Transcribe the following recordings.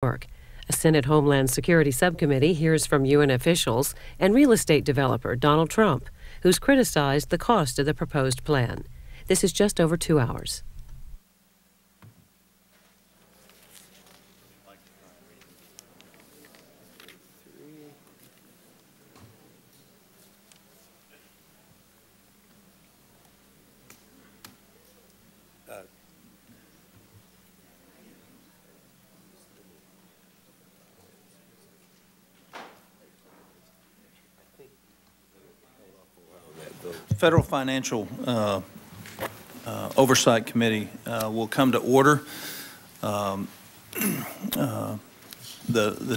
York. A Senate Homeland Security Subcommittee hears from UN officials and real estate developer Donald Trump, who's criticized the cost of the proposed plan. This is just over 2 hours. Federal Financial Oversight Committee will come to order. The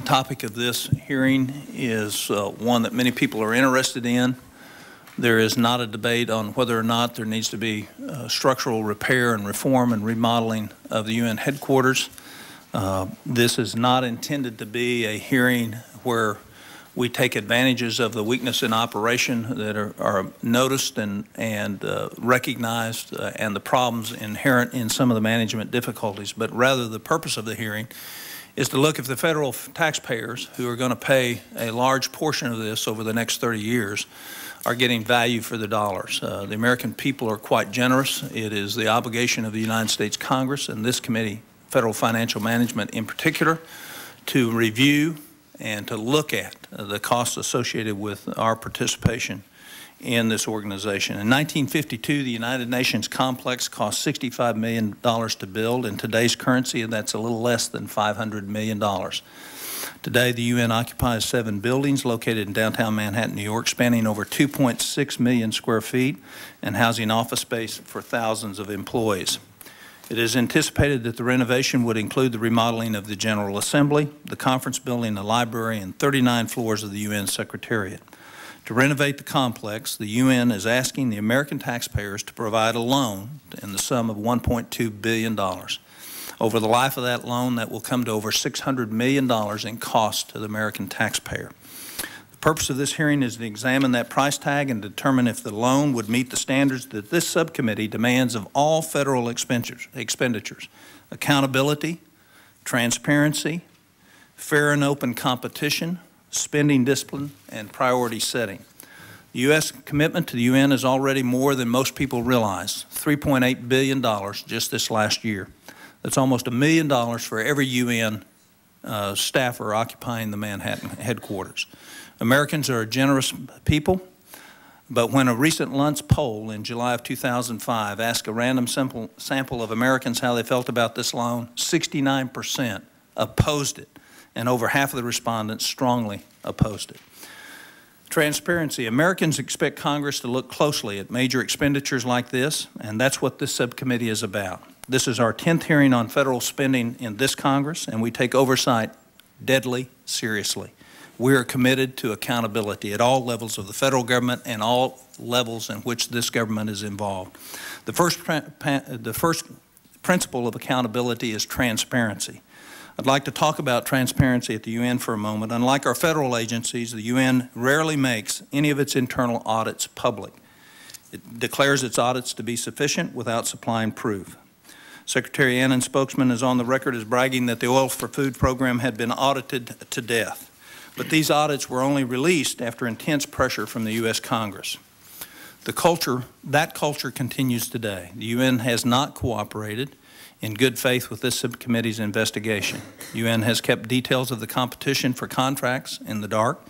topic of this hearing is one that many people are interested in. There is not a debate on whether or not there needs to be structural repair and reform and remodeling of the UN headquarters. This is not intended to be a hearing where we take advantages of the weakness in operation that are noticed and recognized and the problems inherent in some of the management difficulties, but rather the purpose of the hearing is to look if the federal taxpayers who are going to pay a large portion of this over the next 30 years are getting value for the dollars. The American people are quite generous. It is the obligation of the United States Congress and this committee, Federal Financial Management in particular, to review and to look at the costs associated with our participation in this organization. In 1952, the United Nations complex cost $65 million to build. In today's currency, that's a little less than $500 million. Today, the UN occupies 7 buildings located in downtown Manhattan, New York, spanning over 2.6 million square feet and housing office space for thousands of employees. It is anticipated that the renovation would include the remodeling of the General Assembly, the conference building, the library, and 39 floors of the UN Secretariat. To renovate the complex, the UN is asking the American taxpayers to provide a loan in the sum of $1.2 billion. Over the life of that loan, that will come to over $600 million in cost to the American taxpayer. The purpose of this hearing is to examine that price tag and determine if the loan would meet the standards that this subcommittee demands of all federal expenditures: accountability, transparency, fair and open competition, spending discipline, and priority setting. The U.S. commitment to the UN is already more than most people realize, $3.8 billion just this last year. That's almost $1 million for every UN staffer occupying the Manhattan headquarters. Americans are a generous people, but when a recent Luntz poll in July of 2005 asked a random sample of Americans how they felt about this loan, 69% opposed it, and over half of the respondents strongly opposed it. Transparency. Americans expect Congress to look closely at major expenditures like this, and that's what this subcommittee is about. This is our 10th hearing on federal spending in this Congress, and we take oversight deadly seriously. We are committed to accountability at all levels of the federal government and all levels in which this government is involved. The first principle of accountability is transparency. I'd like to talk about transparency at the UN for a moment. Unlike our federal agencies, the UN rarely makes any of its internal audits public. It declares its audits to be sufficient without supplying proof. Secretary Annan's spokesman is on the record as bragging that the Oil for Food program had been audited to death. But these audits were only released after intense pressure from the U.S. Congress. That culture continues today. The UN has not cooperated in good faith with this subcommittee's investigation. The UN has kept details of the competition for contracts in the dark.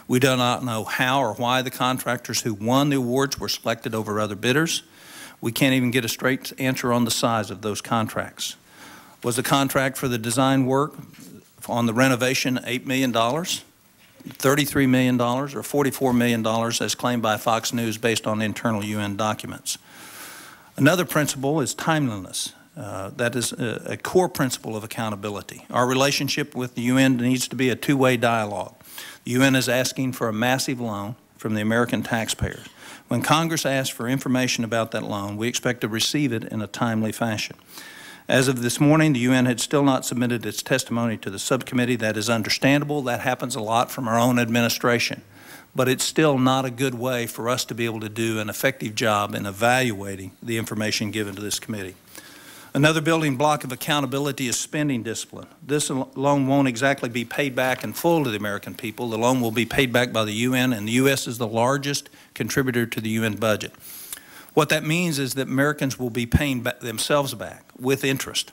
We do not know how or why the contractors who won the awards were selected over other bidders. We can't even get a straight answer on the size of those contracts. Was the contract for the design work on the renovation $8 million? $33 million or $44 million as claimed by Fox News based on internal UN documents. Another principle is timeliness. That is a core principle of accountability. Our relationship with the UN needs to be a two-way dialogue. The UN is asking for a massive loan from the American taxpayers. When Congress asks for information about that loan, we expect to receive it in a timely fashion. As of this morning, the UN had still not submitted its testimony to the subcommittee. That is understandable. That happens a lot from our own administration. But it's still not a good way for us to be able to do an effective job in evaluating the information given to this committee. Another building block of accountability is spending discipline. This loan won't exactly be paid back in full to the American people. The loan will be paid back by the UN, and the U.S. is the largest contributor to the UN budget. What that means is that Americans will be paying themselves back with interest.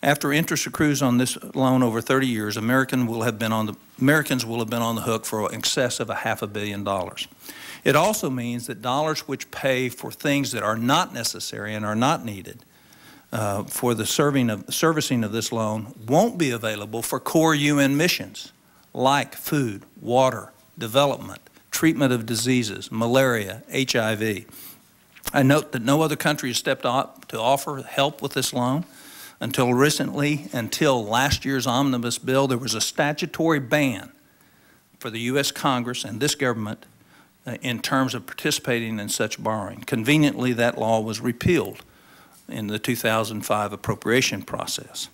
After interest accrues on this loan over 30 years, Americans will have been on the hook for in excess of $500 million. It also means that dollars which pay for things that are not necessary and are not needed for the servicing of this loan won't be available for core UN missions like food, water, development, treatment of diseases, malaria, HIV. I note that no other country has stepped up to offer help with this loan. Until last year's omnibus bill, there was a statutory ban for the U.S. Congress and this government in terms of participating in such borrowing. Conveniently, that law was repealed in the 2005 appropriation process.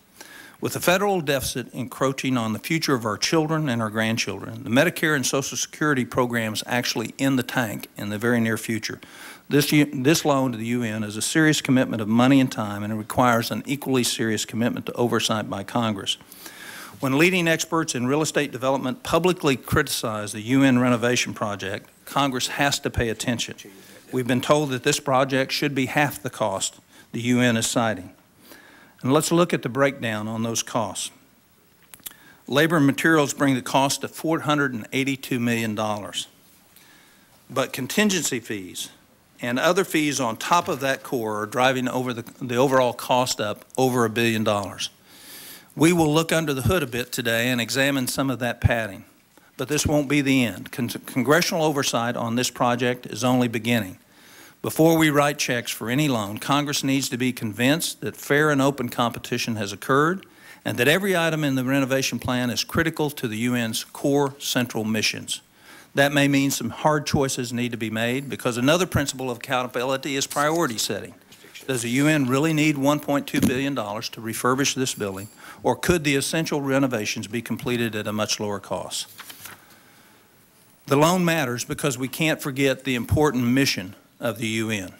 With the federal deficit encroaching on the future of our children and our grandchildren, the Medicare and Social Security programs actually in the tank in the very near future. This loan to the UN is a serious commitment of money and time, and it requires an equally serious commitment to oversight by Congress. When leading experts in real estate development publicly criticize the UN renovation project, Congress has to pay attention. We've been told that this project should be half the cost the UN is citing. And let's look at the breakdown on those costs. Labor and materials bring the cost to $482 million. But contingency fees and other fees on top of that core are driving the overall cost up over $1 billion. We will look under the hood a bit today and examine some of that padding. But this won't be the end. Congressional oversight on this project is only beginning. Before we write checks for any loan, Congress needs to be convinced that fair and open competition has occurred and that every item in the renovation plan is critical to the UN's core central missions. That may mean some hard choices need to be made because another principle of accountability is priority setting. Does the UN really need $1.2 billion to refurbish this building, or could the essential renovations be completed at a much lower cost? The loan matters because we can't forget the important mission of the UN.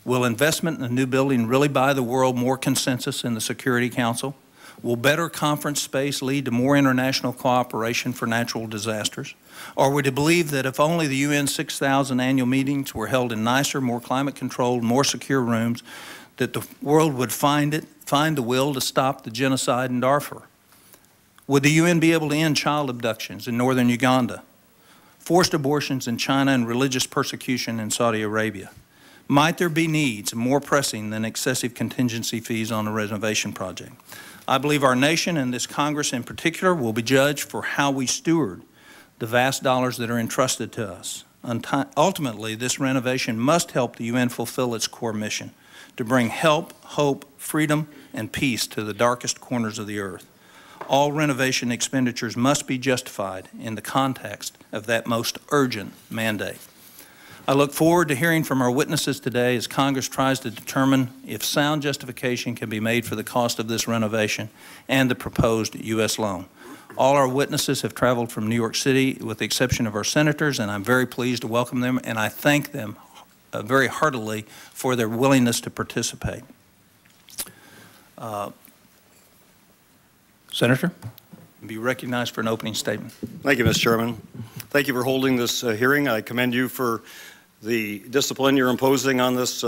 Will investment in a new building really buy the world more consensus in the Security Council? Will better conference space lead to more international cooperation for natural disasters? Or would you believe that if only the UN's 6,000 annual meetings were held in nicer, more climate-controlled, more secure rooms, that the world would find the will to stop the genocide in Darfur? Would the UN be able to end child abductions in northern Uganda, forced abortions in China, and religious persecution in Saudi Arabia? Might there be needs more pressing than excessive contingency fees on a renovation project? I believe our nation and this Congress in particular will be judged for how we steward the vast dollars that are entrusted to us. Ultimately, this renovation must help the UN fulfill its core mission to bring help, hope, freedom, and peace to the darkest corners of the earth. All renovation expenditures must be justified in the context of that most urgent mandate. I look forward to hearing from our witnesses today as Congress tries to determine if sound justification can be made for the cost of this renovation and the proposed U.S. loan. All our witnesses have traveled from New York City with the exception of our senators, and I'm very pleased to welcome them, and I thank them very heartily for their willingness to participate. Senator, be recognized for an opening statement. Thank you, Mr. Chairman. Thank you for holding this hearing. I commend you for the discipline you're imposing on this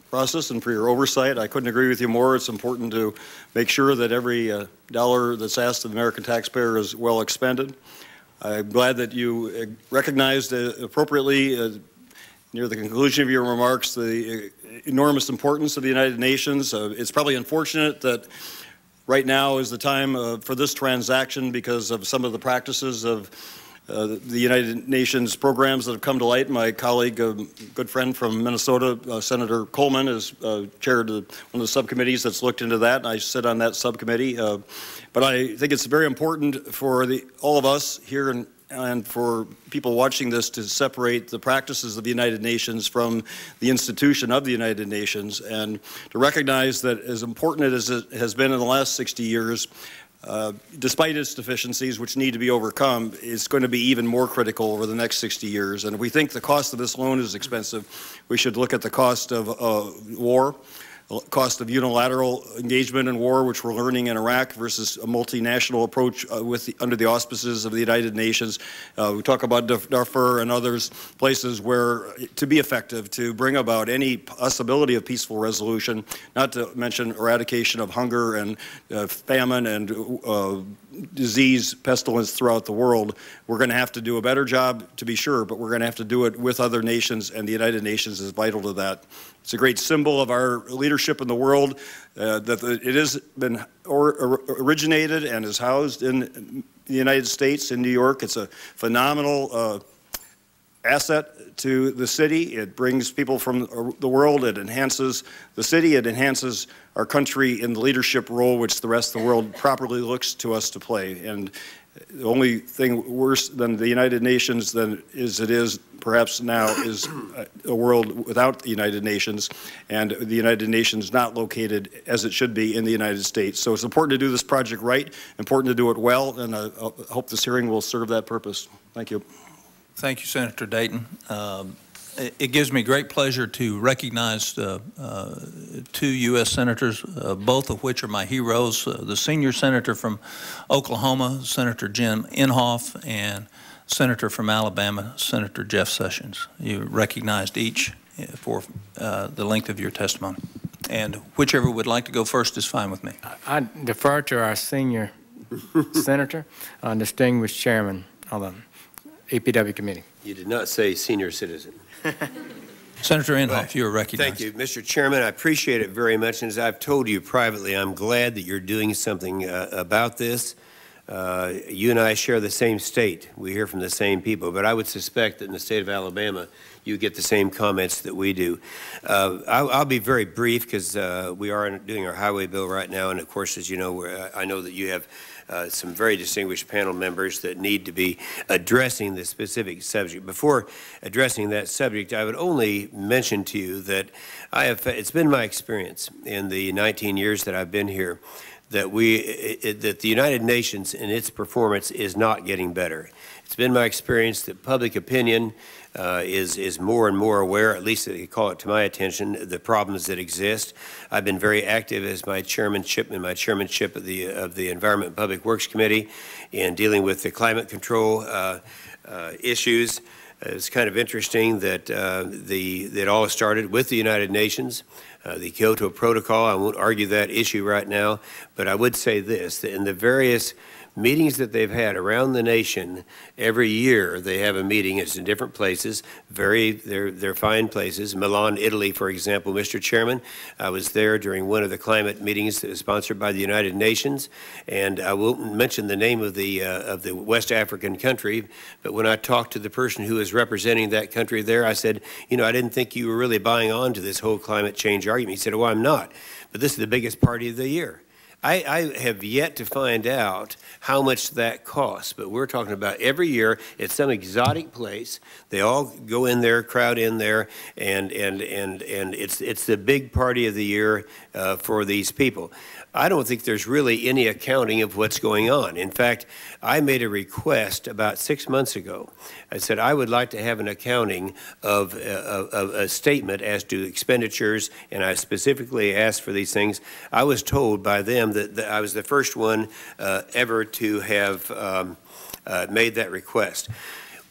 process and for your oversight. I couldn't agree with you more. It's important to make sure that every dollar that's asked of the American taxpayer is well expended. I'm glad that you recognized appropriately near the conclusion of your remarks the enormous importance of the United Nations. It's probably unfortunate that right now is the time for this transaction because of some of the practices of the United Nations programs that have come to light. My colleague, a good friend from Minnesota, Senator Coleman, has chaired one of the subcommittees that's looked into that, and I sit on that subcommittee. But I think it's very important for all of us here and for people watching this to separate the practices of the United Nations from the institution of the United Nations, and to recognize that as important as it has been in the last 60 years, despite its deficiencies, which need to be overcome, it's going to be even more critical over the next 60 years. And if we think the cost of this loan is expensive, we should look at the cost of war, cost of unilateral engagement in war, which we're learning in Iraq, versus a multinational approach under the auspices of the United Nations. We talk about Darfur and others, places where, to be effective, to bring about any possibility of peaceful resolution, not to mention eradication of hunger and famine and disease, pestilence throughout the world, we're going to have to do a better job, to be sure, but we're going to have to do it with other nations, and the United Nations is vital to that. It's a great symbol of our leadership in the world that it has been originated and is housed in the United States, in New York. It's a phenomenal asset to the city. It brings people from the world. It enhances the city. It enhances our country in the leadership role which the rest of the world properly looks to us to play. And the only thing worse than the United Nations than is it is perhaps now is a world without the United Nations, and the United Nations not located as it should be in the United States. So it's important to do this project right, important to do it well, and I hope this hearing will serve that purpose. Thank you. Thank you, Senator Dayton. It gives me great pleasure to recognize two U.S. senators, both of which are my heroes. The senior senator from Oklahoma, Senator Jim Inhofe, and Senator from Alabama, Senator Jeff Sessions. You recognized each for the length of your testimony. And whichever would like to go first is fine with me. I defer to our senior senator, distinguished chairman of the APW committee. You did not say senior citizen. Senator Inhofe, you are recognized. Thank you, Mr. Chairman. I appreciate it very much. And as I've told you privately, I'm glad that you're doing something about this. You and I share the same state. We hear from the same people. But I would suspect that in the state of Alabama, you get the same comments that we do. I'll be very brief because we are doing our highway bill right now. And, of course, as you know, I know that you have some very distinguished panel members that need to be addressing the specific subject. Before addressing that subject, I would only mention to you that it's been my experience in the 19 years that I've been here that that the United Nations and its performance is not getting better. It's been my experience that public opinion is more and more aware, at least they call it to my attention, the problems that exist. I've been very active as my chairmanship of the Environment and Public Works Committee in dealing with the climate control issues. It's kind of interesting that it all started with the United Nations. The Kyoto Protocol, I won't argue that issue right now, but I would say this, that in the various meetings that they've had around the nation, every year they have a meeting. It's in different places. They're fine places. Milan, Italy, for example, Mr. Chairman. I was there during one of the climate meetings that was sponsored by the United Nations, and I won't mention the name of the West African country, but when I talked to the person who was representing that country there, I said, you know, I didn't think you were really buying on to this whole climate change argument. He said, oh, I'm not, but this is the biggest party of the year. I have yet to find out how much that costs, but we're talking about every year at some exotic place. They all go in there, crowd in there, and it's the big party of the year for these people. I don't think there's really any accounting of what's going on. In fact, I made a request about 6 months ago. I said I would like to have an accounting of a statement as to expenditures, and I specifically asked for these things. I was told by them that I was the first one ever to have made that request.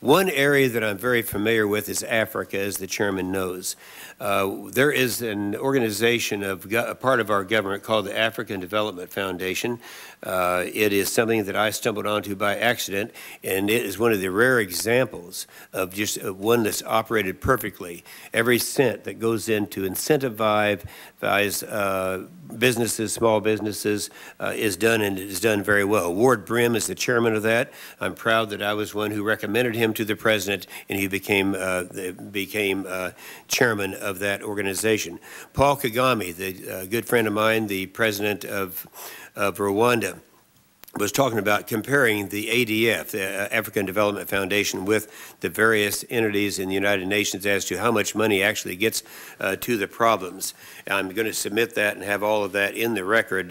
One area that I'm very familiar with is Africa, as the chairman knows. There is an organization a part of our government called the African Development Foundation. It is something that I stumbled onto by accident, and it is one of the rare examples of just one that's operated perfectly. Every cent that goes in to incentivize businesses, small businesses, is done, and it is done very well. Ward Brim is the chairman of that. I'm proud that I was one who recommended him to the president, and he became chairman of that organization. Paul Kagame, the good friend of mine, the president of Rwanda, was talking about comparing the ADF, the African Development Foundation, with the various entities in the United Nations as to how much money actually gets to the problems. I'm going to submit that and have all of that in the record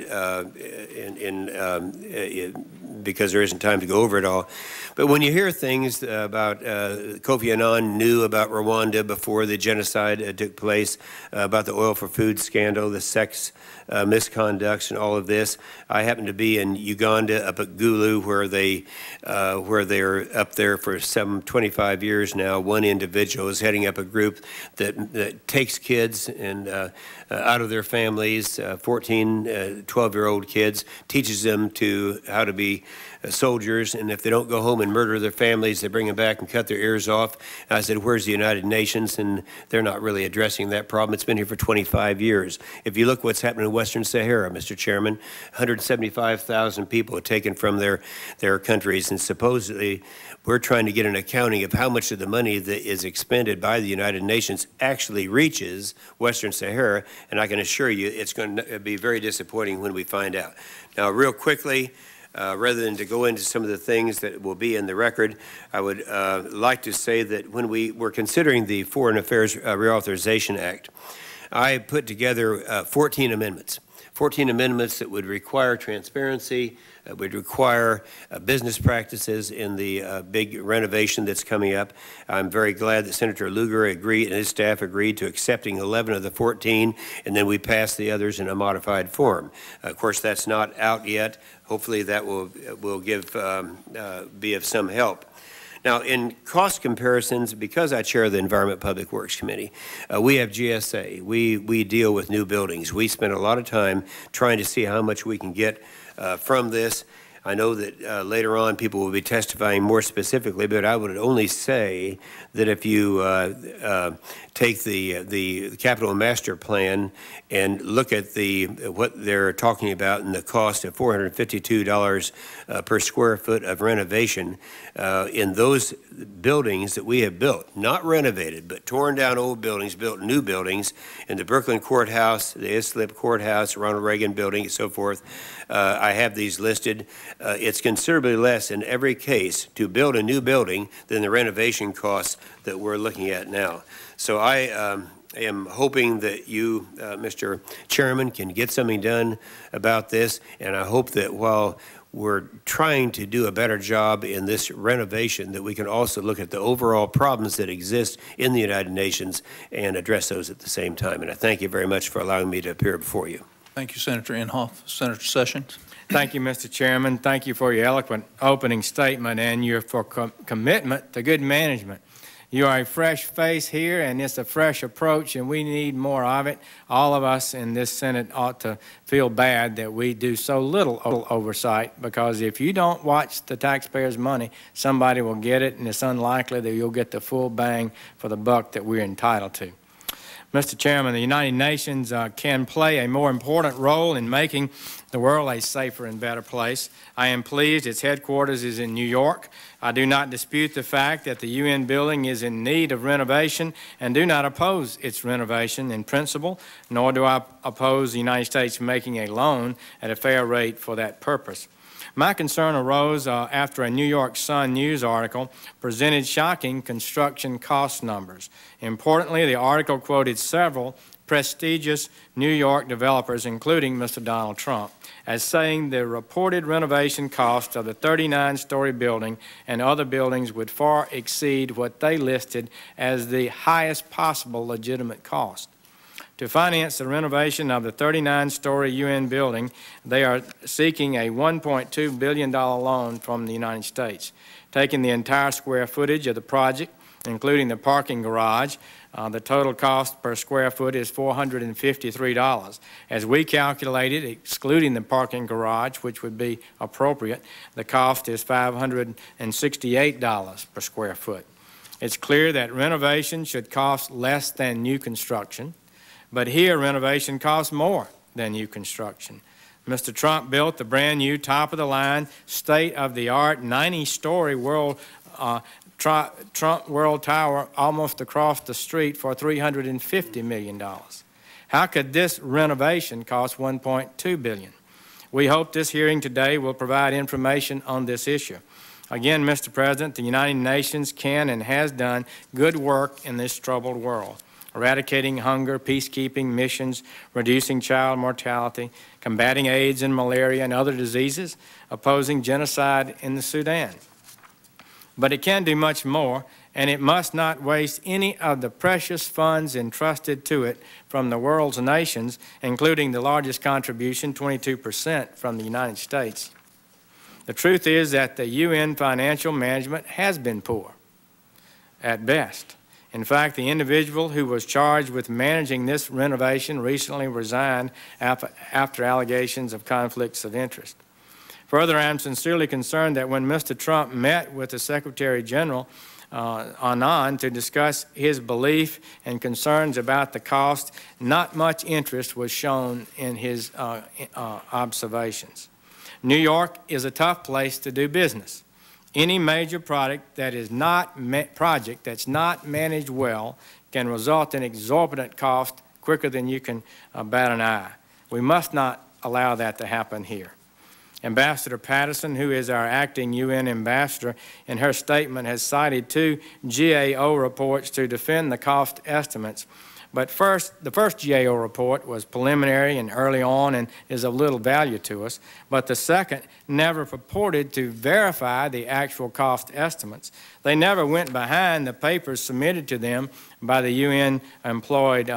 because there isn't time to go over it all. But when you hear things about Kofi Annan knew about Rwanda before the genocide took place, about the oil for food scandal, the sex misconducts and all of this. I happen to be in Uganda up at Gulu where they're up there for 25 years now. One individual is heading up a group that takes kids and out of their families, 14, 12-year-old kids, teaches them how to be soldiers, and if they don't go home and murder their families, they bring them back and cut their ears off. I said, where's the United Nations? And they're not really addressing that problem. It's been here for 25 years. If you look what's happening in Western Sahara, Mr. Chairman, 175,000 people are taken from their countries, and supposedly we're trying to get an accounting of how much of the money that is expended by the United Nations actually reaches Western Sahara, and I can assure you it's going to be very disappointing when we find out. Now, real quickly, rather than to go into some of the things that will be in the record, I would like to say that when we were considering the Foreign Affairs Reauthorization Act, I put together 14 amendments. 14 amendments that would require transparency, would require business practices in the big renovation that's coming up. I'm very glad that Senator Lugar agreed and his staff agreed to accepting 11 of the 14, and then we passed the others in a modified form. Of course, that's not out yet. Hopefully that will be of some help. Now, in cost comparisons, because I chair the Environment Public Works Committee, we have GSA. We deal with new buildings. We spend a lot of time trying to see how much we can get from this. I know that later on people will be testifying more specifically, but I would only say that if you take the capital master plan and look at what they're talking about and the cost of $452 per square foot of renovation in those buildings that we have built, not renovated, but torn down old buildings, built new buildings in the Brooklyn Courthouse, the Islip Courthouse, Ronald Reagan Building, and so forth. I have these listed. It's considerably less in every case to build a new building than the renovation costs that we're looking at now. So I am hoping that you, Mr. Chairman, can get something done about this, and I hope that while we're trying to do a better job in this renovation, that we can also look at the overall problems that exist in the United Nations and address those at the same time. And I thank you very much for allowing me to appear before you. Thank you, Senator Inhofe. Senator Sessions. Thank you, Mr. Chairman. Thank you for your eloquent opening statement and your commitment to good management. You are a fresh face here, and it's a fresh approach, and we need more of it. All of us in this Senate ought to feel bad that we do so little oversight, because if you don't watch the taxpayers' money, somebody will get it, and it's unlikely that you'll get the full bang for the buck that we're entitled to. Mr. Chairman, the United Nations can play a more important role in making the world a safer and better place. I am pleased its headquarters is in New York. I do not dispute the fact that the UN building is in need of renovation and do not oppose its renovation in principle, nor do I oppose the United States making a loan at a fair rate for that purpose. My concern arose after a New York Sun News article presented shocking construction cost numbers. Importantly, the article quoted several prestigious New York developers, including Mr. Donald Trump, as saying the reported renovation cost of the 39-story building and other buildings would far exceed what they listed as the highest possible legitimate cost. To finance the renovation of the 39-story UN building, they are seeking a $1.2 billion loan from the United States. Taking the entire square footage of the project, including the parking garage, the total cost per square foot is $453. As we calculated, excluding the parking garage, which would be appropriate, the cost is $568 per square foot. It's clear that renovation should cost less than new construction, but here renovation costs more than new construction. Mr. Trump built the brand new top-of-the-line, state-of-the-art, 90-story Trump World Tower almost across the street for $350 million. How could this renovation cost $1.2 billion? We hope this hearing today will provide information on this issue. Again, Mr. President, the United Nations can and has done good work in this troubled world, eradicating hunger, peacekeeping missions, reducing child mortality, combating AIDS and malaria and other diseases, opposing genocide in the Sudan. But it can do much more, and it must not waste any of the precious funds entrusted to it from the world's nations, including the largest contribution, 22% from the United States. The truth is that the UN financial management has been poor, at best. In fact, the individual who was charged with managing this renovation recently resigned after allegations of conflicts of interest. Further, I am sincerely concerned that when Mr. Trump met with the Secretary General Anand to discuss his belief and concerns about the cost, not much interest was shown in his observations. New York is a tough place to do business. Any major project that's not managed well can result in exorbitant cost quicker than you can bat an eye. We must not allow that to happen here. Ambassador Patterson, who is our acting UN ambassador, in her statement has cited 2 GAO reports to defend the cost estimates. But the first GAO report was preliminary and early on and is of little value to us. But the second never purported to verify the actual cost estimates. They never went behind the papers submitted to them by the UN-employed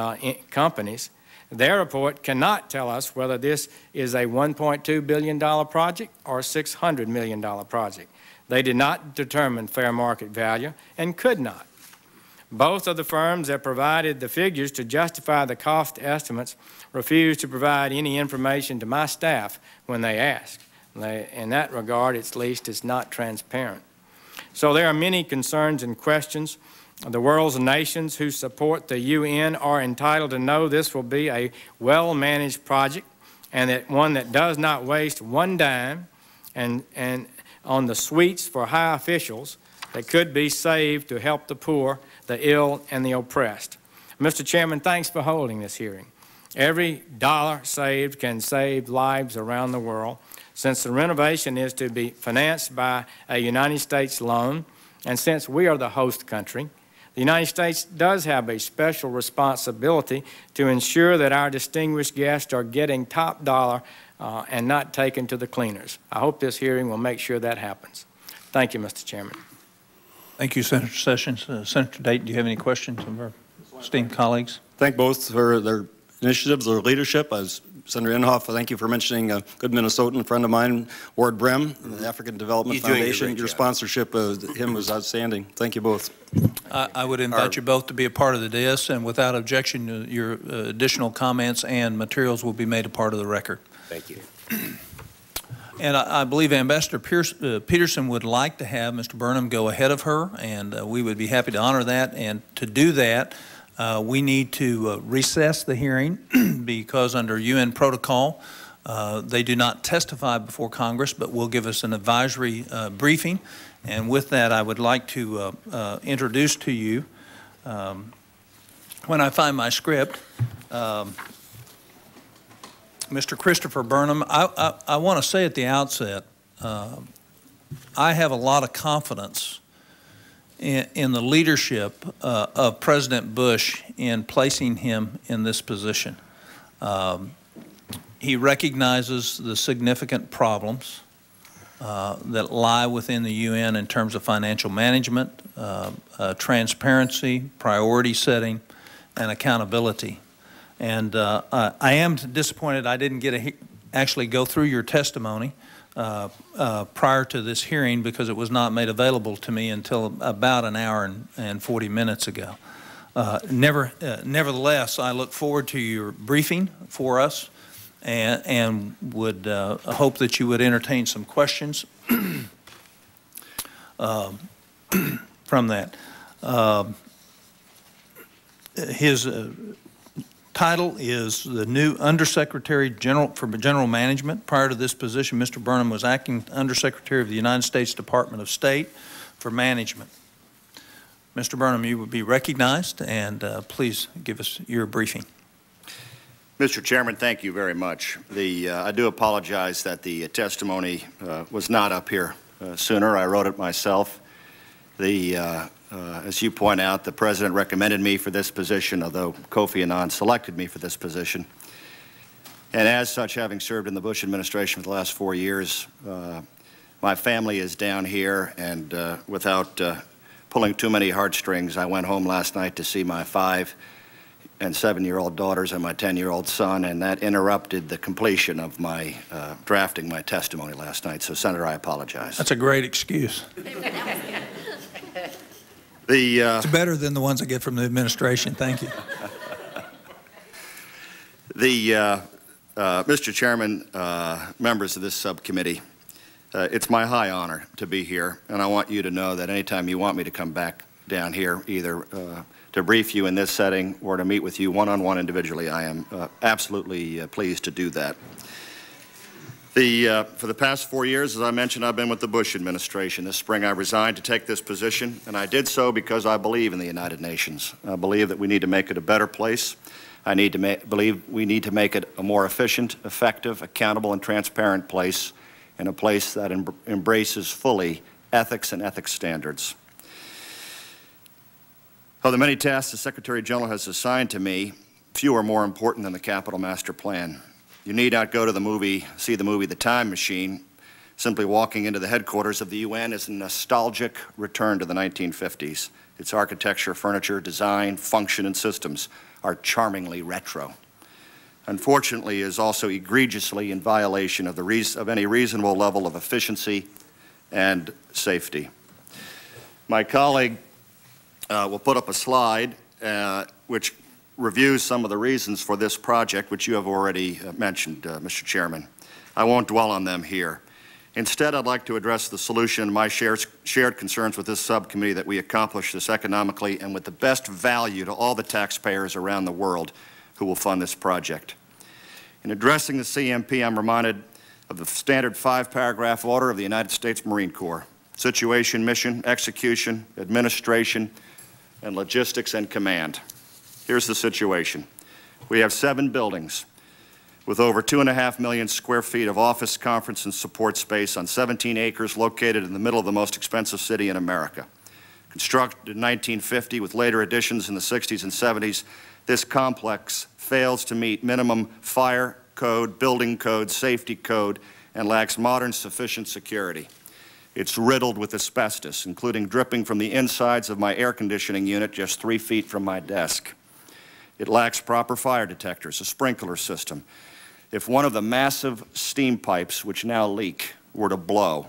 companies. Their report cannot tell us whether this is a $1.2 billion project or a $600 million project. They did not determine fair market value and could not. Both of the firms that provided the figures to justify the cost estimates refused to provide any information to my staff when they asked. In that regard, at least, it's not transparent. So there are many concerns and questions. The world's nations who support the UN are entitled to know this will be a well-managed project and that one that does not waste one dime and on the sweets for high officials that could be saved to help the poor, the ill, and the oppressed. Mr. Chairman, thanks for holding this hearing. Every dollar saved can save lives around the world. Since the renovation is to be financed by a United States loan, and since we are the host country, the United States does have a special responsibility to ensure that our distinguished guests are getting top dollar and not taken to the cleaners. I hope this hearing will make sure that happens. Thank you, Mr. Chairman. Thank you, Senator Sessions. Senator Dayton, do you have any questions of our esteemed colleagues? Thank both for their initiatives, their leadership. As Senator Inhofe, thank you for mentioning a good Minnesotan friend of mine, Ward Brem, the African Development Foundation. Your sponsorship of him was outstanding. Thank you both. I would invite you both to be a part of the dais, and without objection, your additional comments and materials will be made a part of the record. Thank you. And I believe Ambassador Peterson would like to have Mr. Burnham go ahead of her, and we would be happy to honor that. And to do that, we need to recess the hearing because under UN protocol, they do not testify before Congress, but will give us an advisory briefing. And with that, I would like to introduce to you, when I find my script, Mr. Christopher Burnham. I want to say at the outset, I have a lot of confidence in the leadership of President Bush in placing him in this position. He recognizes the significant problems that lie within the UN in terms of financial management, transparency, priority setting, and accountability. And I am disappointed I didn't get to actually go through your testimony prior to this hearing because it was not made available to me until about an hour and 40 minutes ago. Nevertheless, I look forward to your briefing for us and would hope that you would entertain some questions from that. His title is the new Undersecretary for General Management. Prior to this position, Mr. Burnham was acting Undersecretary of the United States Department of State for Management. Mr. Burnham, you would be recognized, and please give us your briefing. Mr. Chairman, thank you very much. I do apologize that the testimony was not up here sooner. I wrote it myself. As you point out, the President recommended me for this position, although Kofi Annan selected me for this position. And as such, having served in the Bush administration for the last 4 years, my family is down here, and without pulling too many heartstrings, I went home last night to see my 5- and 7-year-old daughters and my 10-year-old son, and that interrupted the completion of my drafting my testimony last night. So, Senator, I apologize. That's a great excuse. It's better than the ones I get from the administration. Thank you. Mr. Chairman, members of this subcommittee, it's my high honor to be here, and I want you to know that anytime you want me to come back down here, either to brief you in this setting or to meet with you one-on-one individually, I am absolutely pleased to do that. For the past 4 years, as I mentioned, I've been with the Bush administration. This spring I resigned to take this position, and I did so because I believe in the United Nations. I believe that we need to make it a better place. I believe we need to make it a more efficient, effective, accountable, and transparent place, and a place that embraces fully ethics and ethics standards. Of the many tasks the Secretary General has assigned to me, few are more important than the Capital Master Plan. You need not go to see the movie The Time Machine. Simply walking into the headquarters of the UN is a nostalgic return to the 1950s. Its architecture, furniture, design, function, and systems are charmingly retro. Unfortunately, it is also egregiously in violation of any reasonable level of efficiency and safety. My colleague will put up a slide which reviews some of the reasons for this project, which you have already mentioned, Mr. Chairman. I won't dwell on them here. Instead, I'd like to address the solution and my shared concerns with this subcommittee that we accomplish this economically and with the best value to all the taxpayers around the world who will fund this project. In addressing the CMP, I'm reminded of the standard 5-paragraph order of the United States Marine Corps: situation, mission, execution, administration, and logistics and command. Here's the situation. We have 7 buildings with over 2.5 million square feet of office, conference, and support space on 17 acres located in the middle of the most expensive city in America. Constructed in 1950 with later additions in the 60s and 70s, this complex fails to meet minimum fire code, building code, safety code, and lacks modern sufficient security. It's riddled with asbestos, including dripping from the insides of my air conditioning unit just 3 feet from my desk. It lacks proper fire detectors, a sprinkler system. If one of the massive steam pipes, which now leak, were to blow,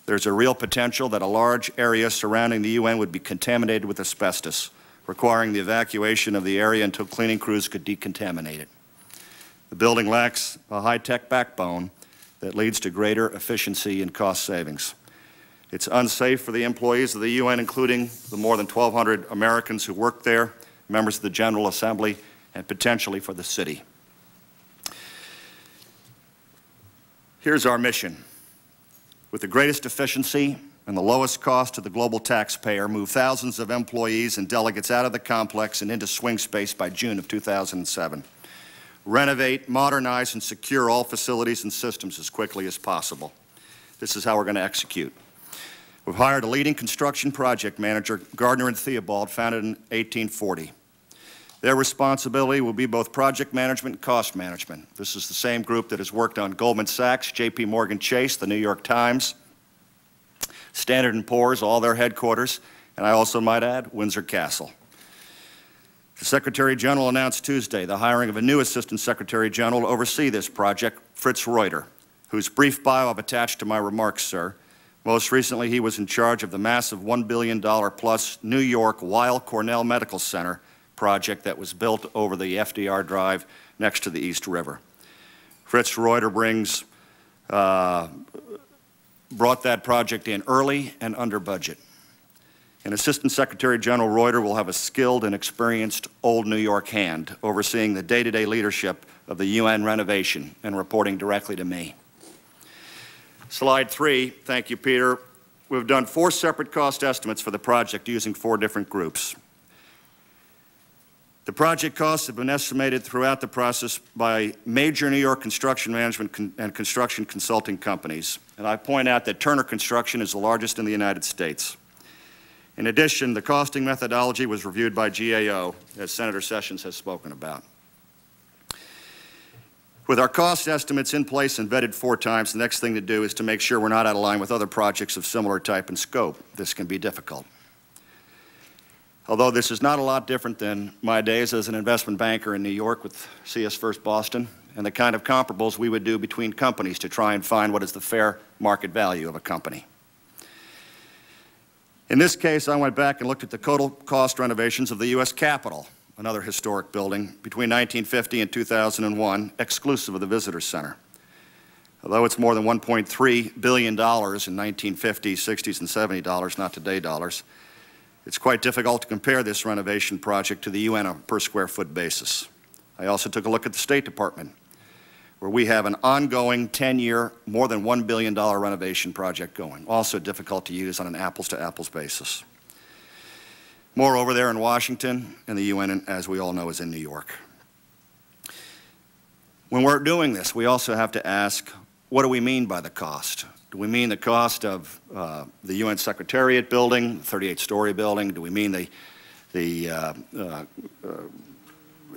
there's a real potential that a large area surrounding the UN would be contaminated with asbestos, requiring the evacuation of the area until cleaning crews could decontaminate it. The building lacks a high-tech backbone that leads to greater efficiency and cost savings. It's unsafe for the employees of the UN, including the more than 1,200 Americans who work there, members of the General Assembly, and potentially for the city. Here's our mission. With the greatest efficiency and the lowest cost to the global taxpayer, move thousands of employees and delegates out of the complex and into swing space by June of 2007. Renovate, modernize, and secure all facilities and systems as quickly as possible. This is how we're going to execute. We've hired a leading construction project manager, Gardner and Theobald, founded in 1840. Their responsibility will be both project management and cost management. This is the same group that has worked on Goldman Sachs, J.P. Morgan Chase, the New York Times, Standard & Poor's, all their headquarters, and I also might add, Windsor Castle. The Secretary General announced Tuesday the hiring of a new Assistant Secretary General to oversee this project, Fritz Reuter, whose brief bio I've attached to my remarks, sir. Most recently, he was in charge of the massive $1 billion-plus New York Weill Cornell Medical Center project that was built over the FDR Drive next to the East River. Fritz Reuter brought that project in early and under budget. And Assistant Secretary General Reuter will have a skilled and experienced old New York hand overseeing the day-to-day leadership of the UN Renovation and reporting directly to me. Slide 3, thank you, Peter. We've done 4 separate cost estimates for the project using 4 different groups. The project costs have been estimated throughout the process by major New York construction management and construction consulting companies. And I point out that Turner Construction is the largest in the United States. In addition, the costing methodology was reviewed by GAO, as Senator Sessions has spoken about. With our cost estimates in place and vetted 4 times, the next thing to do is to make sure we're not out of line with other projects of similar type and scope. This can be difficult. Although this is not a lot different than my days as an investment banker in New York with CS First Boston and the kind of comparables we would do between companies to try and find what is the fair market value of a company. In this case, I went back and looked at the total cost renovations of the U.S. Capitol, another historic building, between 1950 and 2001, exclusive of the Visitor Center. Although it's more than $1.3 billion in 1950s, 60s, and 70 dollars, not today dollars, it's quite difficult to compare this renovation project to the UN on a per square foot basis. I also took a look at the State Department, where we have an ongoing 10-year, more than $1 billion renovation project going, also difficult to use on an apples-to-apples basis. Moreover, they're in Washington, and the UN, as we all know, is in New York. When we're doing this, we also have to ask, what do we mean by the cost? Do we mean the cost of the UN Secretariat building, the 38-story building? Do we mean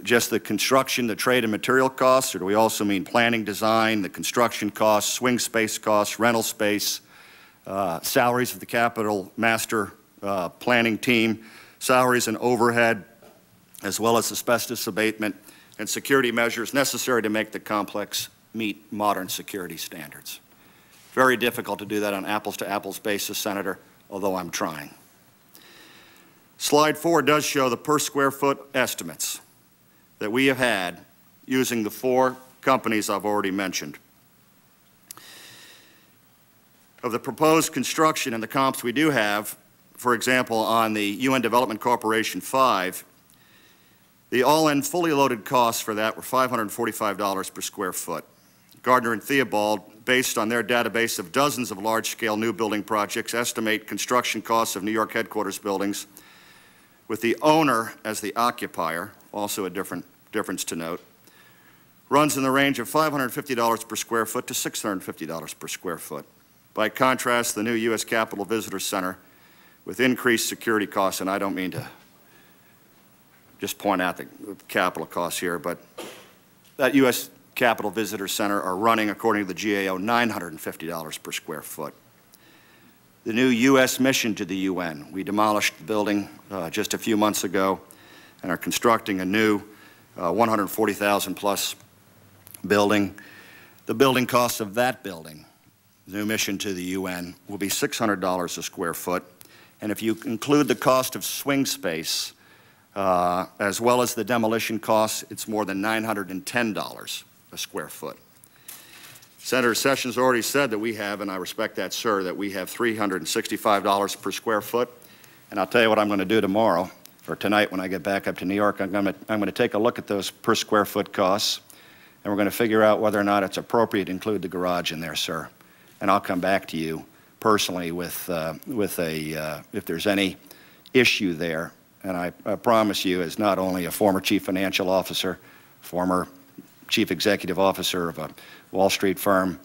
just the construction, the trade and material costs, or do we also mean planning, design, the construction costs, swing space costs, rental space, salaries of the Capitol Master Planning Team, salaries and overhead, as well as asbestos abatement and security measures necessary to make the complex meet modern security standards? Very difficult to do that on apples-to-apples basis, Senator, although I'm trying. Slide 4 does show the per square foot estimates that we have had using the 4 companies I've already mentioned. Of the proposed construction and the comps we do have, for example, on the UN Development Corporation 5, the all-in fully loaded costs for that were $545 per square foot. Gardner and Theobald, based on their database of dozens of large-scale new building projects, estimate construction costs of New York headquarters buildings with the owner as the occupier, also a difference to note, runs in the range of $550 per square foot to $650 per square foot. By contrast, the new U.S. Capitol Visitor Center, with increased security costs, and I don't mean to just point out the capital costs here, but that U.S. Capitol Visitor Center are running, according to the GAO, $950 per square foot. The new U.S. mission to the UN, we demolished the building just a few months ago and are constructing a new 140,000 plus building. The building cost of that building, the new mission to the UN, will be $600 a square foot. And if you include the cost of swing space, as well as the demolition costs, it's more than $910 a square foot. Senator Sessions already said that we have, and I respect that, sir, that we have $365 per square foot. And I'll tell you what I'm going to do tomorrow, or tonight when I get back up to New York. I'm going to take a look at those per square foot costs, and we're going to figure out whether or not it's appropriate to include the garage in there, sir. And I'll come back to you personally with if there's any issue there. And I promise you, as not only a former chief financial officer, former chief executive officer of a Wall Street firm,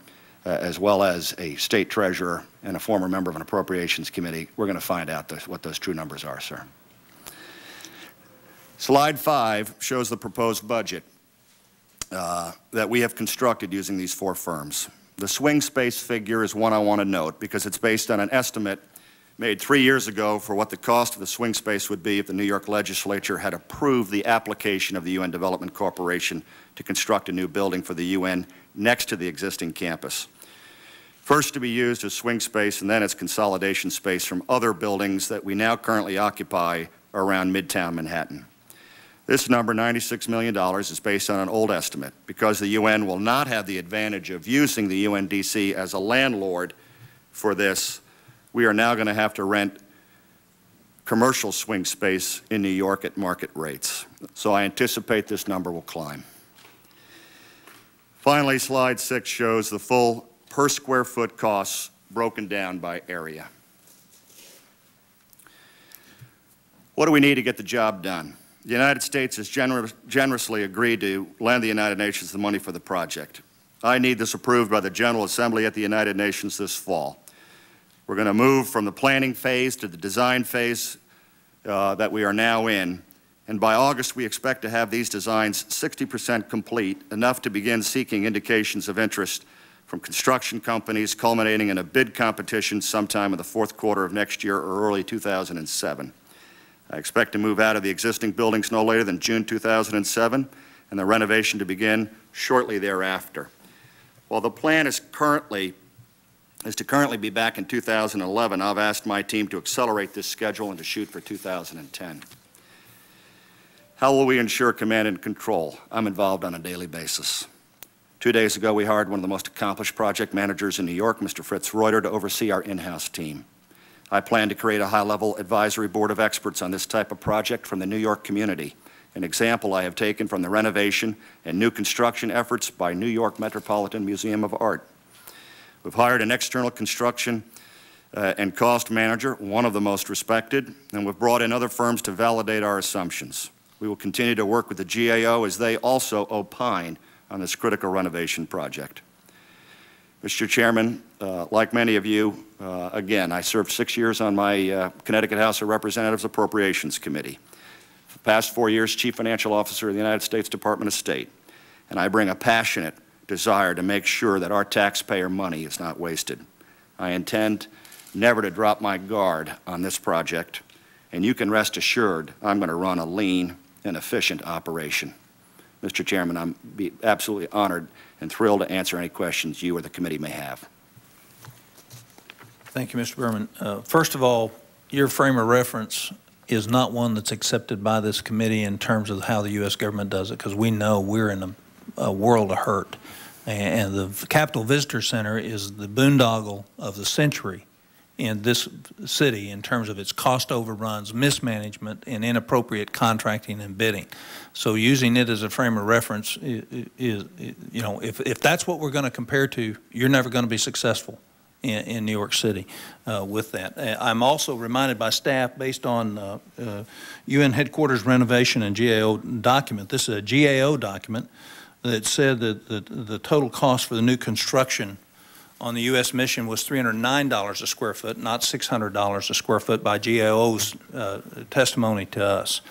as well as a state treasurer and a former member of an appropriations committee, we're going to find out what those true numbers are, sir. Slide 5 shows the proposed budget that we have constructed using these 4 firms. The swing space figure is one I want to note because it's based on an estimate made 3 years ago for what the cost of the swing space would be if the New York legislature had approved the application of the UN Development Corporation to construct a new building for the UN next to the existing campus. First to be used as swing space and then as consolidation space from other buildings that we now currently occupy around Midtown Manhattan. This number, $96 million, is based on an old estimate because the UN will not have the advantage of using the UNDC as a landlord for this. We are now going to have to rent commercial swing space in New York at market rates. So I anticipate this number will climb. Finally, slide 6 shows the full per square foot costs broken down by area. What do we need to get the job done? The United States has generously agreed to lend the United Nations the money for the project. I need this approved by the General Assembly at the United Nations this fall. We're going to move from the planning phase to the design phase that we are now in, and by August we expect to have these designs 60% complete, enough to begin seeking indications of interest from construction companies, culminating in a bid competition sometime in the fourth quarter of next year or early 2007. I expect to move out of the existing buildings no later than June 2007, and the renovation to begin shortly thereafter. While the plan is to currently be back in 2011, I've asked my team to accelerate this schedule and to shoot for 2010. How will we ensure command and control? I'm involved on a daily basis. 2 days ago, we hired one of the most accomplished project managers in New York, Mr. Fritz Reuter, to oversee our in-house team. I plan to create a high-level advisory board of experts on this type of project from the New York community, an example I have taken from the renovation and new construction efforts by New York Metropolitan Museum of Art. We've hired an external construction and cost manager, one of the most respected, and we've brought in other firms to validate our assumptions. We will continue to work with the GAO as they also opine on this critical renovation project. Mr. Chairman, like many of you, again, I served 6 years on my Connecticut House of Representatives Appropriations Committee. For the past 4 years, Chief Financial Officer of the United States Department of State. And I bring a passionate desire to make sure that our taxpayer money is not wasted. I intend never to drop my guard on this project, and you can rest assured I'm going to run a lean and efficient operation. Mr. Chairman, I'm absolutely honored and thrilled to answer any questions you or the committee may have. Thank you, Mr. Berman. First of all, your frame of reference is not one that's accepted by this committee in terms of how the U.S. government does it, because we know we're in a world of hurt. And the Capitol Visitor Center is the boondoggle of the century in this city in terms of its cost overruns, mismanagement, and inappropriate contracting and bidding. So using it as a frame of reference is you know, if that's what we're going to compare to, you're never going to be successful in New York City with that. I'm also reminded by staff, based on UN headquarters renovation and GAO document, this is a GAO document that said that the total cost for the new construction on the U.S. mission was $309 a square foot, not $600 a square foot by GAO's testimony to us.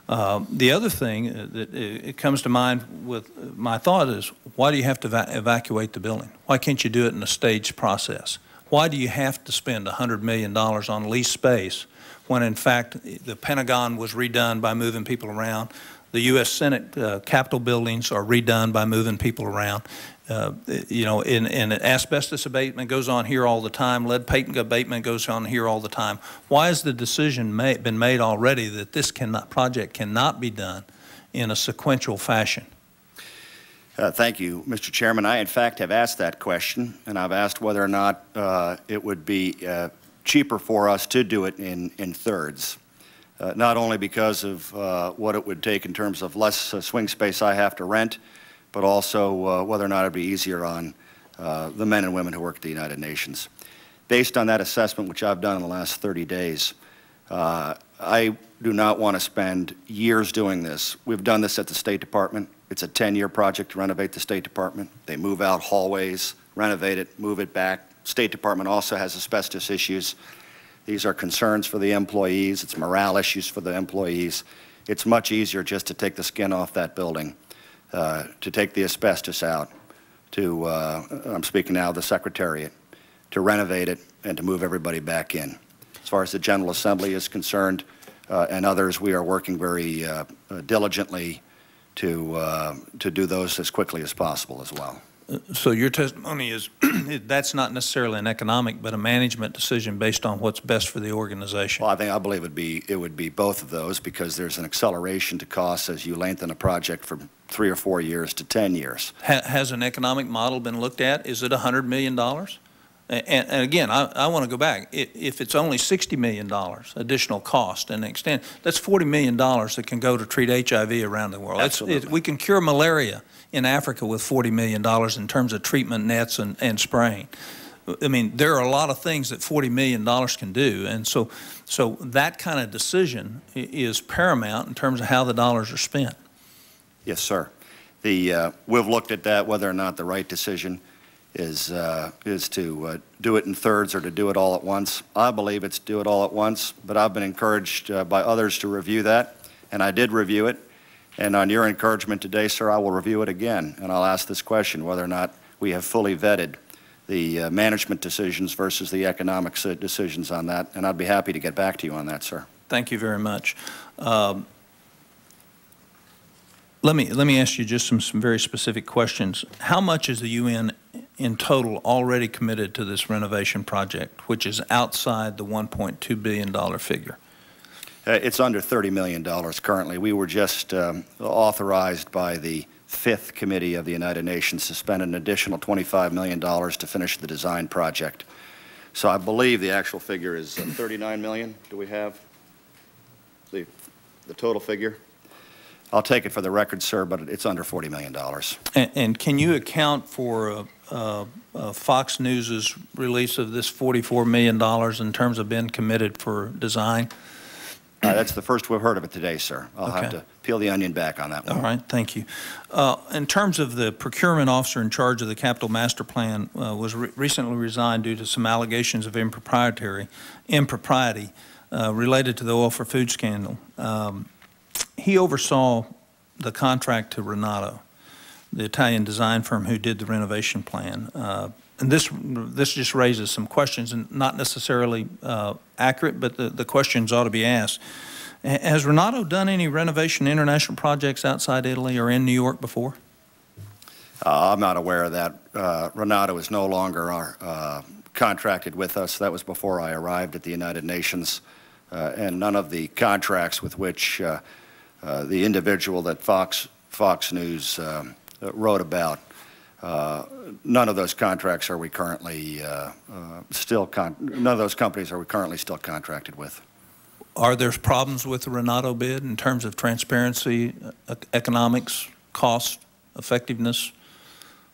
The other thing that it comes to mind with my thought is, why do you have to evacuate the building? Why can't you do it in a staged process? Why do you have to spend $100 million on leased space when, in fact, the Pentagon was redone by moving people around? The U.S. Senate Capitol buildings are redone by moving people around. You know, and asbestos abatement goes on here all the time. Lead paint abatement goes on here all the time. Why has the decision been made already that this project cannot be done in a sequential fashion? Thank you, Mr. Chairman. I, in fact, have asked that question, and I've asked whether or not it would be cheaper for us to do it in thirds. Not only because of what it would take in terms of less swing space I have to rent, but also whether or not it would be easier on the men and women who work at the United Nations. Based on that assessment, which I've done in the last 30 days, I do not want to spend years doing this. We've done this at the State Department. It's a 10-year project to renovate the State Department. They move out hallways, renovate it, move it back. State Department also has asbestos issues. These are concerns for the employees. It's morale issues for the employees. It's much easier just to take the skin off that building, to take the asbestos out, to, I'm speaking now of the Secretariat, to renovate it and to move everybody back in. As far as the General Assembly is concerned and others, we are working very diligently to do those as quickly as possible as well. So your testimony is that's not necessarily an economic, but a management decision based on what's best for the organization. Well, I believe it would be both of those, because there's an acceleration to costs as you lengthen a project from 3 or 4 years to 10 years. Has an economic model been looked at? Is it $100 million? And again, I want to go back. If it's only $60 million additional cost and extent, that's $40 million that can go to treat HIV around the world. Absolutely. We can cure malaria in Africa with $40 million in terms of treatment nets and spraying. I mean, there are a lot of things that $40 million can do, and so that kind of decision is paramount in terms of how the dollars are spent. Yes, sir. We've looked at that, whether or not the right decision is to do it in thirds or to do it all at once. I believe it's do it all at once, but I've been encouraged by others to review that, and I did review it. And on your encouragement today, sir, I will review it again, and I'll ask this question, whether or not we have fully vetted the management decisions versus the economic decisions on that, and I'd be happy to get back to you on that, sir. Thank you very much. Let me ask you just some very specific questions. How much is the UN in total already committed to this renovation project, which is outside the $1.2 billion figure? It's under $30 million currently. We were just authorized by the 5th Committee of the United Nations to spend an additional $25 million to finish the design project. So I believe the actual figure is $39 million. Do we have the total figure? I'll take it for the record, sir, but it's under $40 million. And can you account for Fox News's release of this $44 million in terms of being committed for design? That's the first we've heard of it today, sir. I'll have to peel the onion back on that one. All right, thank you. In terms of the procurement officer in charge of the capital master plan was recently resigned due to some allegations of impropriety related to the oil for food scandal. He oversaw the contract to Renato, the Italian design firm who did the renovation plan. And this just raises some questions, and not necessarily accurate, but the questions ought to be asked. Has Renato done any renovation international projects outside Italy or in New York before? I'm not aware of that. Renato is no longer contracted with us. That was before I arrived at the United Nations, and none of the contracts with which the individual that Fox News wrote about, none of those contracts are we currently none of those companies are we currently still contracted with. Are there problems with the Renato bid in terms of transparency, economics, cost, effectiveness?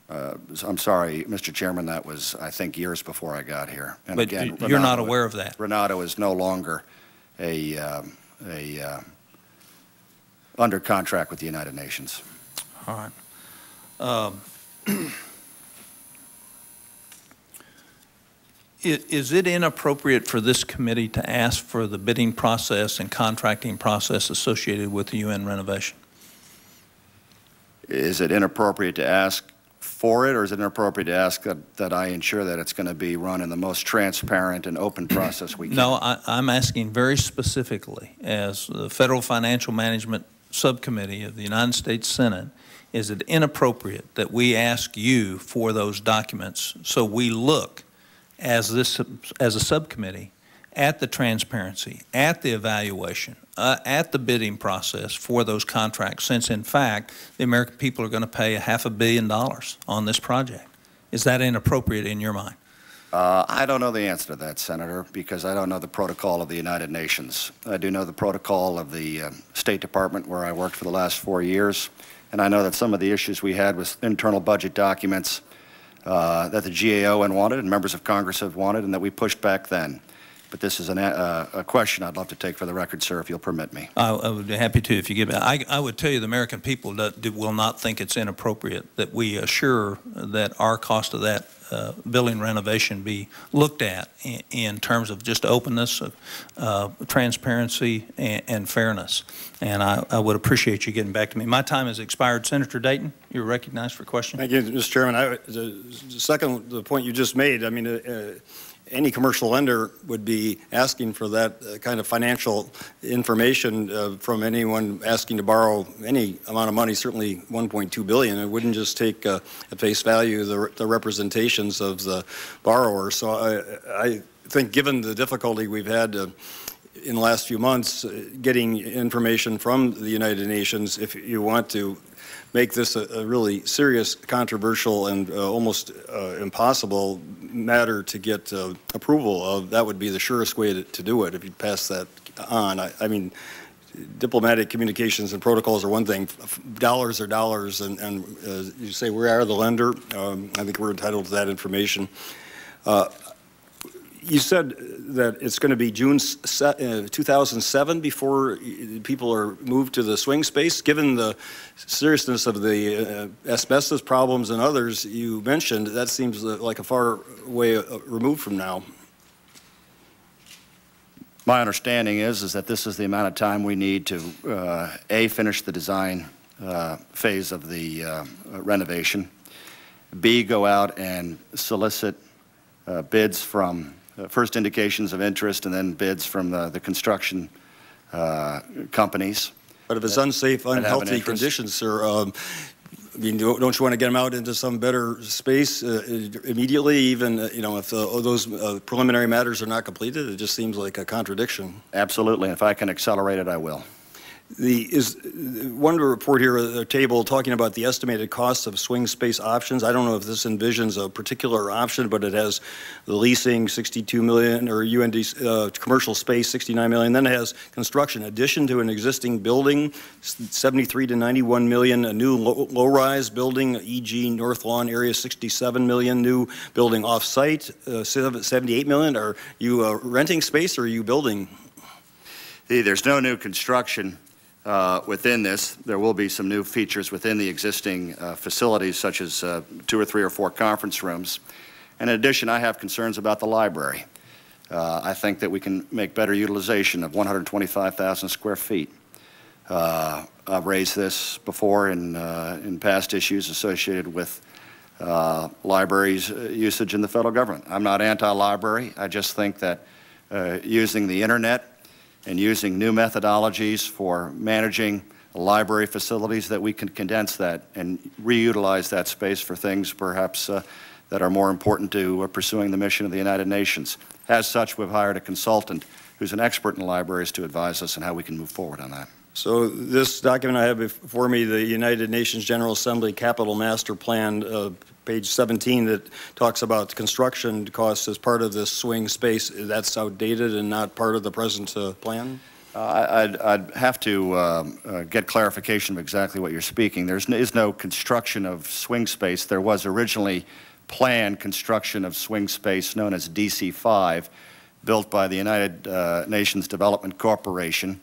I'm sorry, Mr. Chairman, that was, I think, years before I got here. And but again, you're not aware of that? Renato is no longer under contract with the United Nations. All right. Is it inappropriate for this committee to ask for the bidding process and contracting process associated with the UN renovation? Is it inappropriate to ask for it, or is it inappropriate to ask that I ensure that it's going to be run in the most transparent and open process we can? No, I'm asking very specifically, as the Federal Financial Management Subcommittee of the United States Senate, is it inappropriate that we ask you for those documents so we look as a subcommittee at the transparency, at the evaluation, at the bidding process for those contracts, since in fact the American people are going to pay $500 million on this project? Is that inappropriate in your mind? I don't know the answer to that, Senator, because I don't know the protocol of the United Nations. I do know the protocol of the State Department, where I worked for the last 4 years, and I know that some of the issues we had with internal budget documents that the GAO wanted and members of Congress have wanted, and that we pushed back then. But this is a question I'd love to take for the record, sir, if you'll permit me. I would be happy to if you give it. I would tell you the American people will not think it's inappropriate that we assure that our cost of that building renovation be looked at in terms of just openness, transparency, and fairness. And I would appreciate you getting back to me. My time has expired. Senator Dayton, you're recognized for a question. Thank you, Mr. Chairman. The point you just made, I mean, any commercial lender would be asking for that kind of financial information from anyone asking to borrow any amount of money, certainly $1.2 billion. It wouldn't just take at face value the representations of the borrower. So I think, given the difficulty we've had in the last few months getting information from the United Nations, if you want to make this a really serious, controversial, and almost impossible matter to get approval of, that would be the surest way to do it if you pass that on. I mean, diplomatic communications and protocols are one thing. Dollars are dollars, and you say we are the lender. I think we're entitled to that information. You said that it's going to be June 2007 before people are moved to the swing space. Given the seriousness of the asbestos problems and others you mentioned, that seems like a far way removed from now. My understanding is that this is the amount of time we need to, A, finish the design phase of the renovation, B, go out and solicit bids from first indications of interest and then bids from the construction companies. But if it's unsafe, unhealthy conditions, sir, I mean, don't you want to get them out into some better space immediately, even, you know, if those preliminary matters are not completed? It just seems like a contradiction. Absolutely. If I can accelerate it, I will. Is one report here, a table talking about the estimated cost of swing space options. I don't know if this envisions a particular option, but it has the leasing, 62 million, or UND commercial space, 69 million. Then it has construction, addition to an existing building, 73 to 91 million. A new low-rise building, e.g. North Lawn area, 67 million. New building off-site, 78 million. Are you renting space or are you building? There's no new construction. Within this, there will be some new features within the existing facilities, such as 2 or 3 or 4 conference rooms. And in addition, I have concerns about the library. I think that we can make better utilization of 125,000 square feet. I've raised this before in past issues associated with libraries' usage in the federal government. I'm not anti-library. I just think that using the internet and using new methodologies for managing library facilities, that we can condense that and reutilize that space for things perhaps that are more important to pursuing the mission of the United Nations. As such, we've hired a consultant who's an expert in libraries to advise us on how we can move forward on that. So this document I have before me, the United Nations General Assembly Capital Master Plan, page 17, that talks about construction costs as part of this swing space, that's outdated and not part of the present plan? I'd have to get clarification of exactly what you're speaking. There is no construction of swing space. There was originally planned construction of swing space known as DC-5, built by the United Nations Development Corporation,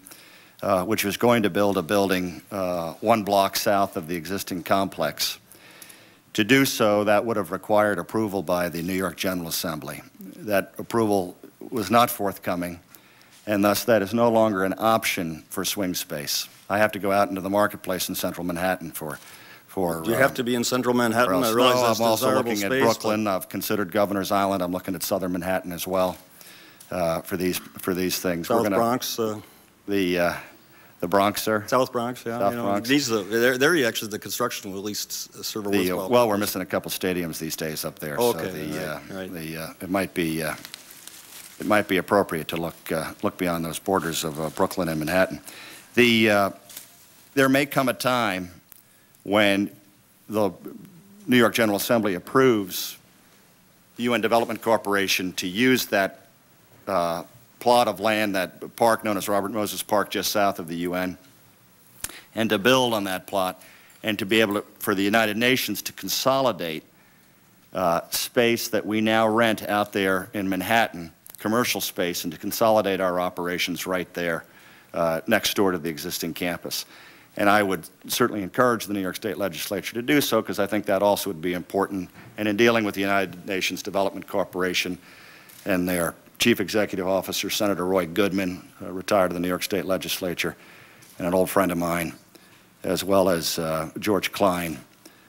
which was going to build a building 1 block south of the existing complex. To do so, that would have required approval by the New York General Assembly. That approval was not forthcoming, and thus that is no longer an option for swing space. I have to go out into the marketplace in central Manhattan for Do you have to be in central Manhattan? I realize that's I'm also looking space, at Brooklyn. I've considered Governor's Island. I'm looking at southern Manhattan as well for these things. South Bronx? The Bronx, sir? South Bronx, yeah. South Bronx. There actually the construction will at least serve a worthwhile well, we're missing a couple stadiums these days up there. Oh, okay. So right. It might be appropriate to look beyond those borders of Brooklyn and Manhattan. There may come a time when the New York General Assembly approves the UN Development Corporation to use that plot of land, that park known as Robert Moses Park just south of the UN, and to build on that plot, and to be able to, for the United Nations to consolidate space that we now rent out there in Manhattan, commercial space, and to consolidate our operations right there next door to the existing campus. And I would certainly encourage the New York State Legislature to do so, because I think that also would be important. And in dealing with the United Nations Development Corporation and their Chief Executive Officer, Senator Roy Goodman, retired to the New York State Legislature, and an old friend of mine, as well as George Klein,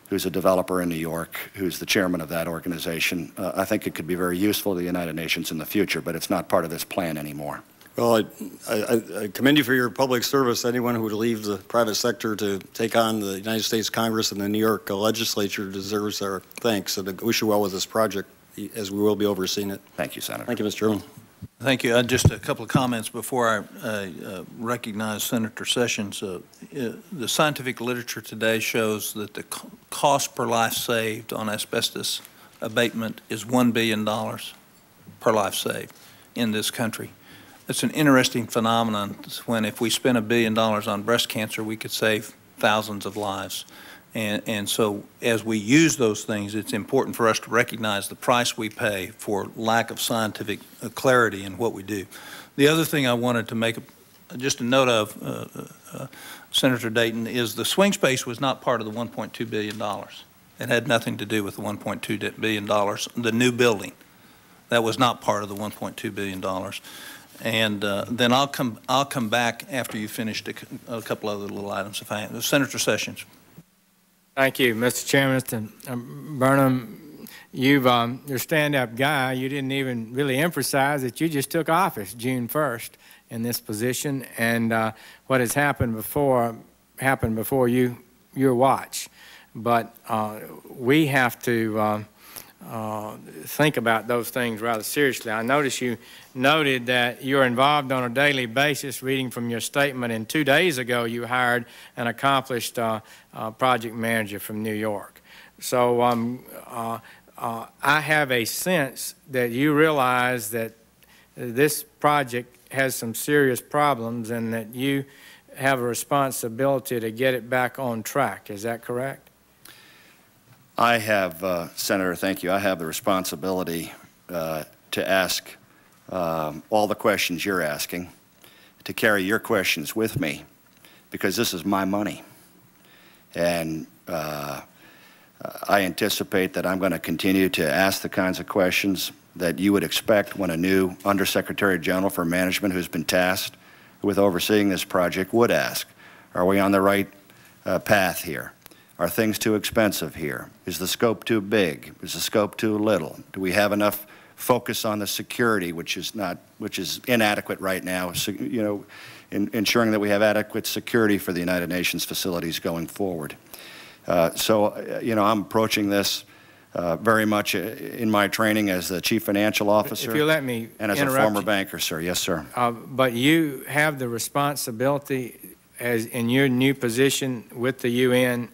who's a developer in New York, who's the chairman of that organization. I think it could be very useful to the United Nations in the future, but it's not part of this plan anymore. Well, I commend you for your public service. Anyone who would leave the private sector to take on the United States Congress and the New York Legislature deserves our thanks. And I wish you well with this project, as we will be overseeing it. Thank you, Senator. Thank you, Mr. Chairman. Thank you. Just a couple of comments before I recognize Senator Sessions. The scientific literature today shows that the cost per life saved on asbestos abatement is $1 billion per life saved in this country. It's an interesting phenomenon when if we spend $1 billion on breast cancer, we could save thousands of lives. And so as we use those things, it's important for us to recognize the price we pay for lack of scientific clarity in what we do. The other thing I wanted to make just a note of, Senator Dayton, is the swing space was not part of the $1.2 billion. It had nothing to do with the $1.2 billion, the new building. That was not part of the $1.2 billion. And then I'll come back after you finished a couple other little items. If I Senator Sessions. Thank you, Mr. Chairman. Mr. Burnham, you're a stand-up guy. You didn't even really emphasize that you just took office June 1st in this position, and what has happened before your watch. But we have to think about those things rather seriously. I noticed you noted that you're involved on a daily basis, reading from your statement, and 2 days ago you hired an accomplished project manager from New York. So I have a sense that you realize that this project has some serious problems and that you have a responsibility to get it back on track. Is that correct? I have, Senator, thank you. I have the responsibility to ask all the questions you're asking, to carry your questions with me, because this is my money. And I anticipate that I'm going to continue to ask the kinds of questions that you would expect when a new Undersecretary General for Management who's been tasked with overseeing this project would ask. Are we on the right path here? Are things too expensive here? Is the scope too big? Is the scope too little? Do we have enough focus on the security, which is inadequate right now, so, you know, ensuring that we have adequate security for the United Nations facilities going forward? So, you know, I'm approaching this very much in my training as the Chief Financial Officer. If you let me and as a former banker, sir. Yes, sir. But you have the responsibility, as in your new position with the UN.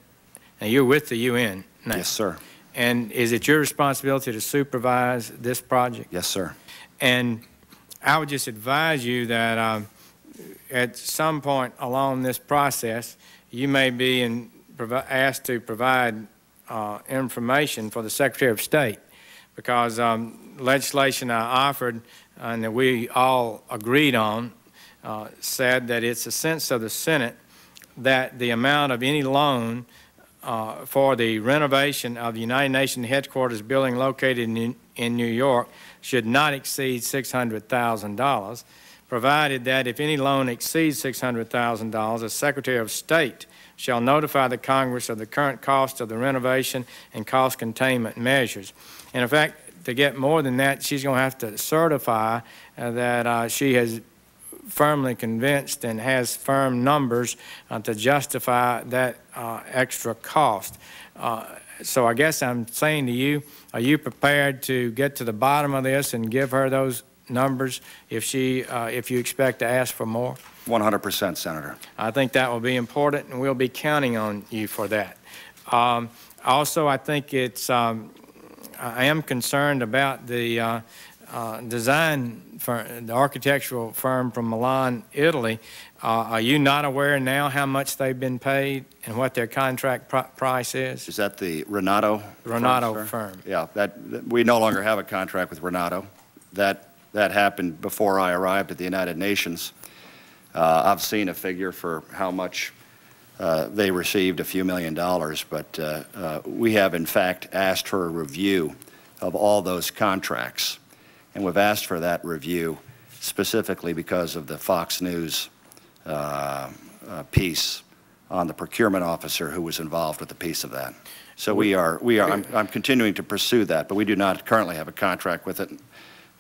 Now, you're with the UN now. Yes, sir. And is it your responsibility to supervise this project? Yes, sir. And I would just advise you that at some point along this process, you may be asked to provide information for the Secretary of State, because legislation I offered and that we all agreed on said that it's a sense of the Senate that the amount of any loan for the renovation of the United Nations headquarters building located in New York should not exceed $600,000, provided that if any loan exceeds $600,000, the Secretary of State shall notify the Congress of the current cost of the renovation and cost containment measures. And in fact, to get more than that, she's going to have to certify that she has firmly convinced and has firm numbers to justify that extra cost. So I guess I'm saying to you, are you prepared to get to the bottom of this and give her those numbers if you expect to ask for more? 100%, Senator. I think that will be important, and we'll be counting on you for that. Also, I think I am concerned about the design firm, the architectural firm from Milan, Italy. Are you not aware now how much they've been paid and what their contract price is? Is that the Renato? Renato firm. Yeah, we no longer have a contract with Renato. That happened before I arrived at the United Nations. I've seen a figure for how much they received, a few $1 million, but we have in fact asked for a review of all those contracts. And we've asked for that review specifically because of the Fox News piece on the procurement officer who was involved with a piece of that. So I'm continuing to pursue that, but we do not currently have a contract with it,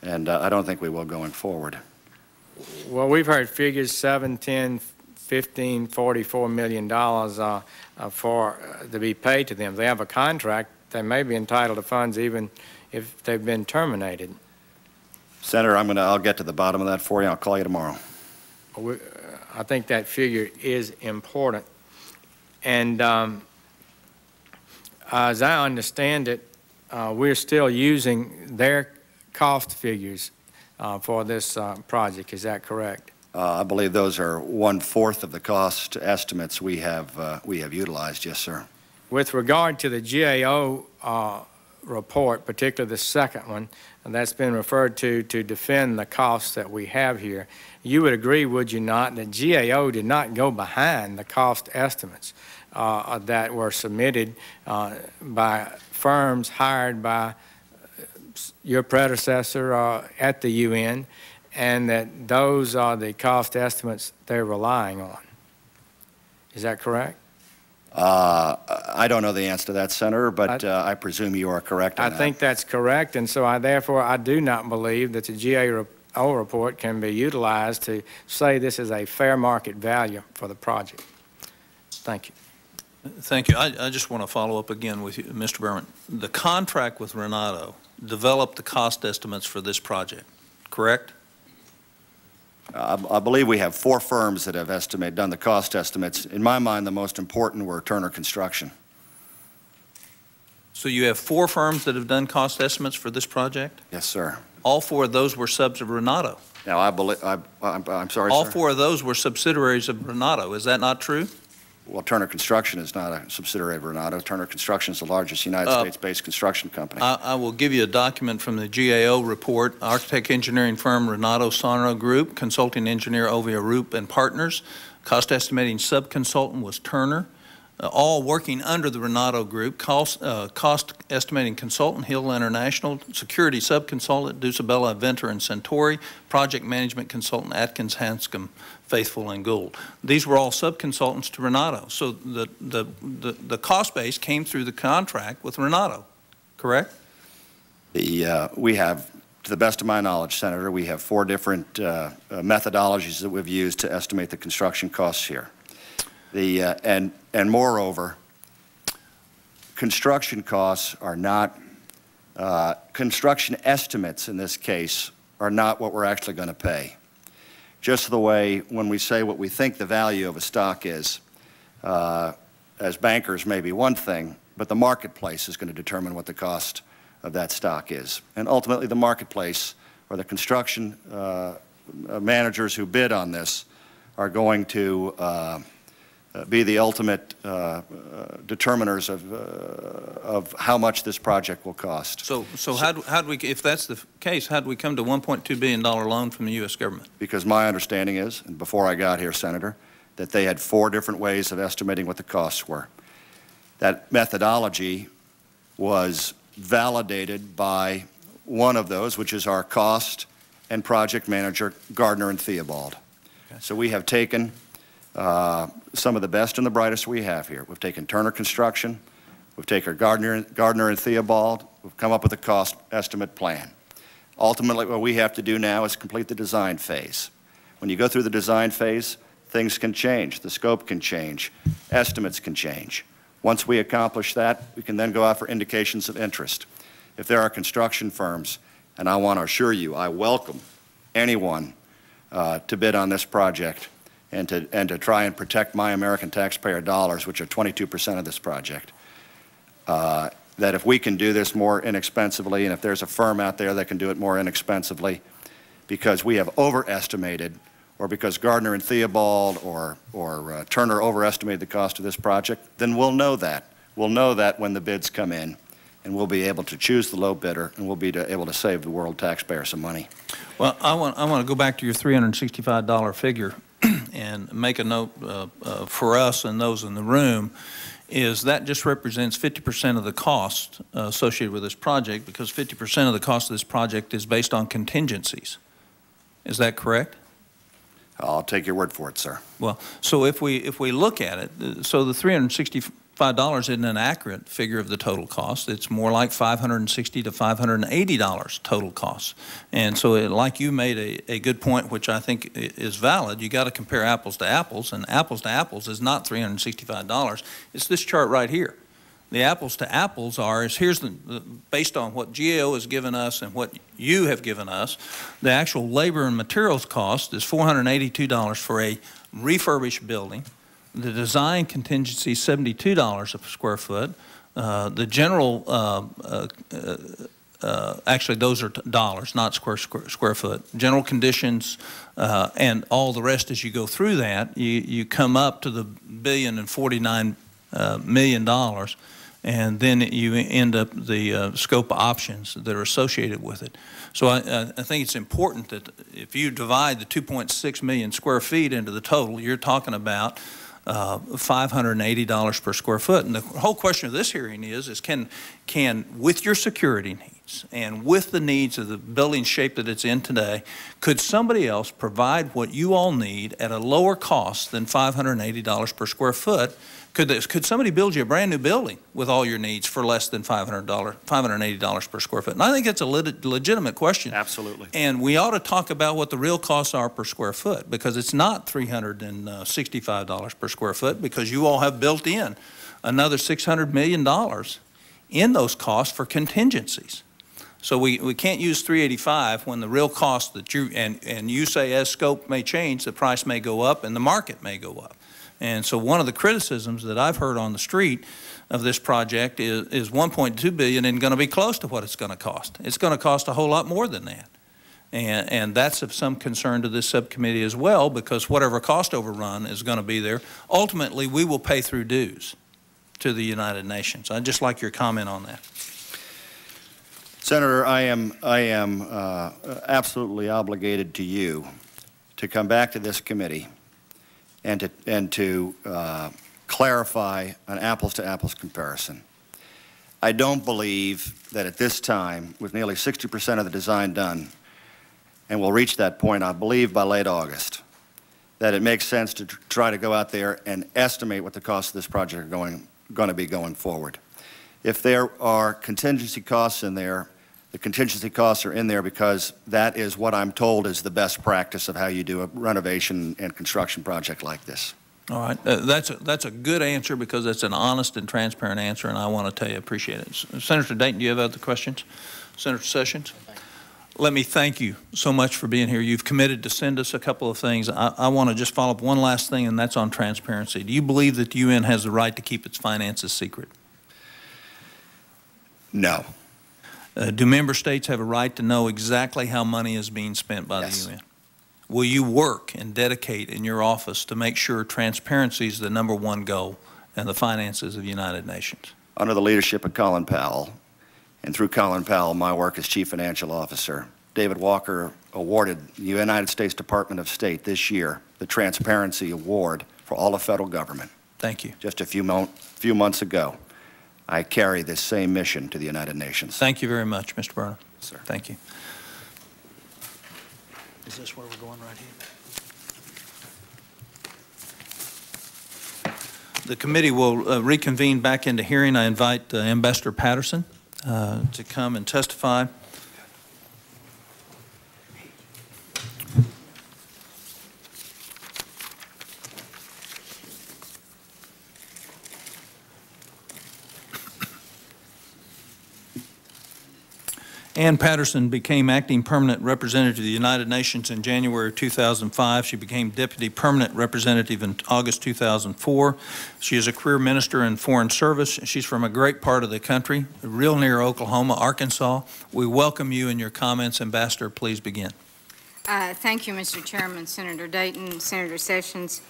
and I don't think we will going forward. Well, we've heard figures 7, 10, 15, $44 million to be paid to them. If they have a contract, they may be entitled to funds even if they've been terminated. Senator, I'll get to the bottom of that for you. I'll call you tomorrow. I think that figure is important. And as I understand it, we're still using their cost figures for this project. Is that correct? I believe those are 1/4 of the cost estimates we have utilized. Yes, sir. With regard to the GAO report, particularly the second one, and that's been referred to defend the costs that we have here, you would agree, would you not, that GAO did not go behind the cost estimates that were submitted by firms hired by your predecessor at the UN, and that those are the cost estimates they're relying on? Is that correct? I don't know the answer to that, Senator, but I presume you are correct on that. I think that's correct, and so therefore I do not believe that the GAO report can be utilized to say this is a fair market value for the project. Thank you. Thank you. I just want to follow up again with you, Mr. Berman. The contract with Renato developed the cost estimates for this project, correct? I believe we have 4 firms that have done the cost estimates. In my mind, the most important were Turner Construction. So you have 4 firms that have done cost estimates for this project? Yes, sir. All 4 of those were subs of Renato. Now, I'm sorry, All sir? 4 of those were subsidiaries of Renato. Is that not true? Well, Turner Construction is not a subsidiary of Renato. Turner Construction is the largest United States-based construction company. I will give you a document from the GAO report. Architect engineering firm Renato Sonro Group, consulting engineer Ovia Roop and Partners, cost estimating sub-consultant was Turner, all working under the Renato Group, cost estimating consultant Hill International, security sub-consultant Dusabella Venture and Centauri, project management consultant Atkins Hanscom, Faithful and Gould. These were all sub-consultants to Renato. So the cost base came through the contract with Renato, correct? We have, to the best of my knowledge, Senator, we have 4 different methodologies that we've used to estimate the construction costs here. And moreover, construction costs are not, construction estimates in this case are not what we're actually going to pay. Just the way when we say what we think the value of a stock is, as bankers may be one thing, but the marketplace is going to determine what the cost of that stock is. And ultimately the marketplace, or the construction managers who bid on this, are going to be the ultimate determiners of how much this project will cost. So how'd we, if that's the case, how'd we come to $1.2 billion loan from the U.S. government? Because my understanding is, and before I got here, Senator, that they had 4 different ways of estimating what the costs were. That methodology was validated by one of those, which is our cost and project manager, Gardner and Theobald. Okay. So we have taken some of the best and the brightest we have here. We've taken Turner Construction, we've taken Gardner and Theobald, we've come up with a cost estimate plan. Ultimately, what we have to do now is complete the design phase. When you go through the design phase, things can change, the scope can change, estimates can change. Once we accomplish that, we can then go out for indications of interest. If there are construction firms, and I want to assure you, I welcome anyone to bid on this project and to try and protect my American taxpayer dollars, which are 22% of this project, that if we can do this more inexpensively, and if there's a firm out there that can do it more inexpensively, because we have overestimated, or because Gardner and Theobald or Turner overestimated the cost of this project, then we'll know that. We'll know that when the bids come in, and we'll be able to choose the low bidder, and we'll be able to save the world taxpayer some money. Well, I want to go back to your $365 figure and make a note for us and those in the room, is that just represents 50% of the cost associated with this project, because 50% of the cost of this project is based on contingencies. Is that correct? I'll take your word for it, sir. Well, so if we look at it, so the $365 isn't an accurate figure of the total cost. It's more like $560 to $580 total cost. And so like you made a good point, which I think is valid, you got to compare apples to apples, and apples to apples is not $365. It's this chart right here. The apples to apples here's based on what GAO has given us and what you have given us, the actual labor and materials cost is $482 for a refurbished building. The design contingency is $72 a square foot. The general, actually those are dollars, not square foot. General conditions and all the rest as you go through that, you come up to the $1,049 million, and then you end up the scope of options that are associated with it. So I think it's important that if you divide the 2.6 million square feet into the total, you're talking about $580 per square foot. And the whole question of this hearing is can with your security needs and with the needs of the building shape that it's in today, could somebody else provide what you all need at a lower cost than $580 per square foot? Could somebody build you a brand new building with all your needs for less than $580 per square foot? And I think it's a legitimate question. Absolutely. And we ought to talk about what the real costs are per square foot, because it's not $365 per square foot, because you all have built in another $600 million in those costs for contingencies. So we can't use 385 when the real cost that and you say as scope may change, the price may go up and the market may go up. And so one of the criticisms that I've heard on the street of this project is $1.2 billion isn't going to be close to what it's going to cost. It's going to cost a whole lot more than that. And that's of some concern to this subcommittee as well, because whatever cost overrun is going to be there, ultimately we will pay through dues to the United Nations. I'd just like your comment on that. Senator, I am absolutely obligated to you to come back to this committee and to clarify an apples-to-apples comparison. I don't believe that at this time, with nearly 60% of the design done, and we'll reach that point, I believe, by late August, that it makes sense to try to go out there and estimate what the costs of this project are going to be going forward. If there are contingency costs in there, the contingency costs are in there because that is what I'm told is the best practice of how you do a renovation and construction project like this. All right. That's a good answer, because it's an honest and transparent answer, and I want to tell you I appreciate it. Senator Dayton, do you have other questions? Senator Sessions? Let me thank you so much for being here. You've committed to send us a couple of things. I want to just follow up one last thing, and that's on transparency. Do you believe that the UN has the right to keep its finances secret? No. Do member states have a right to know exactly how money is being spent by the UN? Will you work and dedicate in your office to make sure transparency is the #1 goal in the finances of the United Nations? Under the leadership of Colin Powell, and through Colin Powell, my work as Chief Financial Officer, David Walker awarded the United States Department of State this year the Transparency Award for all of federal government. Thank you. Just a few months ago. I carry this same mission to the United Nations. Thank you very much, Mr. Burnham. Sir. Thank you. Is this where we're going right here? The committee will reconvene back into hearing. I invite Ambassador Patterson to come and testify. Ann Patterson became acting permanent representative of the United Nations in January of 2005. She became deputy permanent representative in August 2004. She is a career minister in foreign service. She's from a great part of the country, real near Oklahoma, Arkansas. We welcome you and your comments. Ambassador, please begin. Thank you, Mr. Chairman, Senator Dayton, Senator Sessions.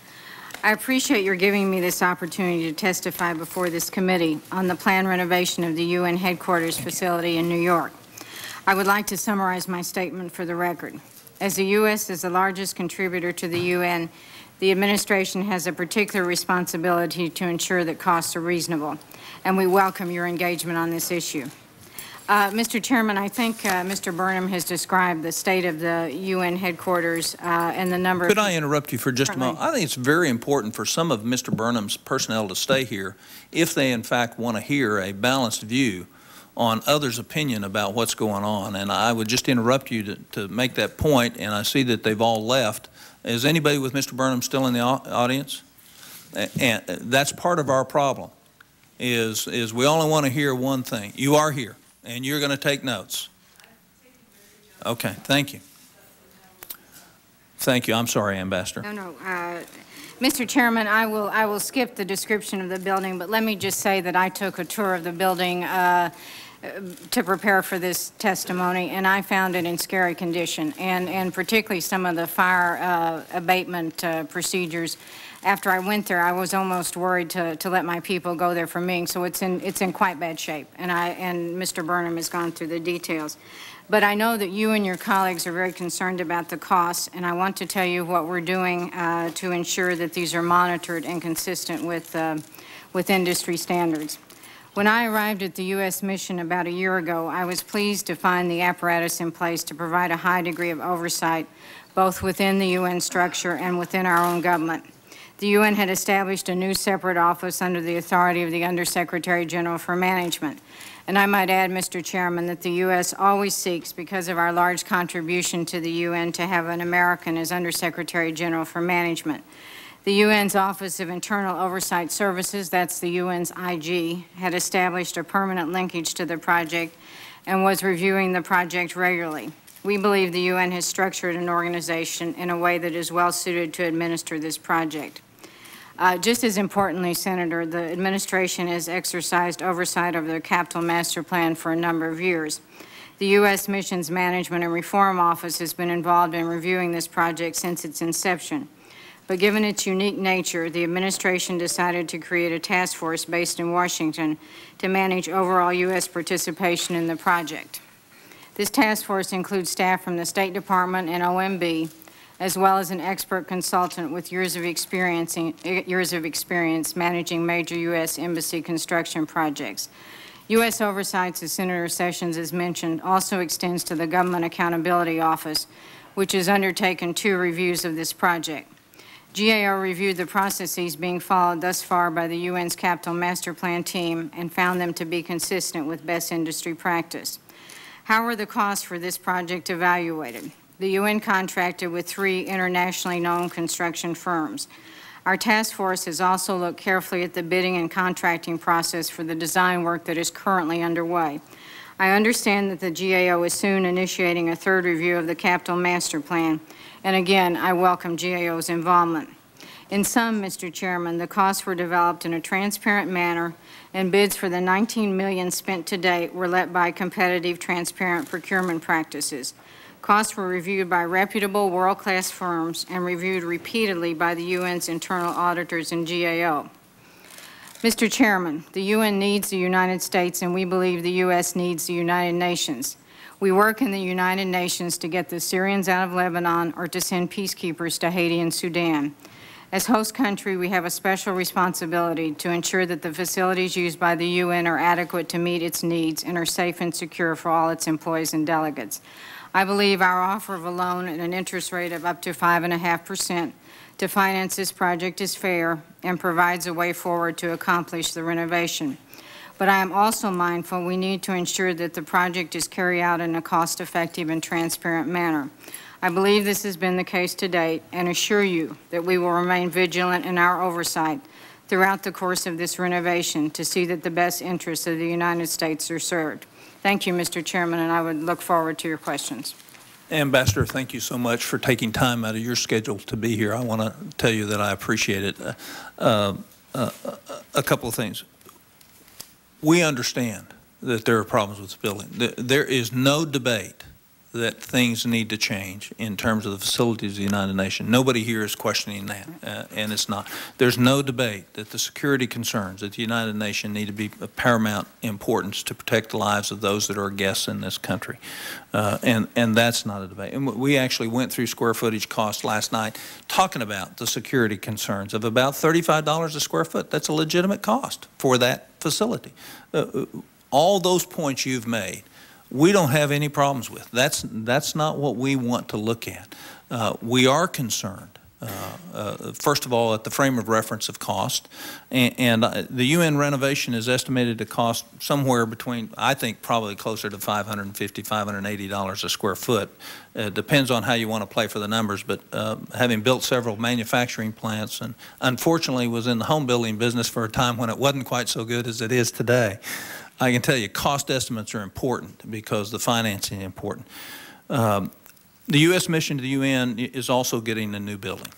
I appreciate your giving me this opportunity to testify before this committee on the planned renovation of the UN headquarters facility in New York. I would like to summarize my statement for the record. As the U.S. is the largest contributor to the UN, the administration has a particular responsibility to ensure that costs are reasonable, and we welcome your engagement on this issue. Mr. Chairman, I think Mr. Burnham has described the state of the UN headquarters and the number Could I interrupt you for just a moment? I think it's very important for some of Mr. Burnham's personnel to stay here if they, in fact, want to hear a balanced view on others' opinion about what's going on. And I would just interrupt you to make that point, and I see that they've all left. Is anybody with Mr. Burnham still in the audience? And that's part of our problem, is we only want to hear one thing. You are here, and you're going to take notes. Okay, thank you. Thank you. I'm sorry, Ambassador. No. Mr. Chairman, I will skip the description of the building, but let me just say that I took a tour of the building to prepare for this testimony, and I found it in scary condition, and particularly some of the fire abatement procedures. After I went there, I was almost worried to let my people go there for meetings, so it's in quite bad shape, and Mr. Burnham has gone through the details. But I know that you and your colleagues are very concerned about the costs, and I want to tell you what we're doing to ensure that these are monitored and consistent with industry standards. When I arrived at the U.S. mission about a year ago, I was pleased to find the apparatus in place to provide a high degree of oversight, both within the UN structure and within our own government. The UN had established a new separate office under the authority of the Undersecretary General for Management. And I might add, Mr. Chairman, that the U.S. always seeks, because of our large contribution to the UN, to have an American as Undersecretary General for Management. The UN's Office of Internal Oversight Services, that's the UN's IG, had established a permanent linkage to the project and was reviewing the project regularly. We believe the UN has structured an organization in a way that is well suited to administer this project. Just as importantly, Senator, the administration has exercised oversight over the Capital Master Plan for a number of years. The U.S. Missions Management and Reform Office has been involved in reviewing this project since its inception. But given its unique nature, the administration decided to create a task force based in Washington to manage overall U.S. participation in the project. This task force includes staff from the State Department and OMB, as well as an expert consultant with years of experience managing major U.S. embassy construction projects. U.S. oversight, as Senator Sessions has mentioned, also extends to the Government Accountability Office, which has undertaken 2 reviews of this project. GAO reviewed the processes being followed thus far by the UN's Capital Master Plan team and found them to be consistent with best industry practice. How were the costs for this project evaluated? The UN contracted with 3 internationally known construction firms. Our task force has also looked carefully at the bidding and contracting process for the design work that is currently underway. I understand that the GAO is soon initiating a 3rd review of the Capital Master Plan, and again, I welcome GAO's involvement. In sum, Mr. Chairman, the costs were developed in a transparent manner, and bids for the $19 million spent to date were let by competitive, transparent procurement practices. Costs were reviewed by reputable, world-class firms and reviewed repeatedly by the UN's internal auditors and GAO. Mr. Chairman, the UN needs the United States, and we believe the U.S. needs the United Nations. We work in the United Nations to get the Syrians out of Lebanon or to send peacekeepers to Haiti and Sudan. As host country, we have a special responsibility to ensure that the facilities used by the UN are adequate to meet its needs and are safe and secure for all its employees and delegates. I believe our offer of a loan at an interest rate of up to 5.5% to finance this project is fair and provides a way forward to accomplish the renovation. But I am also mindful we need to ensure that the project is carried out in a cost-effective and transparent manner. I believe this has been the case to date and assure you that we will remain vigilant in our oversight throughout the course of this renovation to see that the best interests of the United States are served. Thank you, Mr. Chairman, and I would look forward to your questions. Ambassador, thank you so much for taking time out of your schedule to be here. I want to tell you that I appreciate it. A couple of things. We understand that there are problems with the building. There is no debate that things need to change in terms of the facilities of the United Nations. Nobody here is questioning that, and it's not. There's no debate that the security concerns at the United Nations need to be of paramount importance to protect the lives of those that are guests in this country, and that's not a debate. And we actually went through square footage costs last night talking about the security concerns of about $35 a square foot. That's a legitimate cost for that facility. All those points you've made, we don't have any problems with. That's not what we want to look at. We are concerned, first of all, at the frame of reference of cost, and the UN renovation is estimated to cost somewhere between, I think, probably closer to $550, $580 a square foot. Depends on how you want to play for the numbers, but having built several manufacturing plants and unfortunately was in the home building business for a time when it wasn't quite so good as it is today, I can tell you cost estimates are important because the financing is important. The U.S. mission to the UN is also getting a new building.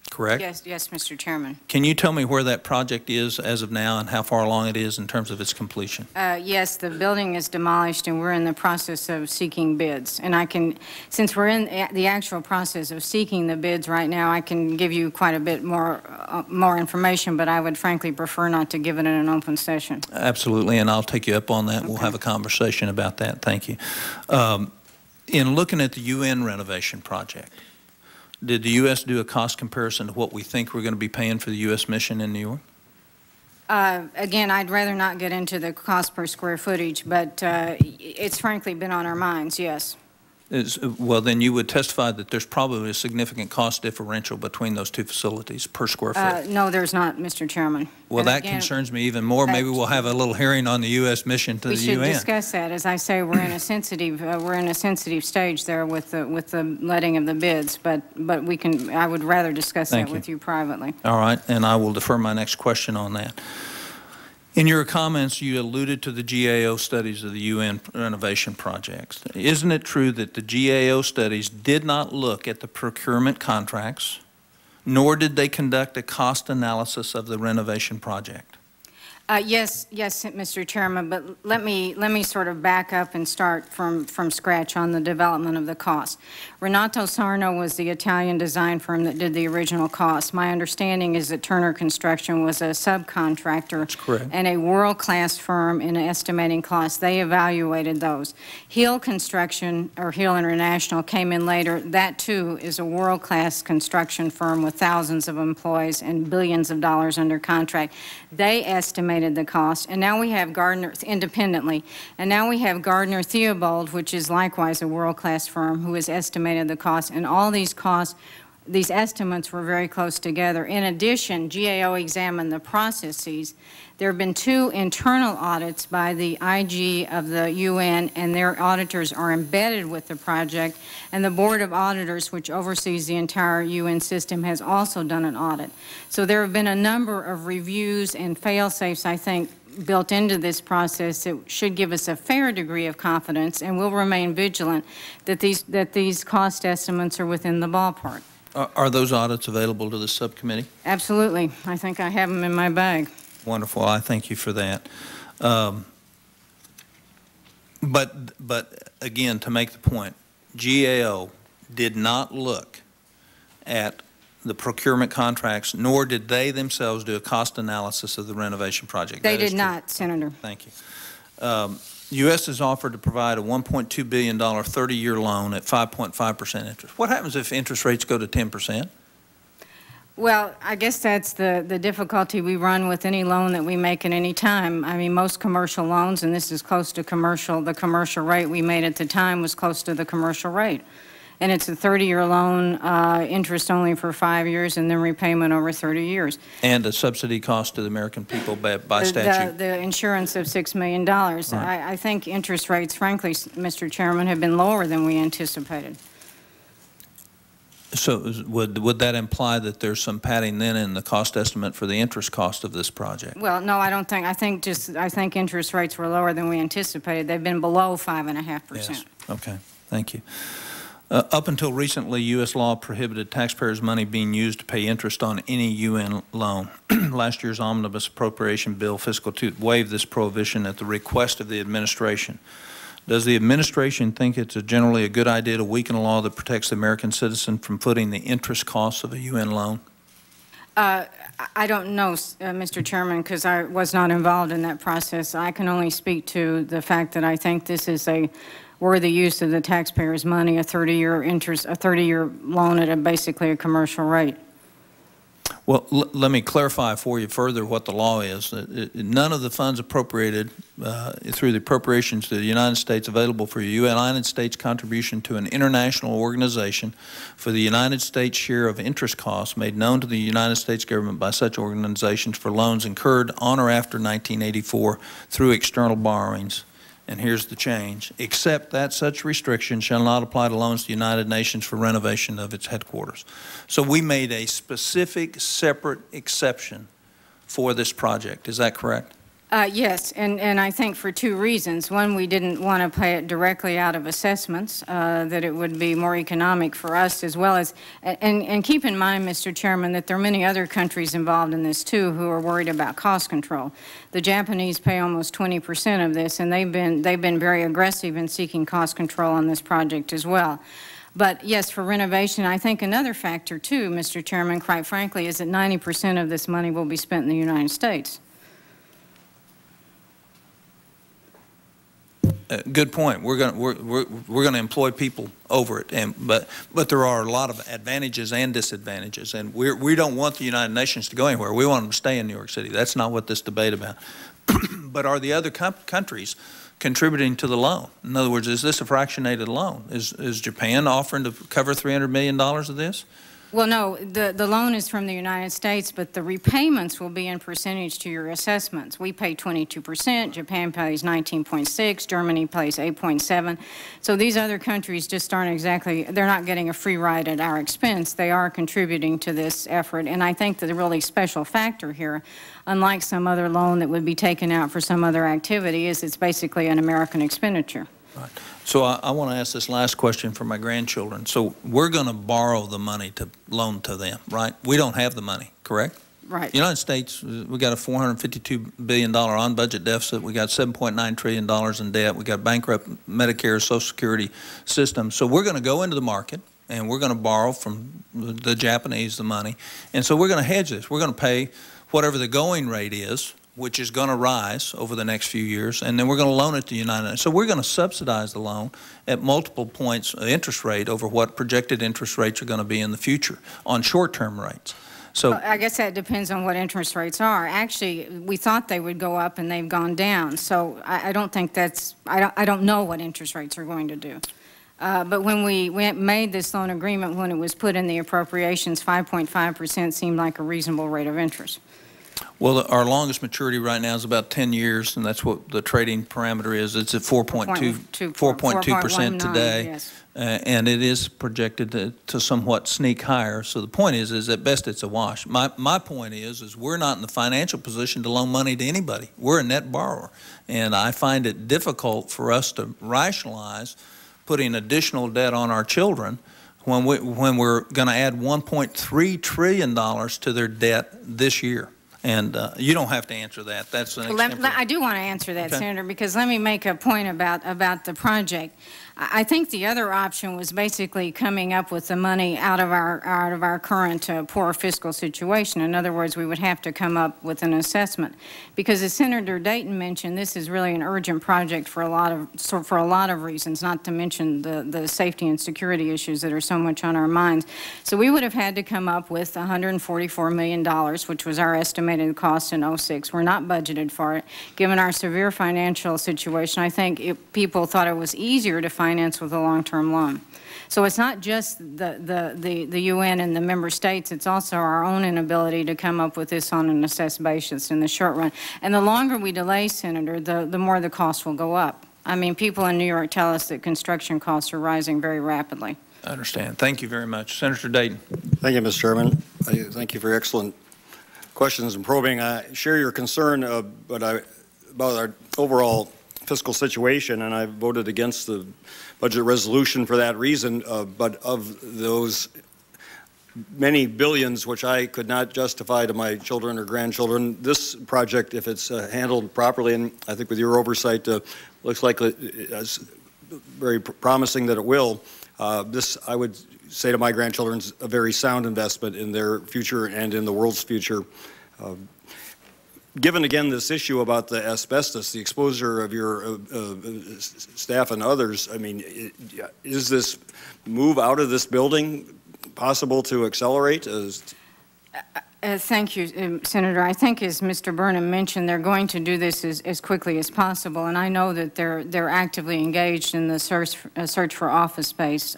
correct? Yes, Mr. Chairman. Can you tell me where that project is as of now and how far along it is in terms of its completion? Yes, the building is demolished, and we're in the process of seeking bids. And I can, since we're in the actual process of seeking the bids right now, I can give you quite a bit more information, but I would frankly prefer not to give it in an open session. Absolutely, and I'll take you up on that. Okay. We'll have a conversation about that. Thank you. In looking at the UN renovation project, did the U.S. do a cost comparison to what we think we're going to be paying for the U.S. mission in New York? Again, I'd rather not get into the cost per square footage, but it's frankly been on our minds, yes. Well, then you would testify that there's probably a significant cost differential between those two facilities per square foot. No, there's not, Mr. Chairman. Well, And that again, concerns me even more. Maybe we'll have a little hearing on the U.S. mission to the UN. We should discuss that. As I say, we're in a sensitive stage there with the letting of the bids, but we can. I would rather discuss that with you privately. All right, and I will defer my next question on that. In your comments, you alluded to the GAO studies of the UN renovation projects. Isn't it true that the GAO studies did not look at the procurement contracts, nor did they conduct a cost analysis of the renovation project? Yes, Mr. Chairman, but let me sort of back up and start from scratch on the development of the cost. Renato Sarno was the Italian design firm that did the original cost. My understanding is that Turner Construction was a subcontractor. That's correct. And a world-class firm in estimating costs. They evaluated those. Hill Construction, or Hill International, came in later. That, too, is a world-class construction firm with thousands of employees and billions of dollars under contract. They estimated the cost, and now we have Gardner independently, and now we have Gardner Theobald, which is likewise a world-class firm, who has estimated the cost, and all these costs, these estimates were very close together. In addition, GAO examined the processes. There have been 2 internal audits by the IG of the UN, and their auditors are embedded with the project, and the Board of Auditors, which oversees the entire UN system, has also done an audit. So there have been a number of reviews and fail-safes, I think, built into this process that should give us a fair degree of confidence, and we'll remain vigilant that these cost estimates are within the ballpark. Are those audits available to the subcommittee? Absolutely. I think I have them in my bag. Wonderful. I thank you for that. But again, to make the point, GAO did not look at the procurement contracts, nor did they themselves do a cost analysis of the renovation project. They did not, Senator. Thank you. U.S. has offered to provide a $1.2 billion 30-year loan at 5.5% interest. What happens if interest rates go to 10%? Well, I guess that's the difficulty we run with any loan that we make at any time. I mean, most commercial loans, and this is close to the commercial rate we made at the time was close to the commercial rate. And it's a 30-year loan, interest only for 5 years, and then repayment over 30 years. And a subsidy cost to the American people by statute. The insurance of $6 million. Right. I think interest rates, frankly, Mr. Chairman, have been lower than we anticipated. So would that imply that there's some padding then in the cost estimate for the interest cost of this project? Well, no, I don't think. I think interest rates were lower than we anticipated. They've been below 5.5%. Yes. Okay. Thank you. Up until recently, U.S. law prohibited taxpayers' money being used to pay interest on any UN loan. Last year's omnibus appropriation bill, Fiscal 2, waived this prohibition at the request of the administration. Does the administration think it's generally a good idea to weaken a law that protects the American citizen from footing the interest costs of a UN loan? I don't know, Mr. Chairman, because I was not involved in that process. I can only speak to the fact that I think this is a worthy use of the taxpayers' money, a 30-year loan at basically a commercial rate. Well, let me clarify for you further what the law is. None of the funds appropriated through the appropriations to the United States available for United States contribution to an international organization for the United States share of interest costs made known to the United States government by such organizations for loans incurred on or after 1984 through external borrowings. And here's the change, except that such restriction shall not apply to loans to the United Nations for renovation of its headquarters. So we made a specific, separate exception for this project. Is that correct? Yes, and I think for two reasons. One, we didn't want to pay it directly out of assessments, that it would be more economic for us, as well as, and keep in mind, Mr. Chairman, that there are many other countries involved in this too who are worried about cost control. The Japanese pay almost 20% of this, and they've been very aggressive in seeking cost control on this project as well. But yes, for renovation, I think another factor too, Mr. Chairman, quite frankly, is that 90% of this money will be spent in the United States. Good point. We're going to employ people over it, but there are a lot of advantages and disadvantages, and we don't want the United Nations to go anywhere. We want them to stay in New York City. That's not what this debate about. But are the other countries contributing to the loan? In other words, is this a fractionated loan? Is Japan offering to cover $300 million of this? Well, no, the loan is from the United States, but the repayments will be in percentage to your assessments. We pay 22%, Japan pays 19.6%, Germany pays 8.7%. So these other countries just aren't exactly, they're not getting a free ride at our expense. They are contributing to this effort, and I think that the really special factor here, unlike some other loan that would be taken out for some other activity, is it's basically an American expenditure. Right. So I want to ask this last question for my grandchildren. So we're going to borrow the money to loan to them, right? We don't have the money, correct? Right. The United States, we got a $452 billion on-budget deficit. We got $7.9 trillion in debt. We got bankrupt Medicare, Social Security system. So we're going to go into the market, and we're going to borrow from the Japanese the money. And so we're going to hedge this. We're going to pay whatever the going rate is, which is going to rise over the next few years, and then we're going to loan it to the United States. So we're going to subsidize the loan at multiple points of interest rate over what projected interest rates are going to be in the future on short-term rates. So well, I guess that depends on what interest rates are. Actually, we thought they would go up, and they've gone down. So I don't think that's, I don't know what interest rates are going to do. But when we made this loan agreement, when it was put in the appropriations, 5.5% seemed like a reasonable rate of interest. Well, our longest maturity right now is about 10 years, and that's what the trading parameter is. It's at 4.2% today, yes. And it is projected to somewhat sneak higher. So the point is at best it's a wash. My point is we're not in the financial position to loan money to anybody. We're a net borrower, and I find it difficult for us to rationalize putting additional debt on our children when we're going to add $1.3 trillion to their debt this year. And you don't have to answer that. That's an example. I do want to answer that, okay, Senator, because let me make a point about the project. I think the other option was basically coming up with the money out of our current poor fiscal situation. In other words, we would have to come up with an assessment, because as Senator Dayton mentioned, this is really an urgent project for a lot of reasons, not to mention the safety and security issues that are so much on our minds. So we would have had to come up with $144 million, which was our estimated cost in '06. We're not budgeted for it. Given our severe financial situation, I think people thought it was easier to finance with a long-term loan. So it's not just the UN and the member states, it's also our own inability to come up with this on an assessed basis in the short run. And the longer we delay, Senator, the more the cost will go up. I mean, people in New York tell us that construction costs are rising very rapidly. I understand. Thank you very much. Senator Dayton. Thank you, Mr. Chairman. Thank you for your excellent questions and probing. I share your concern about our overall fiscal situation, and I voted against the budget resolution for that reason, but of those many billions which I could not justify to my children or grandchildren, this project, if it's handled properly, and I think with your oversight, looks like it's very promising that it will, this, I would say to my grandchildren, is a very sound investment in their future and in the world's future. Given again this issue about the asbestos, the exposure of your staff and others, I mean, is this move out of this building possible to accelerate? Thank you, Senator. I think, as Mr. Burnham mentioned, they're going to do this as quickly as possible, and I know that they're actively engaged in the search for office space.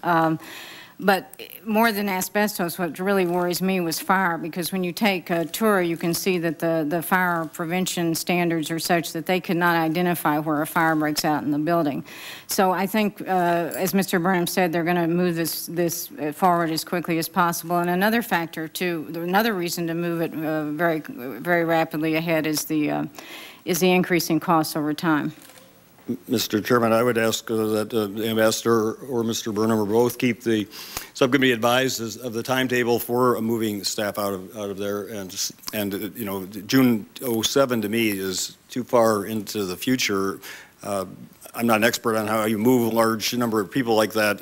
But more than asbestos, what really worries me was fire, because when you take a tour, you can see that the fire prevention standards are such that they could not identify where a fire breaks out in the building. So I think, as Mr. Burnham said, they're going to move this forward as quickly as possible. And another factor, too, another reason to move it very rapidly ahead is the increasing costs over time. Mr. Chairman, I would ask that the Ambassador or Mr. Burnham or both keep the subcommittee advised of the timetable for moving staff out of there. And you know, June 07 to me is too far into the future. I'm not an expert on how you move a large number of people like that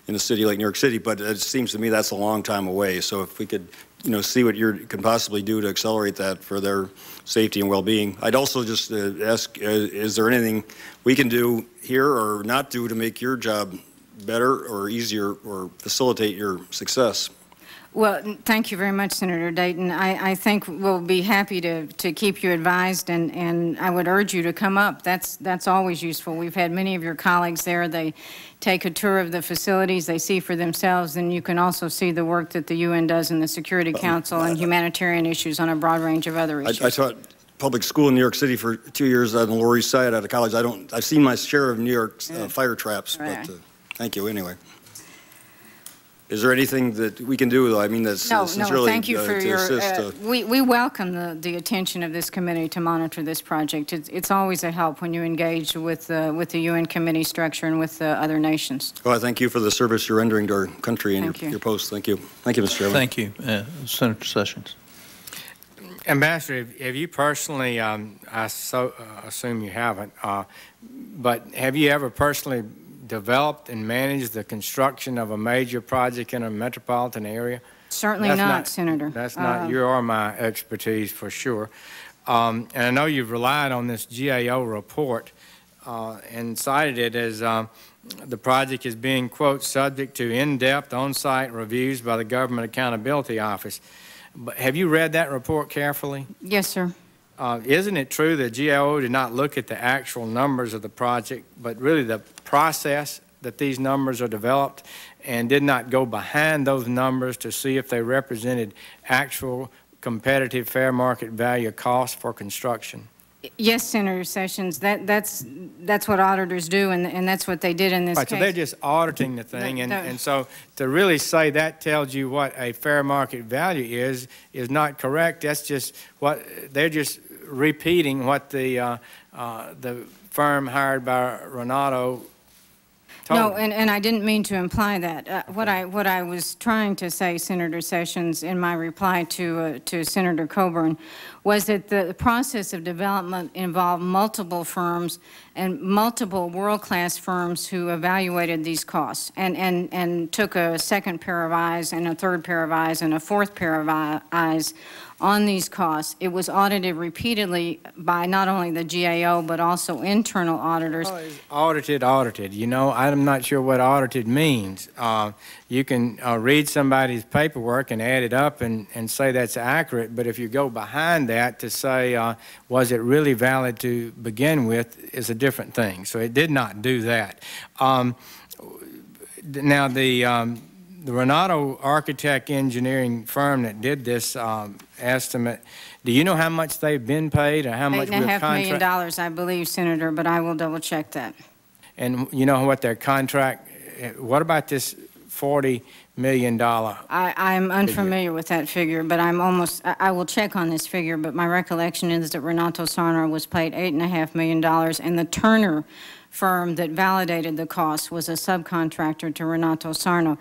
in a city like New York City, but it seems to me that's a long time away. So if we could, you know, see what you can possibly do to accelerate that for their safety and well-being. I'd also just ask, is there anything we can do here or not do to make your job better or easier or facilitate your success? Well, thank you very much, Senator Dayton. I think we'll be happy to keep you advised, and I would urge you to come up. That's always useful. We've had many of your colleagues there. They take a tour of the facilities, they see for themselves, and you can also see the work that the UN does in the Security Council and humanitarian issues on a broad range of other issues. I taught public school in New York City for 2 years on the Lower East Side out of college. I've seen my share of New York's fire traps, right. But thank you anyway. Is there anything that we can do, though? I mean, that's sincerely no, thank you for your, assist. We welcome the attention of this committee to monitor this project. It's always a help when you engage with the UN committee structure and with other nations. Well, I thank you for the service you're rendering to our country and your post. Thank you. Thank you, Mr. Chairman. Thank you. Senator Sessions. Ambassador, have you personally, I assume you haven't, but have you ever personally developed and managed the construction of a major project in a metropolitan area? Certainly not, Senator. That's not your or my expertise for sure. And I know you've relied on this GAO report and cited it as the project is being, quote, subject to in-depth on-site reviews by the Government Accountability Office. But have you read that report carefully? Yes, sir. Isn't it true that GAO did not look at the actual numbers of the project, but really the process that these numbers are developed, and did not go behind those numbers to see if they represented actual competitive fair market value costs for construction? Yes, Senator Sessions, that's what auditors do, and that's what they did in this case. So they're just auditing the thing, and so to really say that tells you what a fair market value is not correct. That's just what they're just repeating what the firm hired by Renato told. No, and I didn't mean to imply that. What I was trying to say, Senator Sessions, in my reply to Senator Coburn, was that the process of development involved multiple firms and multiple world-class firms who evaluated these costs and took a second pair of eyes and a third pair of eyes and a fourth pair of eyes on these costs. It was audited repeatedly by not only the GAO but also internal auditors. Oh, audited. You know, I'm not sure what audited means. You can read somebody's paperwork and add it up and say that's accurate, but if you go behind that to say, was it really valid to begin with, is a different thing. So it did not do that. Now, the Renato architect engineering firm that did this estimate, do you know how much they've been paid or how much we've contracted? $8.5 million, I believe, Senator, but I will double check that. And you know what their contract, what about this $40 million? I'm unfamiliar with that figure, but I will check on this figure, but my recollection is that Renato Sarno was paid $8.5 million, and the Turner firm that validated the cost was a subcontractor to Renato Sarno.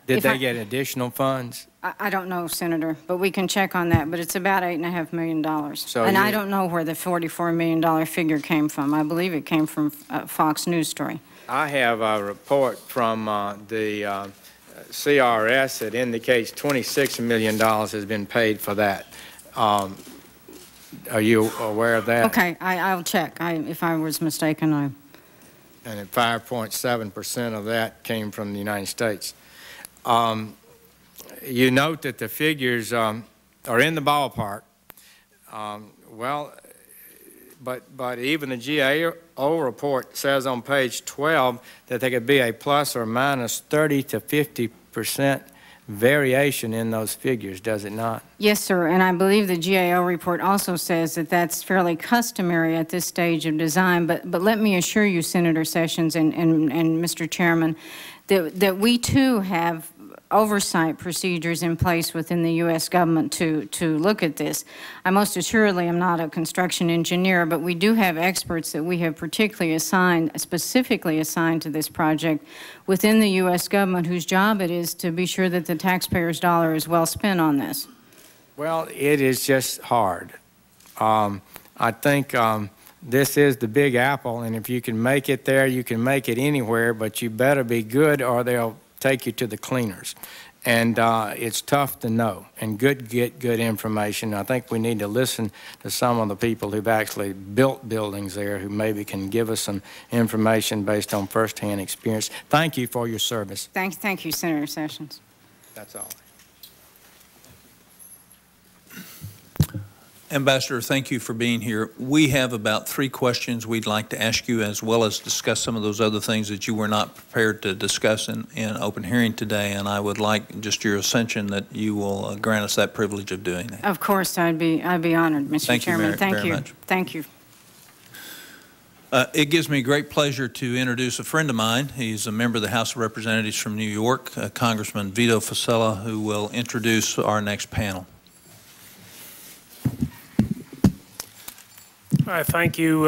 Did they get additional funds? I don't know, Senator, but we can check on that, but it's about $8.5 million. So and I don't know where the $44 million figure came from. I believe it came from Fox News story. I have a report from the CRS that indicates $26 million has been paid for that. Are you aware of that? Okay, I'll check. If I was mistaken, And 5.7% of that came from the United States. You note that the figures are in the ballpark. Well, but even the GAO report says on page 12 that there could be a plus or minus 30 to 50% variation in those figures, does it not? Yes, sir, and I believe the GAO report also says that that's fairly customary at this stage of design, but let me assure you, Senator Sessions and Mr. Chairman, that we too have oversight procedures in place within the U.S. government to look at this. I most assuredly am not a construction engineer, but we do have experts that we have specifically assigned to this project within the U.S. government whose job it is to be sure that the taxpayer's dollar is well spent on this. Well, it is just hard. I think this is the Big Apple, and if you can make it there, you can make it anywhere, but you better be good or they'll take you to the cleaners. And it's tough to know and get good information. I think we need to listen to some of the people who've actually built buildings there who maybe can give us some information based on firsthand experience. Thank you for your service. Thank you, Senator Sessions. That's all. Ambassador, thank you for being here. We have about 3 questions we'd like to ask you, as well as discuss some of those other things that you were not prepared to discuss in open hearing today, and I would like just your ascension that you will grant us that privilege of doing that. Of course, I'd be honored, Mr. Chairman. Thank you very much. Thank you. It gives me great pleasure to introduce a friend of mine. He's a member of the House of Representatives from New York, Congressman Vito Fossella, who will introduce our next panel. Thank you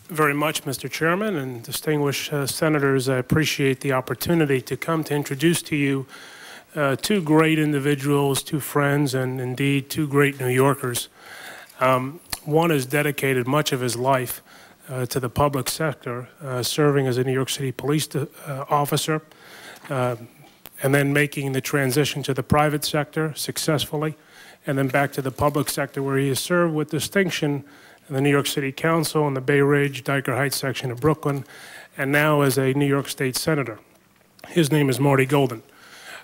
very much, Mr. Chairman, and distinguished senators. I appreciate the opportunity to come to introduce to you 2 great individuals, 2 friends, and indeed 2 great New Yorkers. One has dedicated much of his life to the public sector, serving as a New York City police officer, and then making the transition to the private sector successfully, and then back to the public sector, where he has served with distinction in the New York City Council in the Bay Ridge, Dyker Heights section of Brooklyn, and now as a New York State Senator. His name is Marty Golden.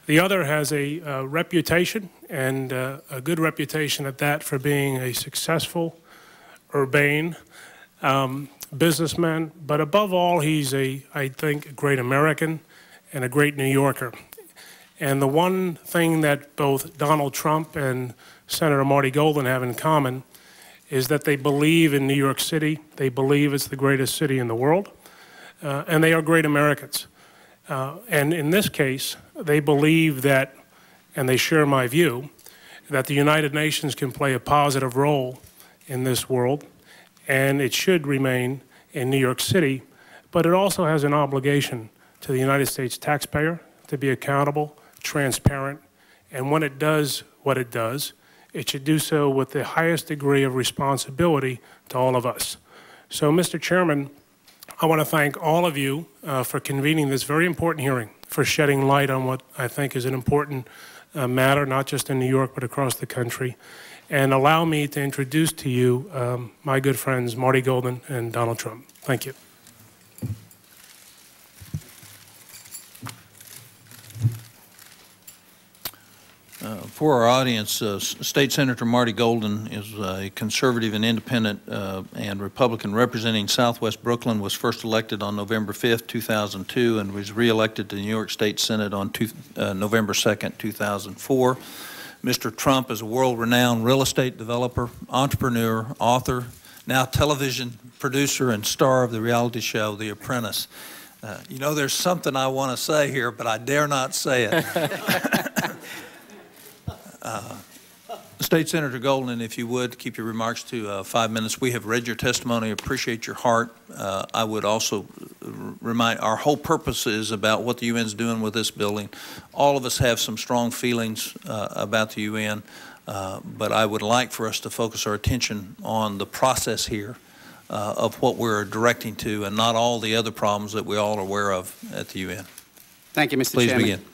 The other has a reputation, and a good reputation at that, for being a successful, urbane businessman, but above all, he's I think, a great American and a great New Yorker. And the one thing that both Donald Trump and Senator Marty Golden have in common is that they believe in New York City. They believe it's the greatest city in the world, and they are great Americans. And in this case, they believe that, and they share my view, that the United Nations can play a positive role in this world, and it should remain in New York City, but it also has an obligation to the United States taxpayer to be accountable, transparent, and when it does what it does, it should do so with the highest degree of responsibility to all of us. So, Mr. Chairman, I want to thank all of you for convening this very important hearing, for shedding light on what I think is an important matter, not just in New York, but across the country. And allow me to introduce to you my good friends, Marty Golden and Donald Trump. Thank you. For our audience, State Senator Marty Golden is a conservative and independent and Republican representing Southwest Brooklyn, was first elected on November 5th, 2002, and was reelected to the New York State Senate on November 2nd, 2004. Mr. Trump is a world-renowned real estate developer, entrepreneur, author, now television producer and star of the reality show, The Apprentice. You know, there's something I want to say here, but I dare not say it. State Senator Golden, if you would, keep your remarks to 5 minutes. We have read your testimony, appreciate your heart. I would also remind, our whole purpose is about what the UN is doing with this building. All of us have some strong feelings about the UN, but I would like for us to focus our attention on the process here of what we're directing to, and not all the other problems that we all are aware of at the UN. Thank you, Mr. Please Chairman. begin.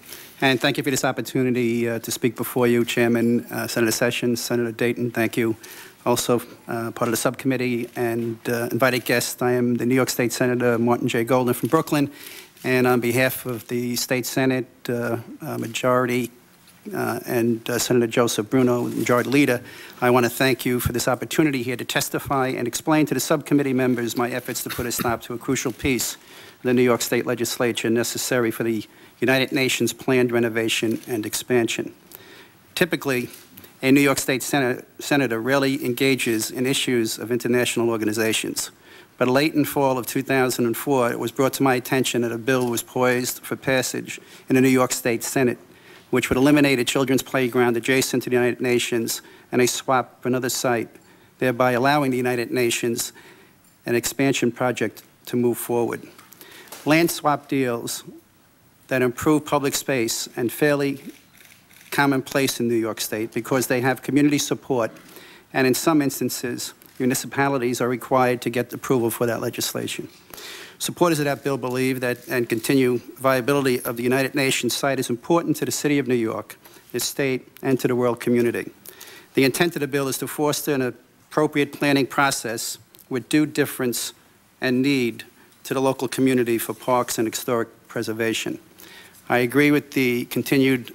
And thank you for this opportunity to speak before you, Chairman, Senator Sessions, Senator Dayton. Thank you. Also part of the subcommittee and invited guest. I am the New York State Senator Martin J. Golden from Brooklyn. And on behalf of the State Senate Majority and Senator Joseph Bruno, Majority Leader, I want to thank you for this opportunity here to testify and explain to the subcommittee members my efforts to put a stop to a crucial piece of the New York State Legislature necessary for the United Nations planned renovation and expansion. Typically, a New York State Senator rarely engages in issues of international organizations. But late in fall of 2004, it was brought to my attention that a bill was poised for passage in the New York State Senate, which would eliminate a children's playground adjacent to the United Nations and a swap for another site, thereby allowing the United Nations an expansion project to move forward. Land swap deals that improve public space and fairly commonplace in New York State because they have community support, and in some instances, municipalities are required to get approval for that legislation. Supporters of that bill believe that and continue viability of the United Nations site is important to the City of New York, the state, and to the world community. The intent of the bill is to foster an appropriate planning process with due deference and need to the local community for parks and historic preservation. I agree with the continued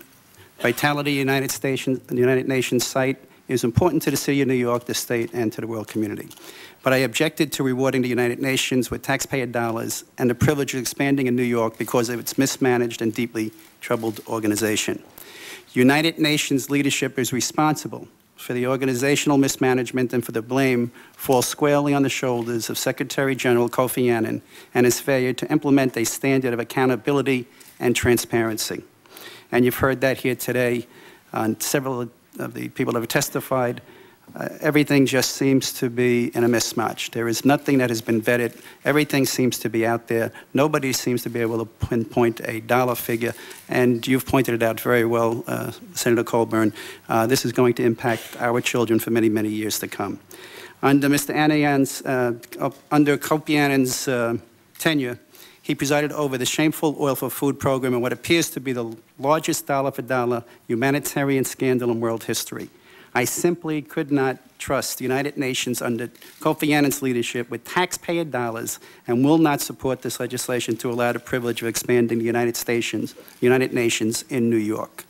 vitality of the United Nations site is important to the City of New York, the state, and to the world community. But I objected to rewarding the United Nations with taxpayer dollars and the privilege of expanding in New York because of its mismanaged and deeply troubled organization. United Nations leadership is responsible for the organizational mismanagement, and for the blame falls squarely on the shoulders of Secretary General Kofi Annan and his failure to implement a standard of accountability and transparency. And you've heard that here today on several of the people that have testified. Everything just seems to be in a mismatch. There is nothing that has been vetted. Everything seems to be out there. Nobody seems to be able to pinpoint a dollar figure. And you've pointed it out very well, Senator Colburn. This is going to impact our children for many, many years to come. Under Mr. Anan's, under Kofi Annan's tenure, he presided over the shameful Oil for Food program and what appears to be the largest dollar-for-dollar humanitarian scandal in world history. I simply could not trust the United Nations under Kofi Annan's leadership with taxpayer dollars and will not support this legislation to allow the privilege of expanding the United Nations in New York.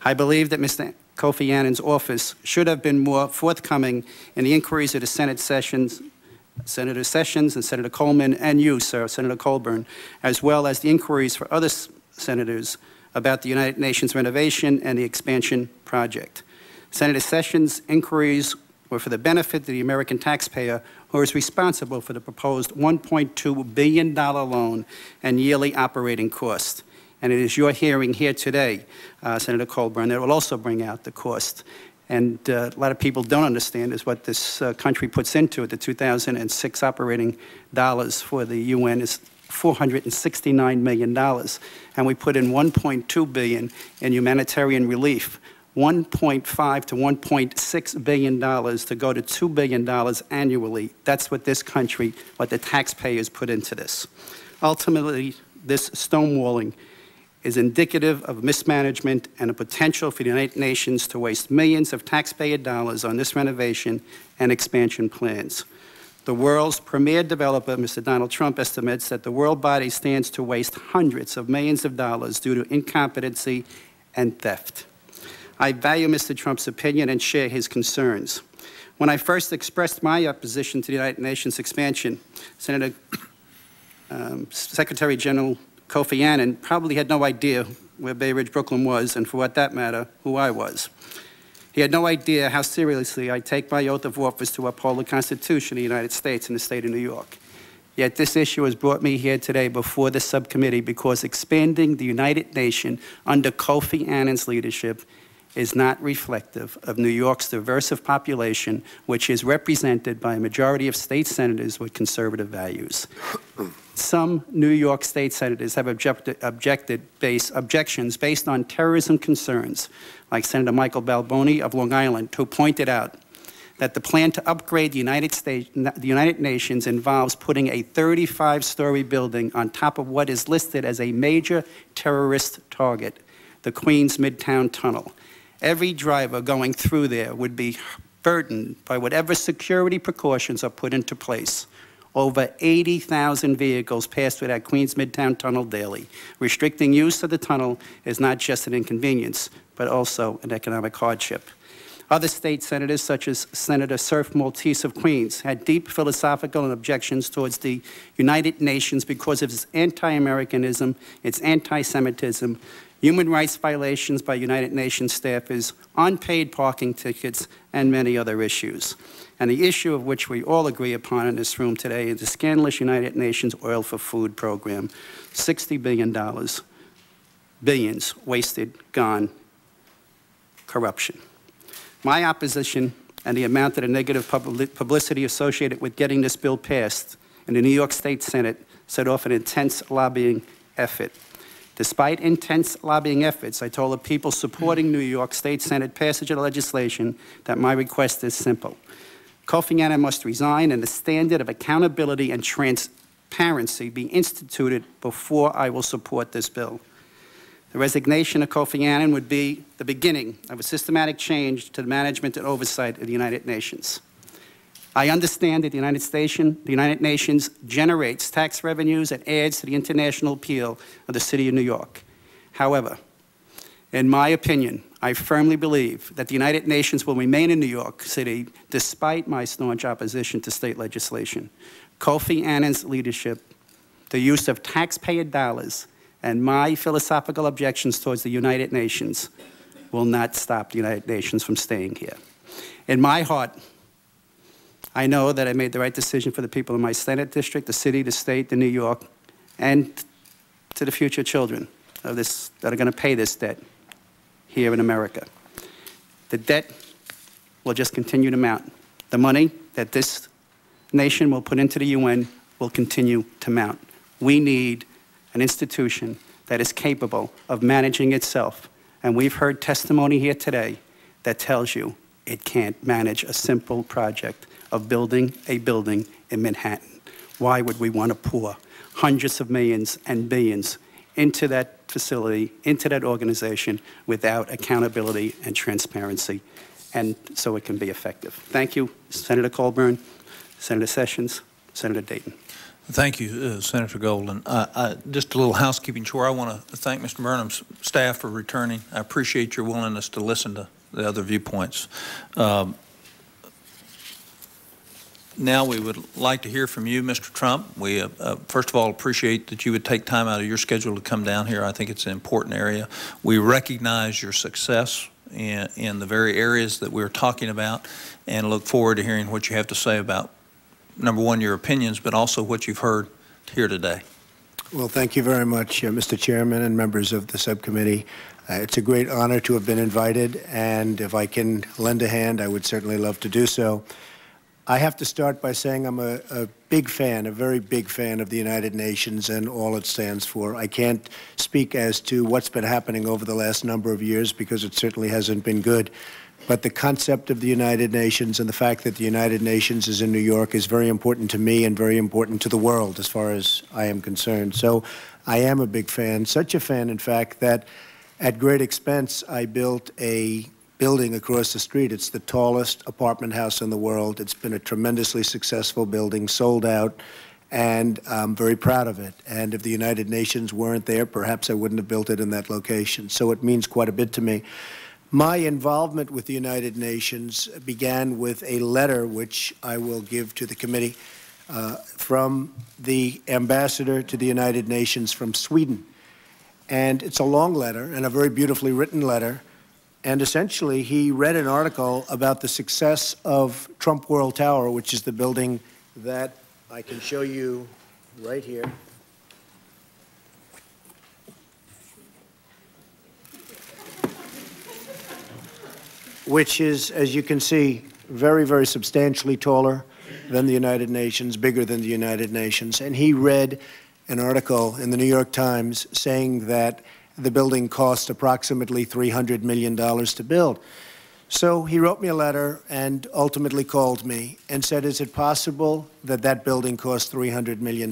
I believe that Mr. Kofi Annan's office should have been more forthcoming in the inquiries of the Senate sessions, Senator Sessions and Senator Coleman, and you, sir, Senator Colburn, as well as the inquiries for other senators about the United Nations renovation and the expansion project. Senator Sessions' inquiries were for the benefit of the American taxpayer, who is responsible for the proposed $1.2 billion loan and yearly operating cost. And it is your hearing here today, Senator Colburn, that will also bring out the cost. And a lot of people don't understand is what this country puts into it. The 2006 operating dollars for the UN is $469 million. And we put in $1.2 billion in humanitarian relief, $1.5 to $1.6 billion to go to $2 billion annually. That's what this country, what the taxpayers put into this. Ultimately, this stonewalling is indicative of mismanagement and a potential for the United Nations to waste millions of taxpayer dollars on this renovation and expansion plans. The world's premier developer, Mr. Donald Trump, estimates that the world body stands to waste hundreds of millions of dollars due to incompetency and theft. I value Mr. Trump's opinion and share his concerns. When I first expressed my opposition to the United Nations expansion, Secretary General Kofi Annan probably had no idea where Bay Ridge, Brooklyn was, and for what that matter, who I was. He had no idea how seriously I take my oath of office to uphold the Constitution of the United States and the state of New York. Yet this issue has brought me here today before the subcommittee because expanding the United Nations under Kofi Annan's leadership is not reflective of New York's diverse population, which is represented by a majority of state senators with conservative values. Some New York state senators have objections based on terrorism concerns, like Senator Michael Balboni of Long Island, who pointed out that the plan to upgrade the United Nations involves putting a 35-story building on top of what is listed as a major terrorist target, the Queens Midtown Tunnel. Every driver going through there would be burdened by whatever security precautions are put into place. Over 80,000 vehicles pass through that Queens Midtown Tunnel daily. Restricting use of the tunnel is not just an inconvenience, but also an economic hardship. Other state senators, such as Senator Surf Maltese of Queens, had deep philosophical objections towards the United Nations because of its anti-Americanism, its anti-Semitism, human rights violations by United Nations staffers, unpaid parking tickets, and many other issues. And the issue of which we all agree upon in this room today is the scandalous United Nations Oil for Food program. $60 billion, billions wasted, gone, corruption. My opposition and the amount of the negative publicity associated with getting this bill passed in the New York State Senate set off an intense lobbying effort. Despite intense lobbying efforts, I told the people supporting New York State Senate passage of the legislation that my request is simple. Kofi Annan must resign and the standard of accountability and transparency be instituted before I will support this bill. The resignation of Kofi Annan would be the beginning of a systematic change to the management and oversight of the United Nations. I understand that the United Nations generates tax revenues and adds to the international appeal of the City of New York. However, in my opinion, I firmly believe that the United Nations will remain in New York City despite my staunch opposition to state legislation. Kofi Annan's leadership, the use of taxpayer dollars, and my philosophical objections towards the United Nations will not stop the United Nations from staying here. In my heart, I know that I made the right decision for the people in my Senate district, the city, the state, the New York, and to the future children of this that are going to pay this debt here in America. The debt will just continue to mount. The money that this nation will put into the UN will continue to mount. We need an institution that is capable of managing itself. And we've heard testimony here today that tells you it can't manage a simple project of building a building in Manhattan. Why would we want to pour hundreds of millions and billions into that facility, into that organization, without accountability and transparency, and so it can be effective? Thank you, Senator Colburn, Senator Sessions, Senator Dayton. Thank you, Senator Golden. Just a little housekeeping chore. I want to thank Mr. Burnham's staff for returning. I appreciate your willingness to listen to the other viewpoints. Now we would like to hear from you, Mr. Trump. We, first of all, appreciate that you would take time out of your schedule to come down here. I think it's an important area. We recognize your success in the very areas that we're talking about and look forward to hearing what you have to say about, number one, your opinions, but also what you've heard here today. Well, thank you very much, Mr. Chairman and members of the subcommittee. It's a great honor to have been invited, and if I can lend a hand, I would certainly love to do so. I have to start by saying I'm a big fan, a very big fan of the United Nations and all it stands for. I can't speak as to what's been happening over the last number of years because it certainly hasn't been good. But the concept of the United Nations and the fact that the United Nations is in New York is very important to me and very important to the world as far as I am concerned. So I am a big fan, such a fan, in fact, that at great expense I built a building across the street. It's the tallest apartment house in the world. It's been a tremendously successful building, sold out, and I'm very proud of it. And if the United Nations weren't there, perhaps I wouldn't have built it in that location. So it means quite a bit to me. My involvement with the United Nations began with a letter which I will give to the committee from the ambassador to the United Nations from Sweden. And it's a long letter and a very beautifully written letter. And essentially, he read an article about the success of Trump World Tower, which is the building that I can show you right here. Which is, as you can see, very, very substantially taller than the United Nations, bigger than the United Nations. And he read an article in the New York Times saying that the building cost approximately $300 million to build. So he wrote me a letter and ultimately called me and said, is it possible that that building cost $300 million?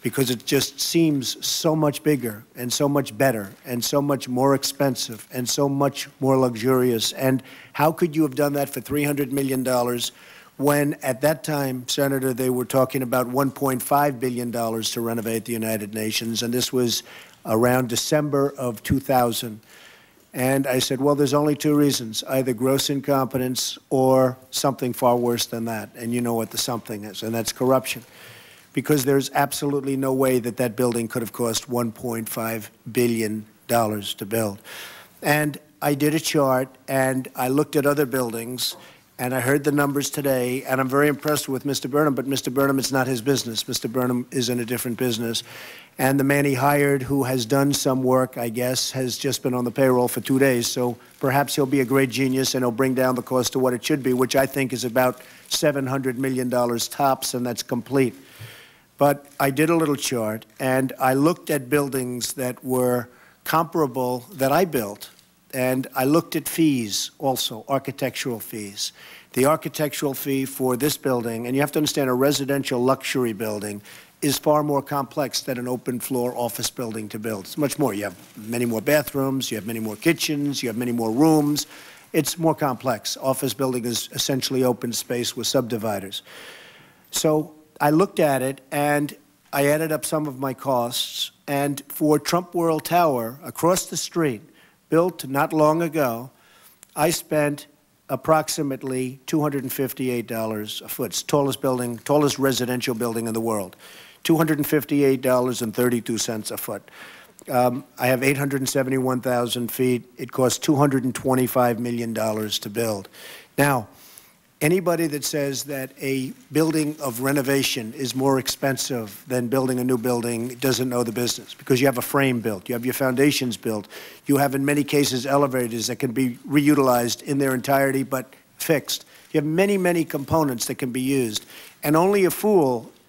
Because it just seems so much bigger and so much better and so much more expensive and so much more luxurious. And how could you have done that for $300 million when at that time, Senator, they were talking about $1.5 billion to renovate the United Nations, and this was around December of 2000. And I said, well, there's only two reasons, either gross incompetence or something far worse than that. And you know what the something is, and that's corruption. Because there's absolutely no way that that building could have cost $1.5 billion to build. And I did a chart, and I looked at other buildings, and I heard the numbers today, and I'm very impressed with Mr. Burnham, but Mr. Burnham, it's not his business. Mr. Burnham is in a different business. And the man he hired, who has done some work, I guess, has just been on the payroll for 2 days. So perhaps he'll be a great genius, and he'll bring down the cost to what it should be, which I think is about $700 million tops, and that's complete. But I did a little chart, and I looked at buildings that were comparable that I built, and I looked at fees also, architectural fees. The architectural fee for this building, and you have to understand a residential luxury building is far more complex than an open-floor office building to build. It's much more. You have many more bathrooms, you have many more kitchens, you have many more rooms. It's more complex. Office building is essentially open space with subdividers. So I looked at it, and I added up some of my costs, and for Trump World Tower, across the street, built not long ago, I spent approximately $258 a foot. It's the tallest building, tallest residential building in the world. $258.32 a foot. I have 871,000 feet. It costs $225 million to build. Now, anybody that says that a building of renovation is more expensive than building a new building doesn't know the business, because you have a frame built, you have your foundations built, you have in many cases elevators that can be reutilized in their entirety but fixed. You have many, many components that can be used, and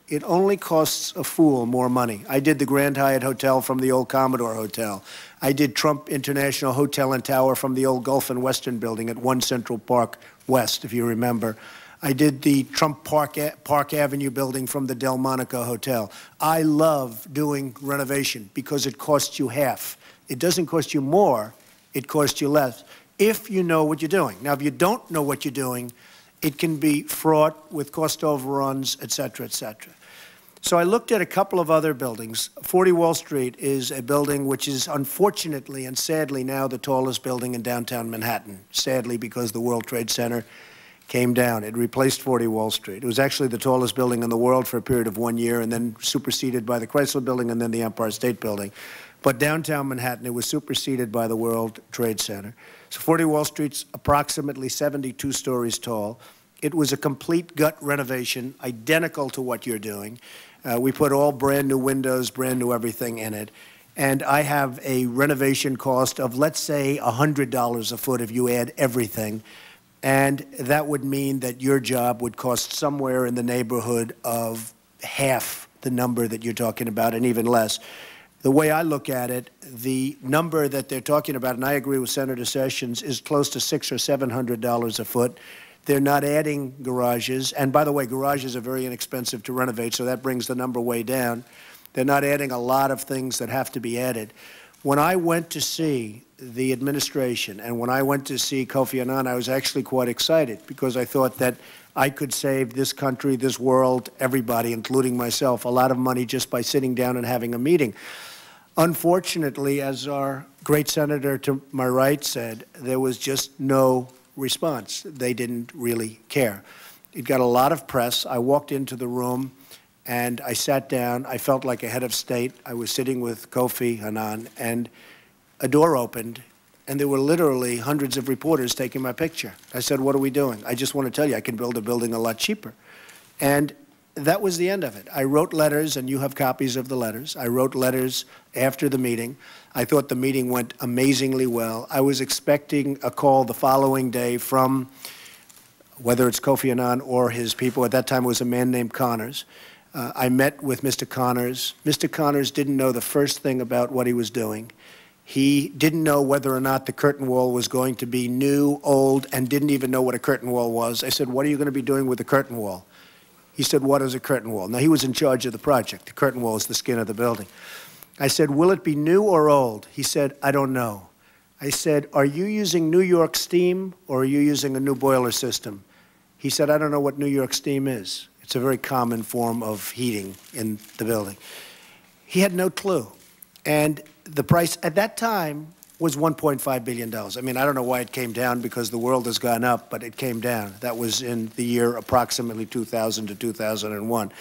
it only costs a fool more money. I did the Grand Hyatt Hotel from the old Commodore Hotel. I did Trump International Hotel and Tower from the old Gulf and Western building at 1 Central Park West, if you remember. I did the Trump Park Avenue building from the Delmonico Hotel. I love doing renovation because it costs you half. It doesn't cost you more, it costs you less, if you know what you're doing. Now, if you don't know what you're doing, it can be fraught with cost overruns, et cetera, et cetera. So I looked at a couple of other buildings. 40 Wall Street is a building which is unfortunately and sadly now the tallest building in downtown Manhattan, sadly because the World Trade Center came down. It replaced 40 Wall Street. It was actually the tallest building in the world for a period of 1 year, and then superseded by the Chrysler Building and then the Empire State Building. But downtown Manhattan, it was superseded by the World Trade Center. So 40 Wall Street's approximately 72 stories tall. It was a complete gut renovation, identical to what you're doing. We put all brand new windows, brand new everything in it. And I have a renovation cost of, let's say, $100 a foot if you add everything. And that would mean that your job would cost somewhere in the neighborhood of half the number that you're talking about, and even less. The way I look at it, the number that they're talking about, and I agree with Senator Sessions, is close to $600 or $700 a foot. They're not adding garages. And by the way, garages are very inexpensive to renovate, so that brings the number way down. They're not adding a lot of things that have to be added. When I went to see the administration and when I went to see Kofi Annan, I was actually quite excited because I thought that I could save this country, this world, everybody, including myself, a lot of money just by sitting down and having a meeting. Unfortunately, as our great senator to my right said, there was just no response. They didn't really care. It got a lot of press. I walked into the room and I sat down. I felt like a head of state. I was sitting with Kofi Annan, and a door opened, and there were literally hundreds of reporters taking my picture. I said, what are we doing? I just want to tell you, I can build a building a lot cheaper. And that was the end of it. I wrote letters, and you have copies of the letters. I wrote letters after the meeting. I thought the meeting went amazingly well. I was expecting a call the following day from, whether it's Kofi Annan or his people. At that time, it was a man named Connors. I met with Mr. Connors. Mr. Connors didn't know the first thing about what he was doing. He didn't know whether or not the curtain wall was going to be new, old, and didn't even know what a curtain wall was. I said, what are you going to be doing with the curtain wall? He said, what is a curtain wall? Now, he was in charge of the project. The curtain wall is the skin of the building. I said, will it be new or old? He said, I don't know. I said, are you using New York steam or are you using a new boiler system? He said, I don't know what New York steam is. It's a very common form of heating in the building. He had no clue. And the price at that time was $1.5 billion. I mean, I don't know why it came down because the world has gone up, but it came down. That was in the year approximately 2000 to 2001.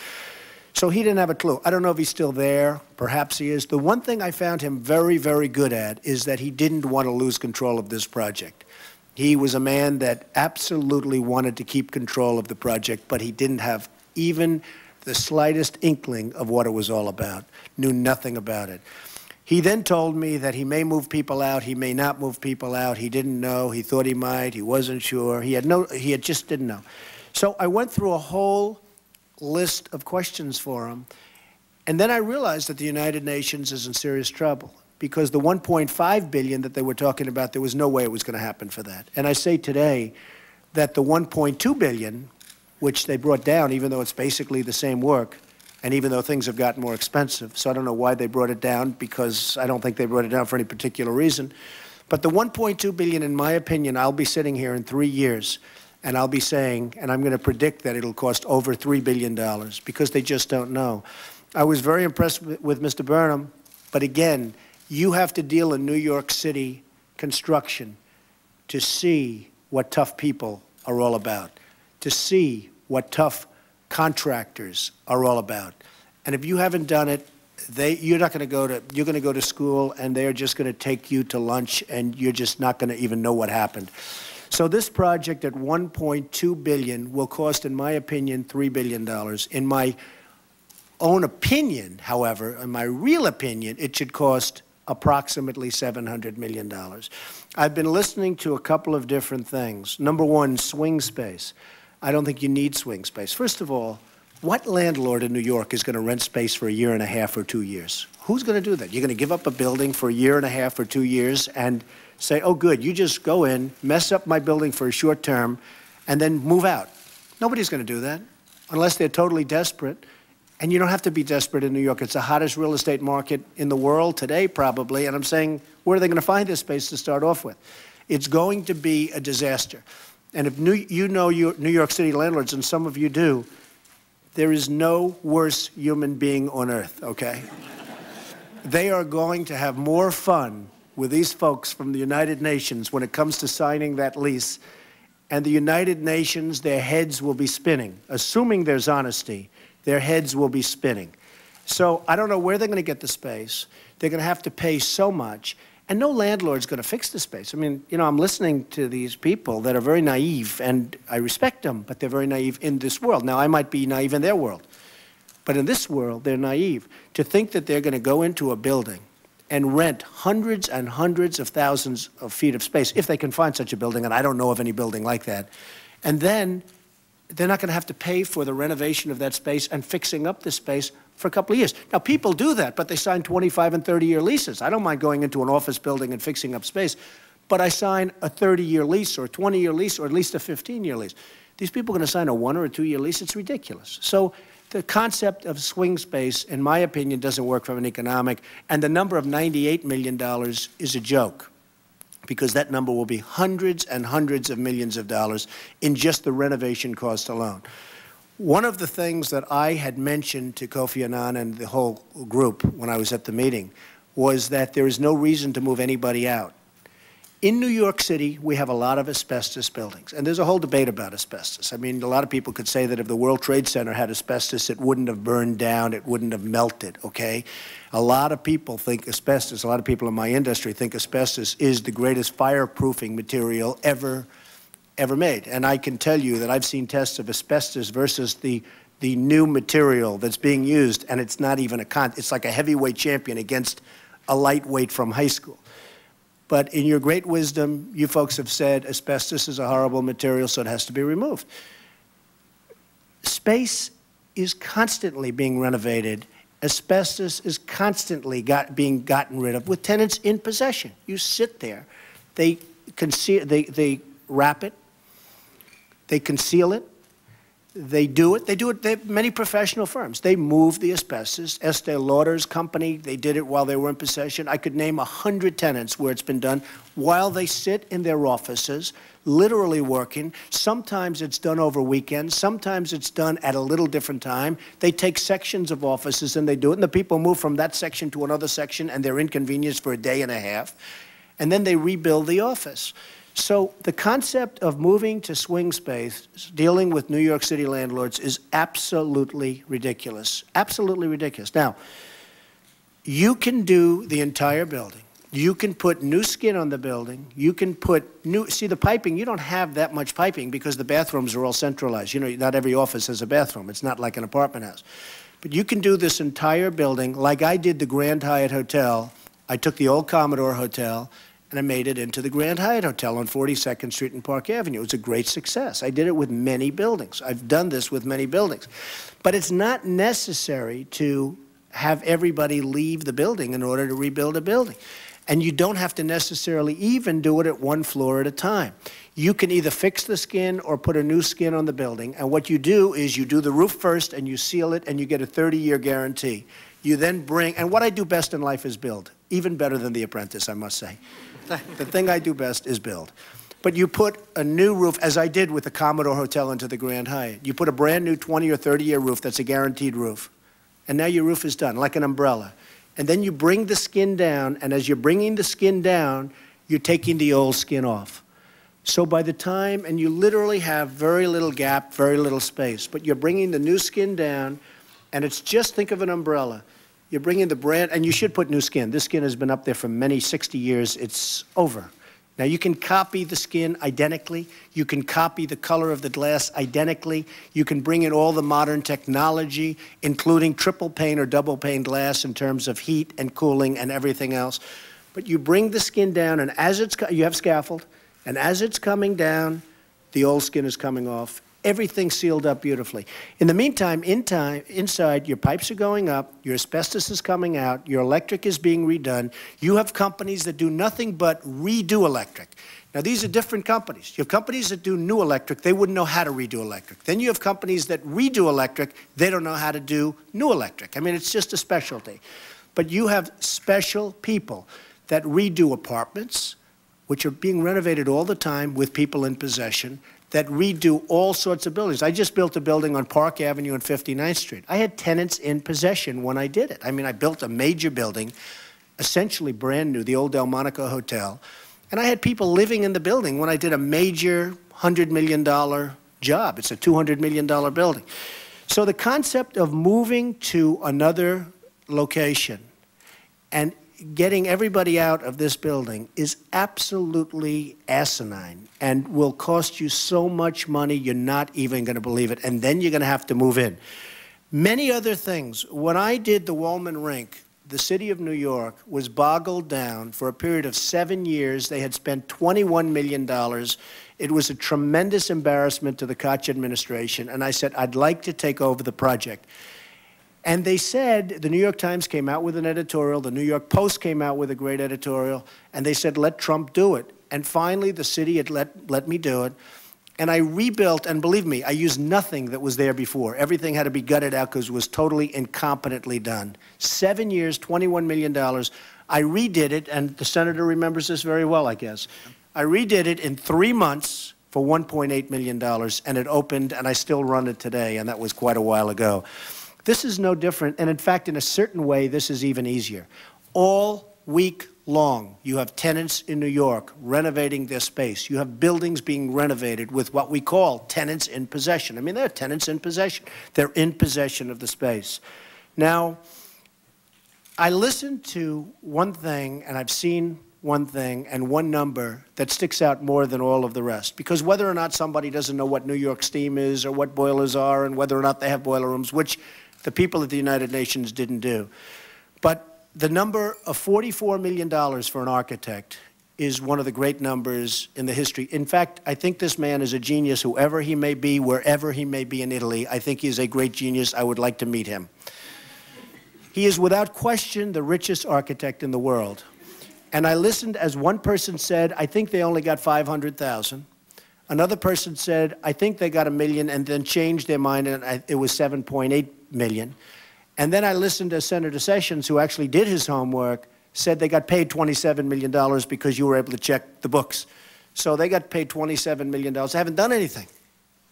So he didn't have a clue. I don't know if he's still there. Perhaps he is. The one thing I found him very, very good at is that he didn't want to lose control of this project. He was a man that absolutely wanted to keep control of the project, but he didn't have even the slightest inkling of what it was all about, knew nothing about it. He then told me that he may move people out, he may not move people out, he didn't know, he thought he might, he wasn't sure, he just didn't know. So I went through a whole list of questions for him, and then I realized that the United Nations is in serious trouble because the $1.5 billion that they were talking about, there was no way it was going to happen for that. And I say today that the $1.2 billion, which they brought down, even though it's basically the same work, and even though things have gotten more expensive, so I don't know why they brought it down, because I don't think they brought it down for any particular reason. But the $1.2 billion, in my opinion, I'll be sitting here in 3 years, and I'll be saying, and I'm going to predict that it'll cost over $3 billion, because they just don't know. I was very impressed with Mr. Burnham, but again, you have to deal in New York City construction to see what tough people are all about, to see what tough contractors are all about. And if you haven't done it, you're going to go to school, and they're just going to take you to lunch, and you're just not going to even know what happened. So this project at $1.2 billion will cost, in my opinion, $3 billion. In my own opinion, however, in my real opinion, it should cost approximately $700 million. I've been listening to a couple of different things. Number one, swing space. I don't think you need swing space. First of all, what landlord in New York is going to rent space for a year and a half or 2 years? Who's going to do that? You're going to give up a building for a year and a half or 2 years and say, oh, good, you just go in, mess up my building for a short term, and then move out. Nobody's going to do that unless they're totally desperate. And you don't have to be desperate in New York. It's the hottest real estate market in the world today, probably. And I'm saying, where are they going to find this space to start off with? It's going to be a disaster. And if you know New York City landlords, and some of you do, there is no worse human being on earth, okay? They are going to have more fun with these folks from the United Nations when it comes to signing that lease. And the United Nations, their heads will be spinning. Assuming there's honesty, their heads will be spinning. So I don't know where they're going to get the space. They're going to have to pay so much. And no landlord's going to fix the space. I mean, you know, I'm listening to these people that are very naive, and I respect them, but they're very naive in this world. Now, I might be naive in their world, but in this world, they're naive. To think that they're going to go into a building and rent hundreds and hundreds of thousands of feet of space, if they can find such a building, and I don't know of any building like that, and then they're not going to have to pay for the renovation of that space and fixing up the space for a couple of years. Now, people do that, but they sign 25- and 30-year leases. I don't mind going into an office building and fixing up space, but I sign a 30-year lease or a 20-year lease or at least a 15-year lease. These people are going to sign a 1- or a 2-year lease. It's ridiculous. So the concept of swing space, in my opinion, doesn't work from an economic, and the number of $98 million is a joke, because that number will be hundreds and hundreds of millions of dollars in just the renovation cost alone. One of the things that I had mentioned to Kofi Annan and the whole group when I was at the meeting was that there is no reason to move anybody out. In New York City, we have a lot of asbestos buildings, and there's a whole debate about asbestos. I mean, a lot of people could say that if the World Trade Center had asbestos, it wouldn't have burned down, it wouldn't have melted, okay? A lot of people think asbestos, a lot of people in my industry think asbestos is the greatest fireproofing material ever made. And I can tell you that I've seen tests of asbestos versus the new material that's being used, and it's not even it's like a heavyweight champion against a lightweight from high school. But in your great wisdom, you folks have said asbestos is a horrible material, so it has to be removed. Space is constantly being renovated. Asbestos is constantly being gotten rid of with tenants in possession. You sit there, they wrap it, they conceal it, They do it, many professional firms. They move the asbestos. Estee Lauder's company, they did it while they were in possession. I could name 100 tenants where it's been done while they sit in their offices, literally working. Sometimes it's done over weekends. Sometimes it's done at a little different time. They take sections of offices and they do it, and the people move from that section to another section, and they're inconvenienced for a day and a half, and then they rebuild the office. So the concept of moving to swing space, dealing with New York City landlords, is absolutely ridiculous. Absolutely ridiculous. Now, you can do the entire building. You can put new skin on the building. You can put new, see the piping, you don't have that much piping because the bathrooms are all centralized. You know, not every office has a bathroom. It's not like an apartment house. But you can do this entire building like I did the Grand Hyatt Hotel. I took the old Commodore Hotel and I made it into the Grand Hyatt Hotel on 42nd Street and Park Avenue. It was a great success. I did it with many buildings. I've done this with many buildings. But it's not necessary to have everybody leave the building in order to rebuild a building. And you don't have to necessarily even do it at one floor at a time. You can either fix the skin or put a new skin on the building. And what you do is you do the roof first and you seal it and you get a 30-year guarantee. You then bring, and what I do best in life is build. Even better than The Apprentice, I must say. The thing I do best is build. But you put a new roof, as I did with the Commodore Hotel into the Grand Hyatt. You put a brand new 20 or 30-year roof that's a guaranteed roof. And now your roof is done, like an umbrella. And then you bring the skin down, and as you're bringing the skin down, you're taking the old skin off. So by the time, and you literally have very little gap, very little space, but you're bringing the new skin down, and it's just, think of an umbrella. You're bringing the brand, and you should put new skin. This skin has been up there for many 60 years. It's over. Now, you can copy the skin identically. You can copy the color of the glass identically. You can bring in all the modern technology, including triple pane or double pane glass in terms of heat and cooling and everything else. But you bring the skin down, and as it's, you have scaffold, and as it's coming down, the old skin is coming off. Everything sealed up beautifully. In the meantime, inside, your pipes are going up, your asbestos is coming out, your electric is being redone. You have companies that do nothing but redo electric. Now, these are different companies. You have companies that do new electric. They wouldn't know how to redo electric. Then you have companies that redo electric. They don't know how to do new electric. I mean, it's just a specialty. But you have special people that redo apartments, which are being renovated all the time with people in possession, that redo all sorts of buildings. I just built a building on Park Avenue and 59th Street. I had tenants in possession when I did it. I mean, I built a major building, essentially brand new, the old Delmonico Hotel, and I had people living in the building when I did a major $100 million job. It's a $200 million building. So the concept of moving to another location and getting everybody out of this building is absolutely asinine and will cost you so much money you're not even going to believe it, and then you're going to have to move in. Many other things. When I did the Wallman Rink, the city of New York was boggled down for a period of 7 years. They had spent $21 million. It was a tremendous embarrassment to the Koch administration, and I said, I'd like to take over the project. And they said, the New York Times came out with an editorial, the New York Post came out with a great editorial, and they said, let Trump do it. And finally, the city had let me do it. And I rebuilt, and believe me, I used nothing that was there before. Everything had to be gutted out because it was totally incompetently done. 7 years, $21 million. I redid it, and the senator remembers this very well, I guess. I redid it in 3 months for $1.8 million, and it opened, and I still run it today, and that was quite a while ago. This is no different, and in fact, in a certain way, this is even easier. All week long, you have tenants in New York renovating their space. You have buildings being renovated with what we call tenants in possession. I mean, they're tenants in possession. They're in possession of the space. Now, I listened to one thing, and I've seen one thing and one number that sticks out more than all of the rest. Because whether or not somebody doesn't know what New York steam is or what boilers are and whether or not they have boiler rooms, which the people at the United Nations didn't do. But the number of $44 million for an architect is one of the great numbers in the history. In fact, I think this man is a genius, whoever he may be, wherever he may be in Italy. I think he's a great genius. I would like to meet him. He is without question the richest architect in the world. And I listened as one person said, I think they only got $500,000. Another person said, I think they got $1 million, and then changed their mind, and it was $7.8 million. And then I listened to Senator Sessions, who actually did his homework, said they got paid $27 million because you were able to check the books. So they got paid $27 million. They haven't done anything.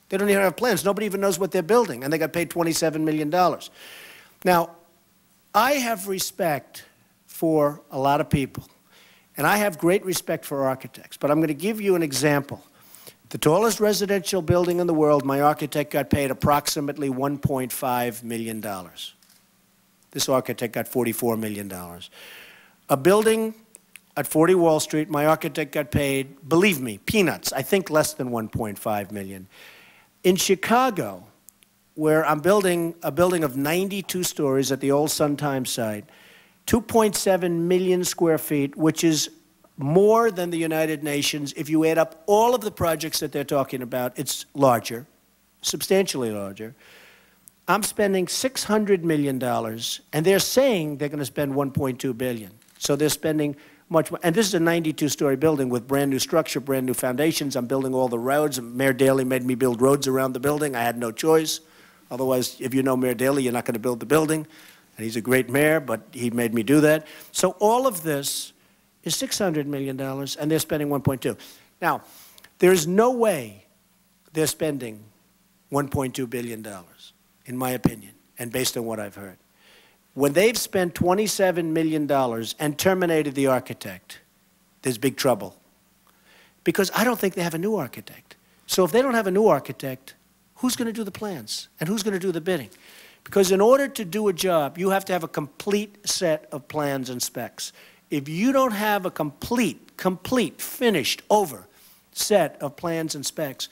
They don't even have plans. Nobody even knows what they're building, and they got paid $27 million. Now, I have respect for a lot of people, and I have great respect for architects, but I'm going to give you an example. The tallest residential building in the world, my architect got paid approximately $1.5 million. This architect got $44 million. A building at 40 Wall Street, my architect got paid, believe me, peanuts, I think less than $1.5 million. In Chicago, where I'm building a building of 92 stories at the old Sun Times site, 2.7 million square feet, which is more than the United Nations. If you add up all of the projects that they're talking about, it's larger, substantially larger. I'm spending $600 million, and they're saying they're going to spend $1.2 billion. So they're spending much more. And this is a 92-story building with brand new structure, brand new foundations. I'm building all the roads. Mayor Daley made me build roads around the building. I had no choice. Otherwise, if you know Mayor Daley, you're not going to build the building. And he's a great mayor, but he made me do that. So all of this is $600 million, and they're spending 1.2. Now, there's no way they're spending $1.2 billion, in my opinion, and based on what I've heard. When they've spent $27 million and terminated the architect, there's big trouble. Because I don't think they have a new architect. So if they don't have a new architect, who's going to do the plans? And who's going to do the bidding? Because in order to do a job, you have to have a complete set of plans and specs. If you don't have a complete, finished, over set of plans and specs,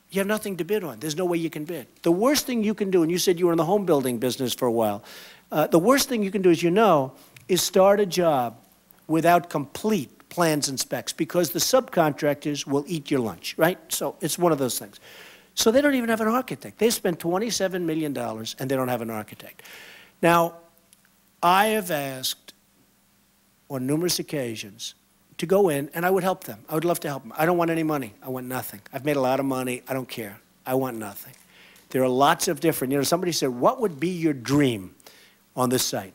you have nothing to bid on. There's no way you can bid. The worst thing you can do, and you said you were in the home building business for a while, the worst thing you can do, as you know, is start a job without complete plans and specs, because the subcontractors will eat your lunch, right? So it's one of those things. So they don't even have an architect. They spent $27 million, and they don't have an architect. Now, I have asked on numerous occasions to go in, and I would help them. I would love to help them. I don't want any money. I want nothing. I've made a lot of money. I don't care. I want nothing. There are lots of different, somebody said, what would be your dream on this site?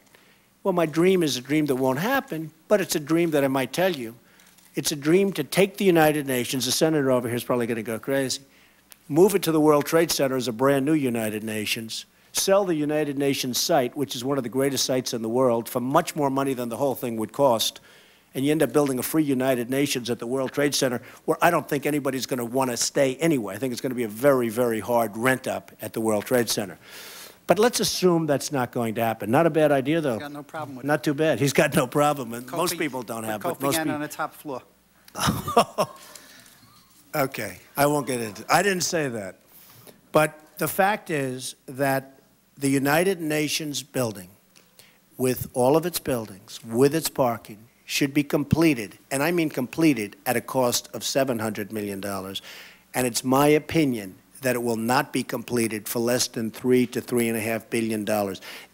Well, my dream is a dream that won't happen, but it's a dream that I might tell you. It's a dream to take the United Nations, the senator over here is probably going to go crazy, move it to the World Trade Center as a brand new United Nations, sell the United Nations site, which is one of the greatest sites in the world, for much more money than the whole thing would cost, and you end up building a free United Nations at the World Trade Center, where I don't think anybody's going to want to stay anyway. I think it's going to be a very, very hard rent-up at the World Trade Center. But let's assume that's not going to happen. Not a bad idea, though. He's got no problem with it. Not too bad. He's got no problem. And most people don't have it. Most people on the top floor. Okay, I won't get into it. I didn't say that. But the fact is that the United Nations building, with all of its buildings, with its parking, should be completed, and I mean completed, at a cost of $700 million. And it's my opinion that it will not be completed for less than $3 to $3.5 billion.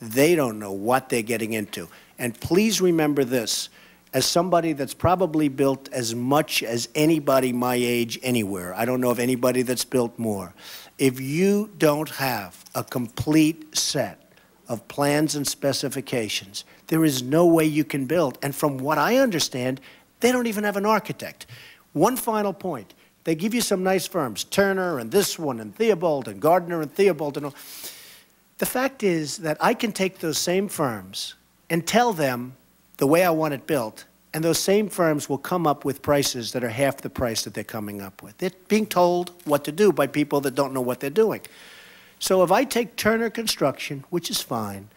They don't know what they're getting into. And please remember this, as somebody that's probably built as much as anybody my age anywhere, I don't know of anybody that's built more, if you don't have a complete set of plans and specifications, there is no way you can build. And from what I understand, they don't even have an architect. One final point. They give you some nice firms, Turner and this one and Theobald and Gardner and Theobald and all. The fact is that I can take those same firms and tell them the way I want it built, and those same firms will come up with prices that are half the price that they're coming up with. They're being told what to do by people that don't know what they're doing. So if I take Turner Construction, which is fine,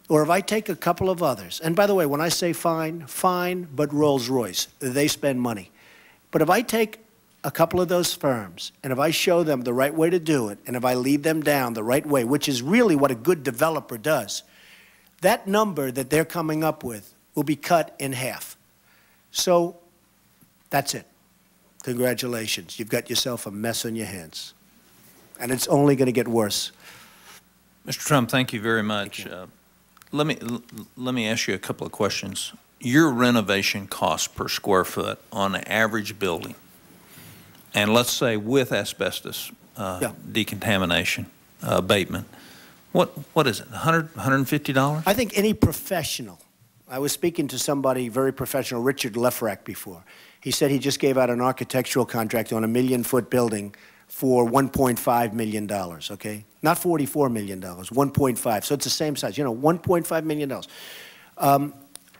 or if I take a couple of others, and by the way, when I say fine, fine, but Rolls-Royce, they spend money. But if I take a couple of those firms, and if I show them the right way to do it, and if I lead them down the right way, which is really what a good developer does, that number that they're coming up with will be cut in half. So that's it. Congratulations. You've got yourself a mess on your hands. And it's only going to get worse. Mr. Trump, thank you very much. Let me ask you a couple of questions. Your renovation cost per square foot on an average building, and let's say with asbestos decontamination, abatement, what is it, $100, $150? I think any professional. I was speaking to somebody very professional, Richard Lefrak, before. He said he just gave out an architectural contract on a 1-million-foot building for $1.5 million, okay? Not $44 million, 1.5. So it's the same size, you know, $1.5 million.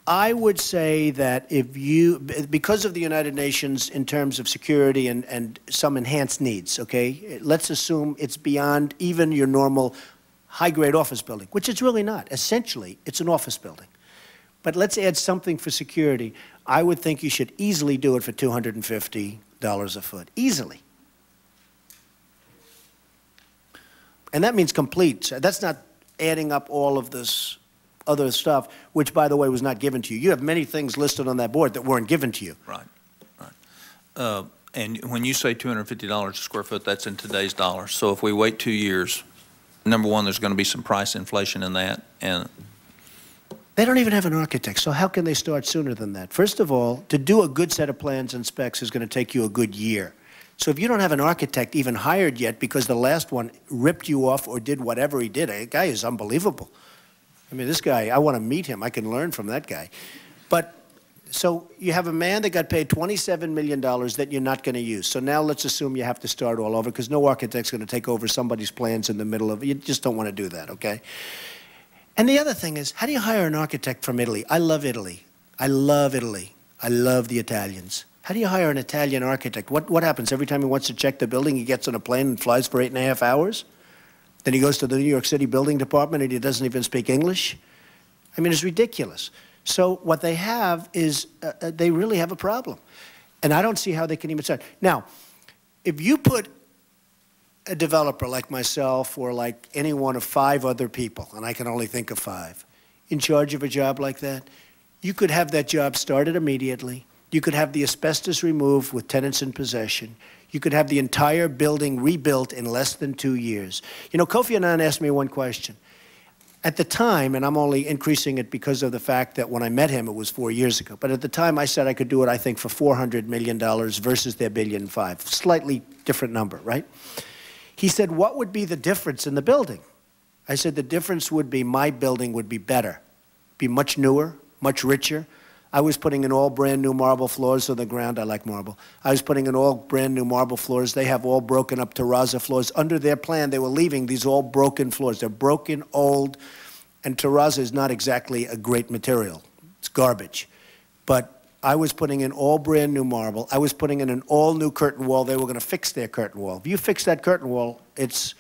I would say that if you, because of the United Nations in terms of security and some enhanced needs, okay, let's assume it's beyond even your normal high-grade office building, which it's really not. Essentially, it's an office building. But let's add something for security. I would think you should easily do it for $250 a foot, easily. And that means complete. That's not adding up all of this other stuff, which, by the way, was not given to you. You have many things listed on that board that weren't given to you. Right, right. And when you say $250 a square foot, that's in today's dollars. So if we wait 2 years, number one, there's going to be some price inflation in that, and they don't even have an architect, so how can they start sooner than that? First of all, to do a good set of plans and specs is going to take you a good year. So if you don't have an architect even hired yet because the last one ripped you off or did whatever he did, a guy is unbelievable. I mean, this guy, I want to meet him. I can learn from that guy. But so you have a man that got paid $27 million that you're not going to use. So now let's assume you have to start all over because no architect's going to take over somebody's plans in the middle of it. You just don't want to do that, okay? And the other thing is, how do you hire an architect from Italy? I love Italy. I love Italy. I love the Italians. How do you hire an Italian architect? What happens? Every time he wants to check the building, he gets on a plane and flies for 8.5 hours? Then he goes to the New York City building department and he doesn't even speak English? I mean, it's ridiculous. So what they have is, they really have a problem. And I don't see how they can even start. Now, if you put a developer like myself or like any one of 5 other people, and I can only think of 5, in charge of a job like that, you could have that job started immediately. You could have the asbestos removed with tenants in possession. You could have the entire building rebuilt in less than 2 years. You know, Kofi Annan asked me one question. At the time, and I'm only increasing it because of the fact that when I met him, it was 4 years ago, but at the time I said I could do it, I think, for $400 million versus their $1.5 billion. Slightly different number, right? He said, what would be the difference in the building? I said, the difference would be my building would be better, be much newer, much richer. I was putting in all brand new marble floors on the ground. I like marble. I was putting in all brand new marble floors. They have all broken up terrazzo floors. Under their plan, they were leaving these all broken floors. They're broken, old, and terrazzo is not exactly a great material. It's garbage. But I was putting in all brand new marble. I was putting in an all new curtain wall. They were going to fix their curtain wall. If you fix that curtain wall, it's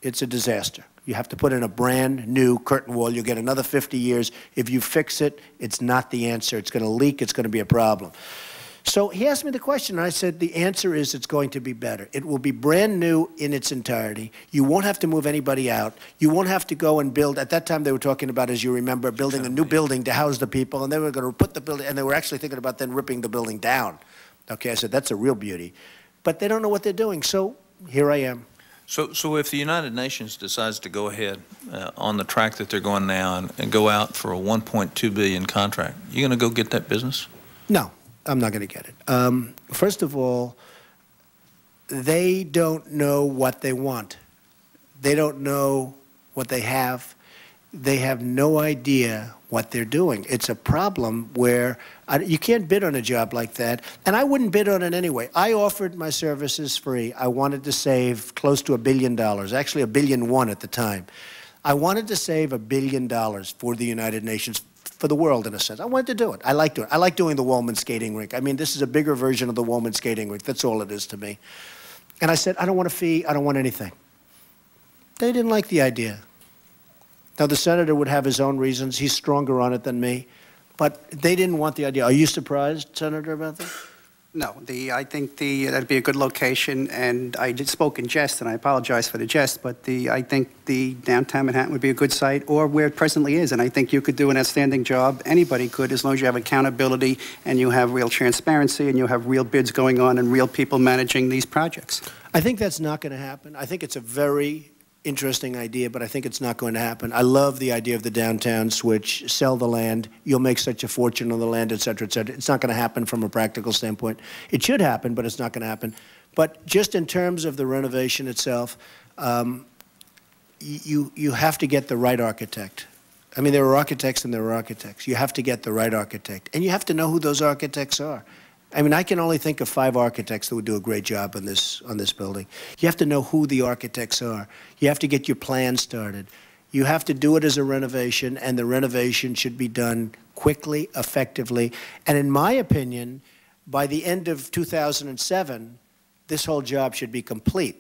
a disaster. You have to put in a brand new curtain wall. You'll get another 50 years. If you fix it, it's not the answer. It's going to leak. It's going to be a problem. So he asked me the question, and I said the answer is it's going to be better. It will be brand new in its entirety. You won't have to move anybody out. You won't have to go and build. At that time, they were talking about, as you remember, building a new building to house the people, and they were going to put the building, and they were actually thinking about then ripping the building down. Okay, I said, that's a real beauty. But they don't know what they're doing, so here I am. So if the United Nations decides to go ahead on the track that they're going now and go out for a $1.2 billion contract, you going to go get that business? No, I'm not going to get it. First of all, they don't know what they want. They don't know what they have. They have no idea what they're doing. It's a problem where you can't bid on a job like that, and I wouldn't bid on it anyway. I offered my services free. I wanted to save close to $1 billion, actually $1.1 billion at the time. I wanted to save $1 billion for the United Nations, for the world in a sense. I wanted to do it. I like doing it. I like doing the Woolman skating rink. I mean, this is a bigger version of the Woolman skating rink. That's all it is to me. And I said, I don't want a fee. I don't want anything. They didn't like the idea. Now, the senator would have his own reasons. He's stronger on it than me. But they didn't want the idea. Are you surprised, Senator, about that? No, I think that'd be a good location, and I did spoke in jest, and I apologize for the jest, but I think the downtown Manhattan would be a good site, or where it presently is, and I think you could do an outstanding job. Anybody could, as long as you have accountability and you have real transparency and you have real bids going on and real people managing these projects. I think that's not going to happen. I think it's a very interesting idea, but I think it's not going to happen. I love the idea of the downtown switch, sell the land, you'll make such a fortune on the land, et cetera, et cetera. It's not going to happen from a practical standpoint. It should happen, but it's not going to happen. But just in terms of the renovation itself, you have to get the right architect. I mean, there are architects and there are architects. You have to get the right architect. And you have to know who those architects are. I mean, I can only think of 5 architects that would do a great job on this building. You have to know who the architects are. You have to get your plan started. You have to do it as a renovation, and the renovation should be done quickly, effectively. And in my opinion, by the end of 2007, this whole job should be complete.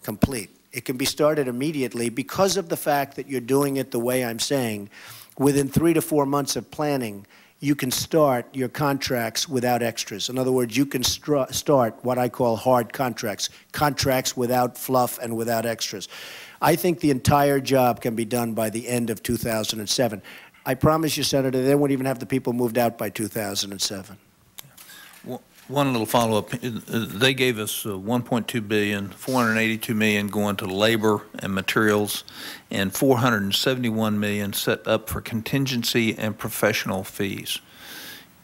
Complete. It can be started immediately because of the fact that you're doing it the way I'm saying. Within 3 to 4 months of planning, you can start your contracts without extras. In other words, you can start what I call hard contracts, contracts without fluff and without extras. I think the entire job can be done by the end of 2007. I promise you, Senator, they won't even have the people moved out by 2007. One little follow-up. They gave us $1.2 billion, $482 million going to labor and materials, and $471 million set up for contingency and professional fees.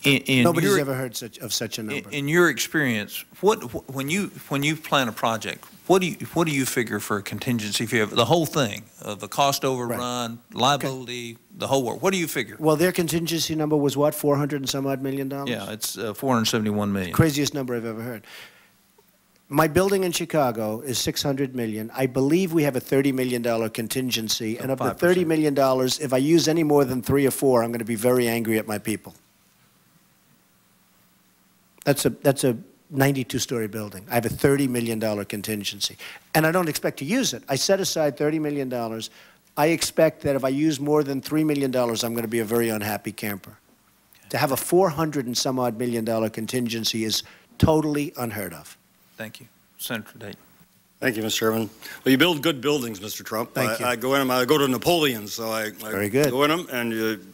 Nobody's ever heard of such a number. In your experience, when you plan a project, what do you figure for a contingency fee? The whole thing, the cost overrun, right, liability, the whole work. What do you figure? Well, their contingency number was what, 400 and some odd million dollars? Yeah, it's 471 million. Craziest number I've ever heard. My building in Chicago is $600 million. I believe we have a $30 million contingency, and of the $30 million, if I use any more than 3 or 4, I'm going to be very angry at my people. That's a 92-story building. I have a $30 million contingency. And I don't expect to use it. I set aside $30 million. I expect that if I use more than $3 million, I'm going to be a very unhappy camper. Okay. To have a $400 and some odd million contingency is totally unheard of. Thank you. Senator Dayton. Thank you, Mr. Chairman. Well, you build good buildings, Mr. Trump. Thank you. I go in them. I go to Napoleon, so I very good. Go in them. And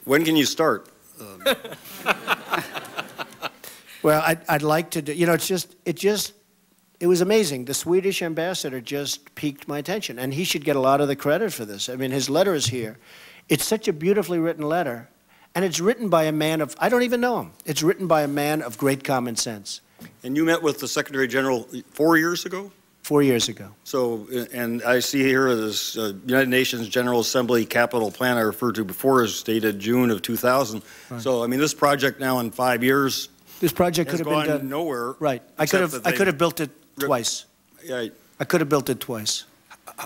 when can you start? Well, I'd like to do, you know, it was amazing. The Swedish ambassador just piqued my attention, and he should get a lot of the credit for this. I mean, his letter is here. It's such a beautifully written letter, and it's written by a man of, I don't even know him. It's written by a man of great common sense. And you met with the Secretary General 4 years ago? 4 years ago. So, and I see here this United Nations General Assembly capital plan I referred to before is dated June of 2000. Right. So, I mean, this project now in 5 years, this project could have been done nowhere. Right. I could have built it twice. Yeah. I could have built it twice.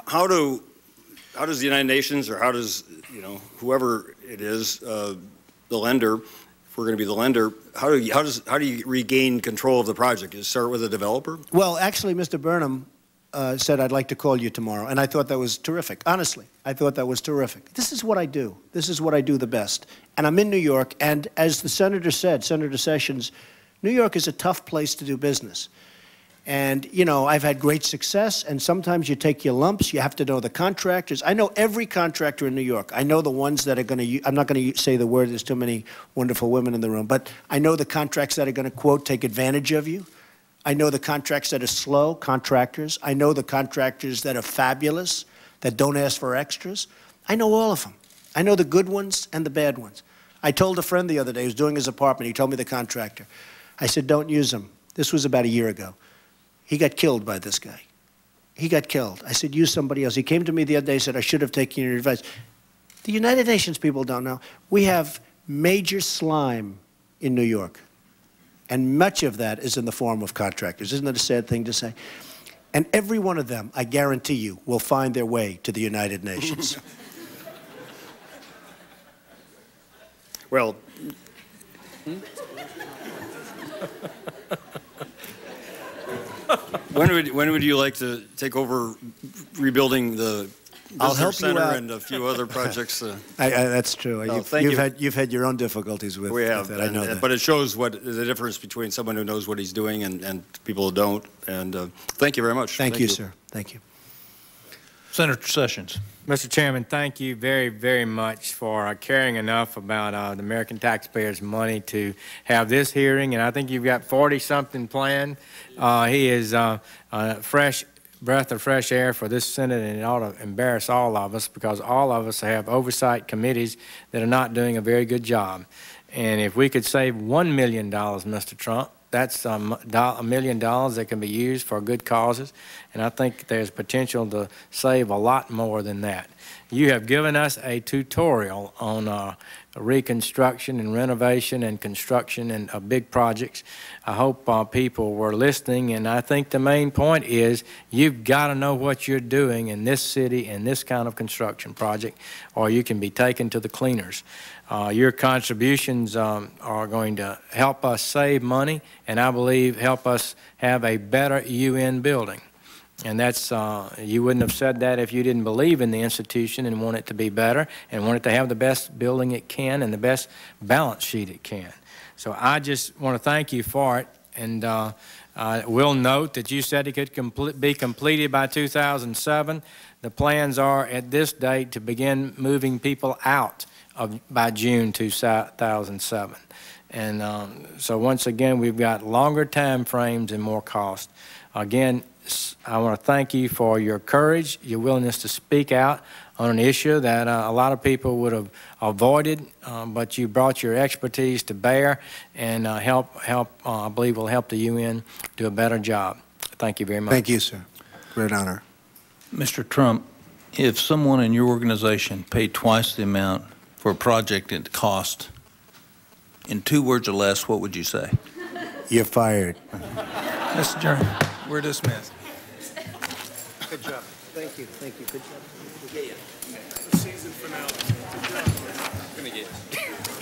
How does the United Nations, or how does, you know, whoever it is, the lender, if we're going to be the lender, how do you regain control of the project? You start with a developer? Well, actually, Mr. Burnham said, I'd like to call you tomorrow, and I thought that was terrific. Honestly, I thought that was terrific. This is what I do. This is what I do the best. And I'm in New York, and as the Senator said, Senator Sessions, New York is a tough place to do business. And, you know, I've had great success, and sometimes you take your lumps. You have to know the contractors. I know every contractor in New York. I know the ones that are going to, I'm not going to say the word, there's too many wonderful women in the room, but I know the contracts that are going to, quote, take advantage of you. I know the contracts that are slow, contractors. I know the contractors that are fabulous, that don't ask for extras. I know all of them. I know the good ones and the bad ones. I told a friend the other day, he was doing his apartment, he told me the contractor. I said, don't use him. This was about a year ago. He got killed by this guy. He got killed. I said, use somebody else. He came to me the other day and said, I should have taken your advice. The United Nations people don't know. We have major slime in New York. And much of that is in the form of contractors. Isn't that a sad thing to say? And every one of them, I guarantee you, will find their way to the United Nations. Well, when would you like to take over rebuilding the Visitor Center and a few other projects? That's true. You've had your own difficulties with that. I know that. But it shows what the difference between someone who knows what he's doing and people who don't. And thank you very much. Thank you, sir. Thank you. Senator Sessions. Mr. Chairman, thank you very, very much for caring enough about the American taxpayers' money to have this hearing. And I think you've got 40-something planned. He is a fresh breath of fresh air for this Senate, and it ought to embarrass all of us, because all of us have oversight committees that are not doing a very good job. And if we could save $1 million, Mr. Trump, that's $1 million that can be used for good causes, and I think there's potential to save a lot more than that. You have given us a tutorial on reconstruction and renovation and construction and big projects. I hope people were listening, and I think the main point is you've got to know what you're doing in this city in this kind of construction project, or you can be taken to the cleaners. Your contributions are going to help us save money, and I believe help us have a better UN building. And that's, you wouldn't have said that if you didn't believe in the institution and want it to be better and want it to have the best building it can and the best balance sheet it can. So I just want to thank you for it. And we'll note that you said it could be completed by 2007. The plans are at this date to begin moving people out by June 2007. And so once again, we've got longer time frames and more cost. Again, I want to thank you for your courage, your willingness to speak out on an issue that a lot of people would have avoided, but you brought your expertise to bear and I believe will help the UN do a better job. Thank you very much. Thank you, sir. Great honor. Mr. Trump, if someone in your organization paid twice the amount for a project it cost, in 2 words or less, what would you say? You're fired. Mr. Chairman, we're dismissed. Good job. Thank you. Thank you. Good job. The season finale. Going to get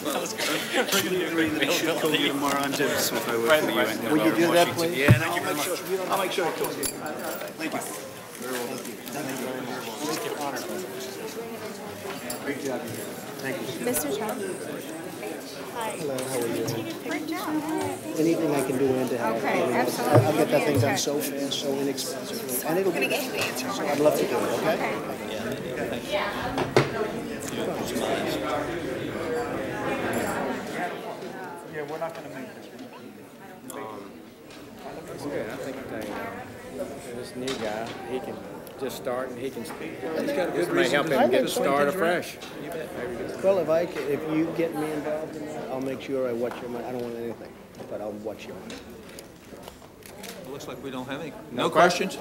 that was good. We should call you tomorrow on Tips if I work for the UN. Would you do that, please? Yeah, thank you very much. I'll make sure I talk to you. Thank you. Great job. Thank you. Mr. Trump. Hi. Hello, how are you? Great job. Anything I can do, Linda. Okay, absolutely. I'll get that thing done so fast, so inexpensively. And it'll be, I'd love to do it, okay? Yeah, we're not going to make this. That's good. I think this new guy, he can just start and he can speak. This may help him get started afresh. Well, if you get me involved in that, I'll make sure I watch your money. I don't want anything, but I'll watch your money. It looks like we don't have any. No questions?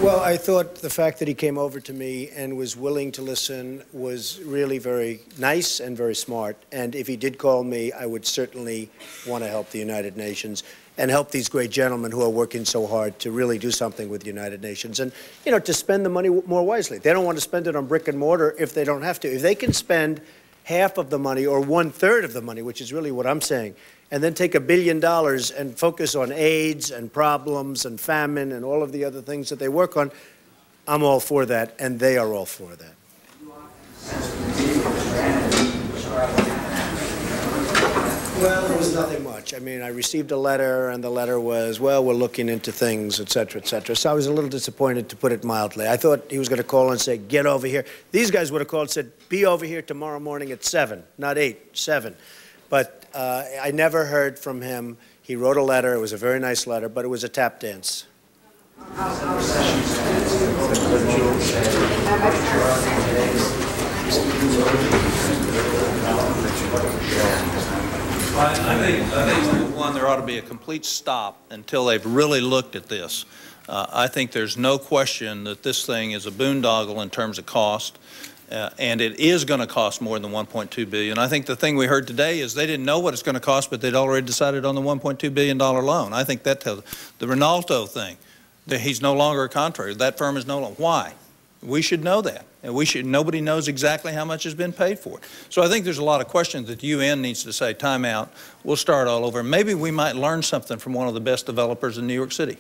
Well, I thought the fact that he came over to me and was willing to listen was really very nice and very smart. And if he did call me, I would certainly want to help the United Nations and help these great gentlemen who are working so hard to really do something with the United Nations and, you know, to spend the money more wisely. They don't want to spend it on brick and mortar if they don't have to. If they can spend half of the money or 1/3 of the money, which is really what I'm saying, and then take $1 billion and focus on AIDS and problems and famine and all of the other things that they work on, I'm all for that, and they are all for that. Well, it was nothing much. I mean, I received a letter, and the letter was, well, we're looking into things, et cetera, et cetera. So I was a little disappointed, to put it mildly. I thought he was going to call and say, get over here. These guys would have called and said, be over here tomorrow morning at 7, not 8, 7. But I never heard from him. He wrote a letter. It was a very nice letter, but it was a tap dance. I think, one, there ought to be a complete stop until they've really looked at this. I think there's no question that this thing is a boondoggle in terms of cost. And it is going to cost more than $1.2 billion. I think the thing we heard today is they didn't know what it's going to cost, but they'd already decided on the $1.2 billion loan. I think that tells the Ronaldo thing, that he's no longer a contractor. That firm is no longer. Why? We should know that. And nobody knows exactly how much has been paid for it. So I think there's a lot of questions that the UN needs to say, time out, we'll start all over. Maybe we might learn something from one of the best developers in New York City.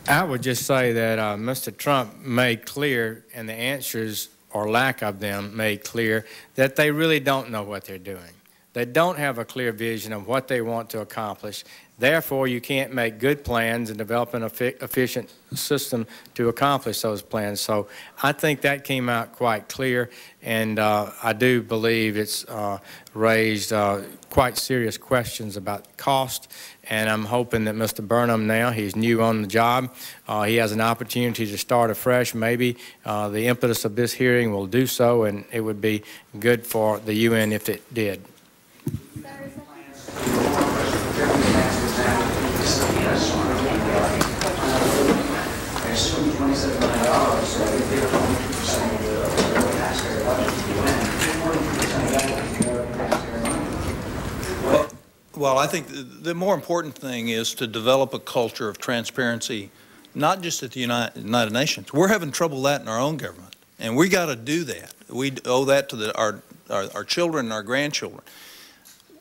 I would just say that Mr. Trump made clear, and the answers or lack of them made clear, that they really don't know what they're doing. They don't have a clear vision of what they want to accomplish. Therefore, you can't make good plans and develop an efficient system to accomplish those plans. So I think that came out quite clear, and I do believe it's raised quite serious questions about cost, and I'm hoping that Mr. Burnham now, he's new on the job, he has an opportunity to start afresh. Maybe the impetus of this hearing will do so, and it would be good for the UN if it did. Well, I think the more important thing is to develop a culture of transparency, not just at the United Nations. We're having trouble with that in our own government, and we got to do that. We owe that to our children and our grandchildren.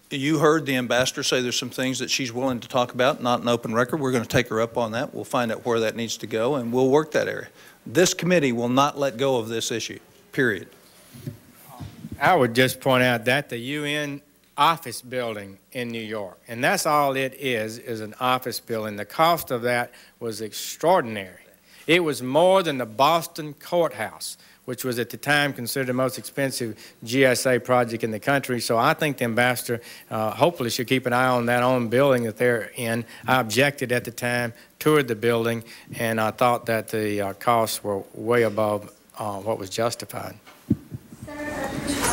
You heard the ambassador say there's some things that she's willing to talk about, not an open record. We're going to take her up on that. We'll find out where that needs to go, and we'll work that area. This committee will not let go of this issue, period. I would just point out that the UN office building in New York, and that's all it is an office building. The cost of that was extraordinary. It was more than the Boston courthouse, which was at the time considered the most expensive GSA project in the country. So I think the ambassador hopefully should keep an eye on that own building that they're in. I objected at the time, toured the building, and I thought that the costs were way above what was justified. Senator,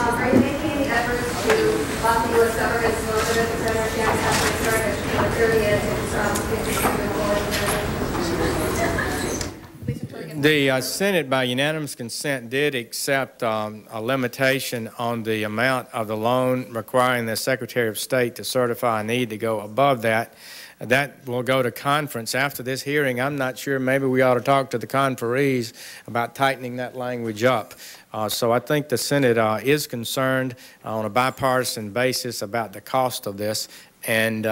are you making any efforts to lock the U.S. government so that the President has to start The Senate, by unanimous consent, did accept a limitation on the amount of the loan, requiring the Secretary of State to certify a need to go above that. That will go to conference. After this hearing, I'm not sure, maybe we ought to talk to the conferees about tightening that language up. So I think the Senate is concerned on a bipartisan basis about the cost of this, and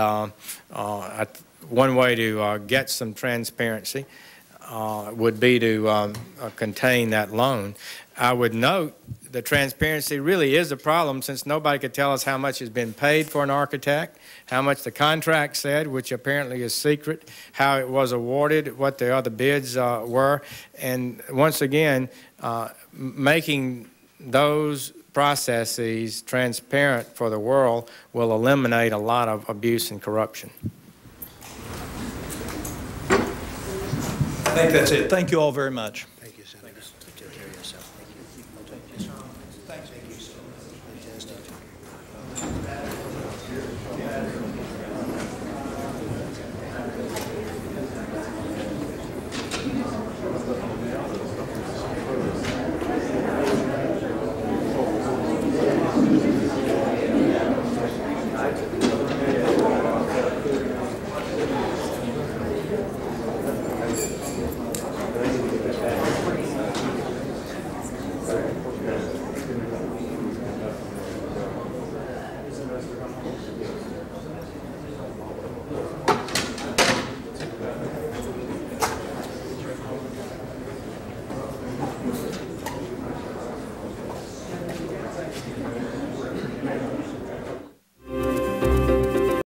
one way to get some transparency would be to contain that loan. I would note the transparency really is a problem, since nobody could tell us how much has been paid for an architect, how much the contract said, which apparently is secret, how it was awarded, what the other bids were. And once again, making those processes transparent for the world will eliminate a lot of abuse and corruption. I think that's it. Thank you all very much.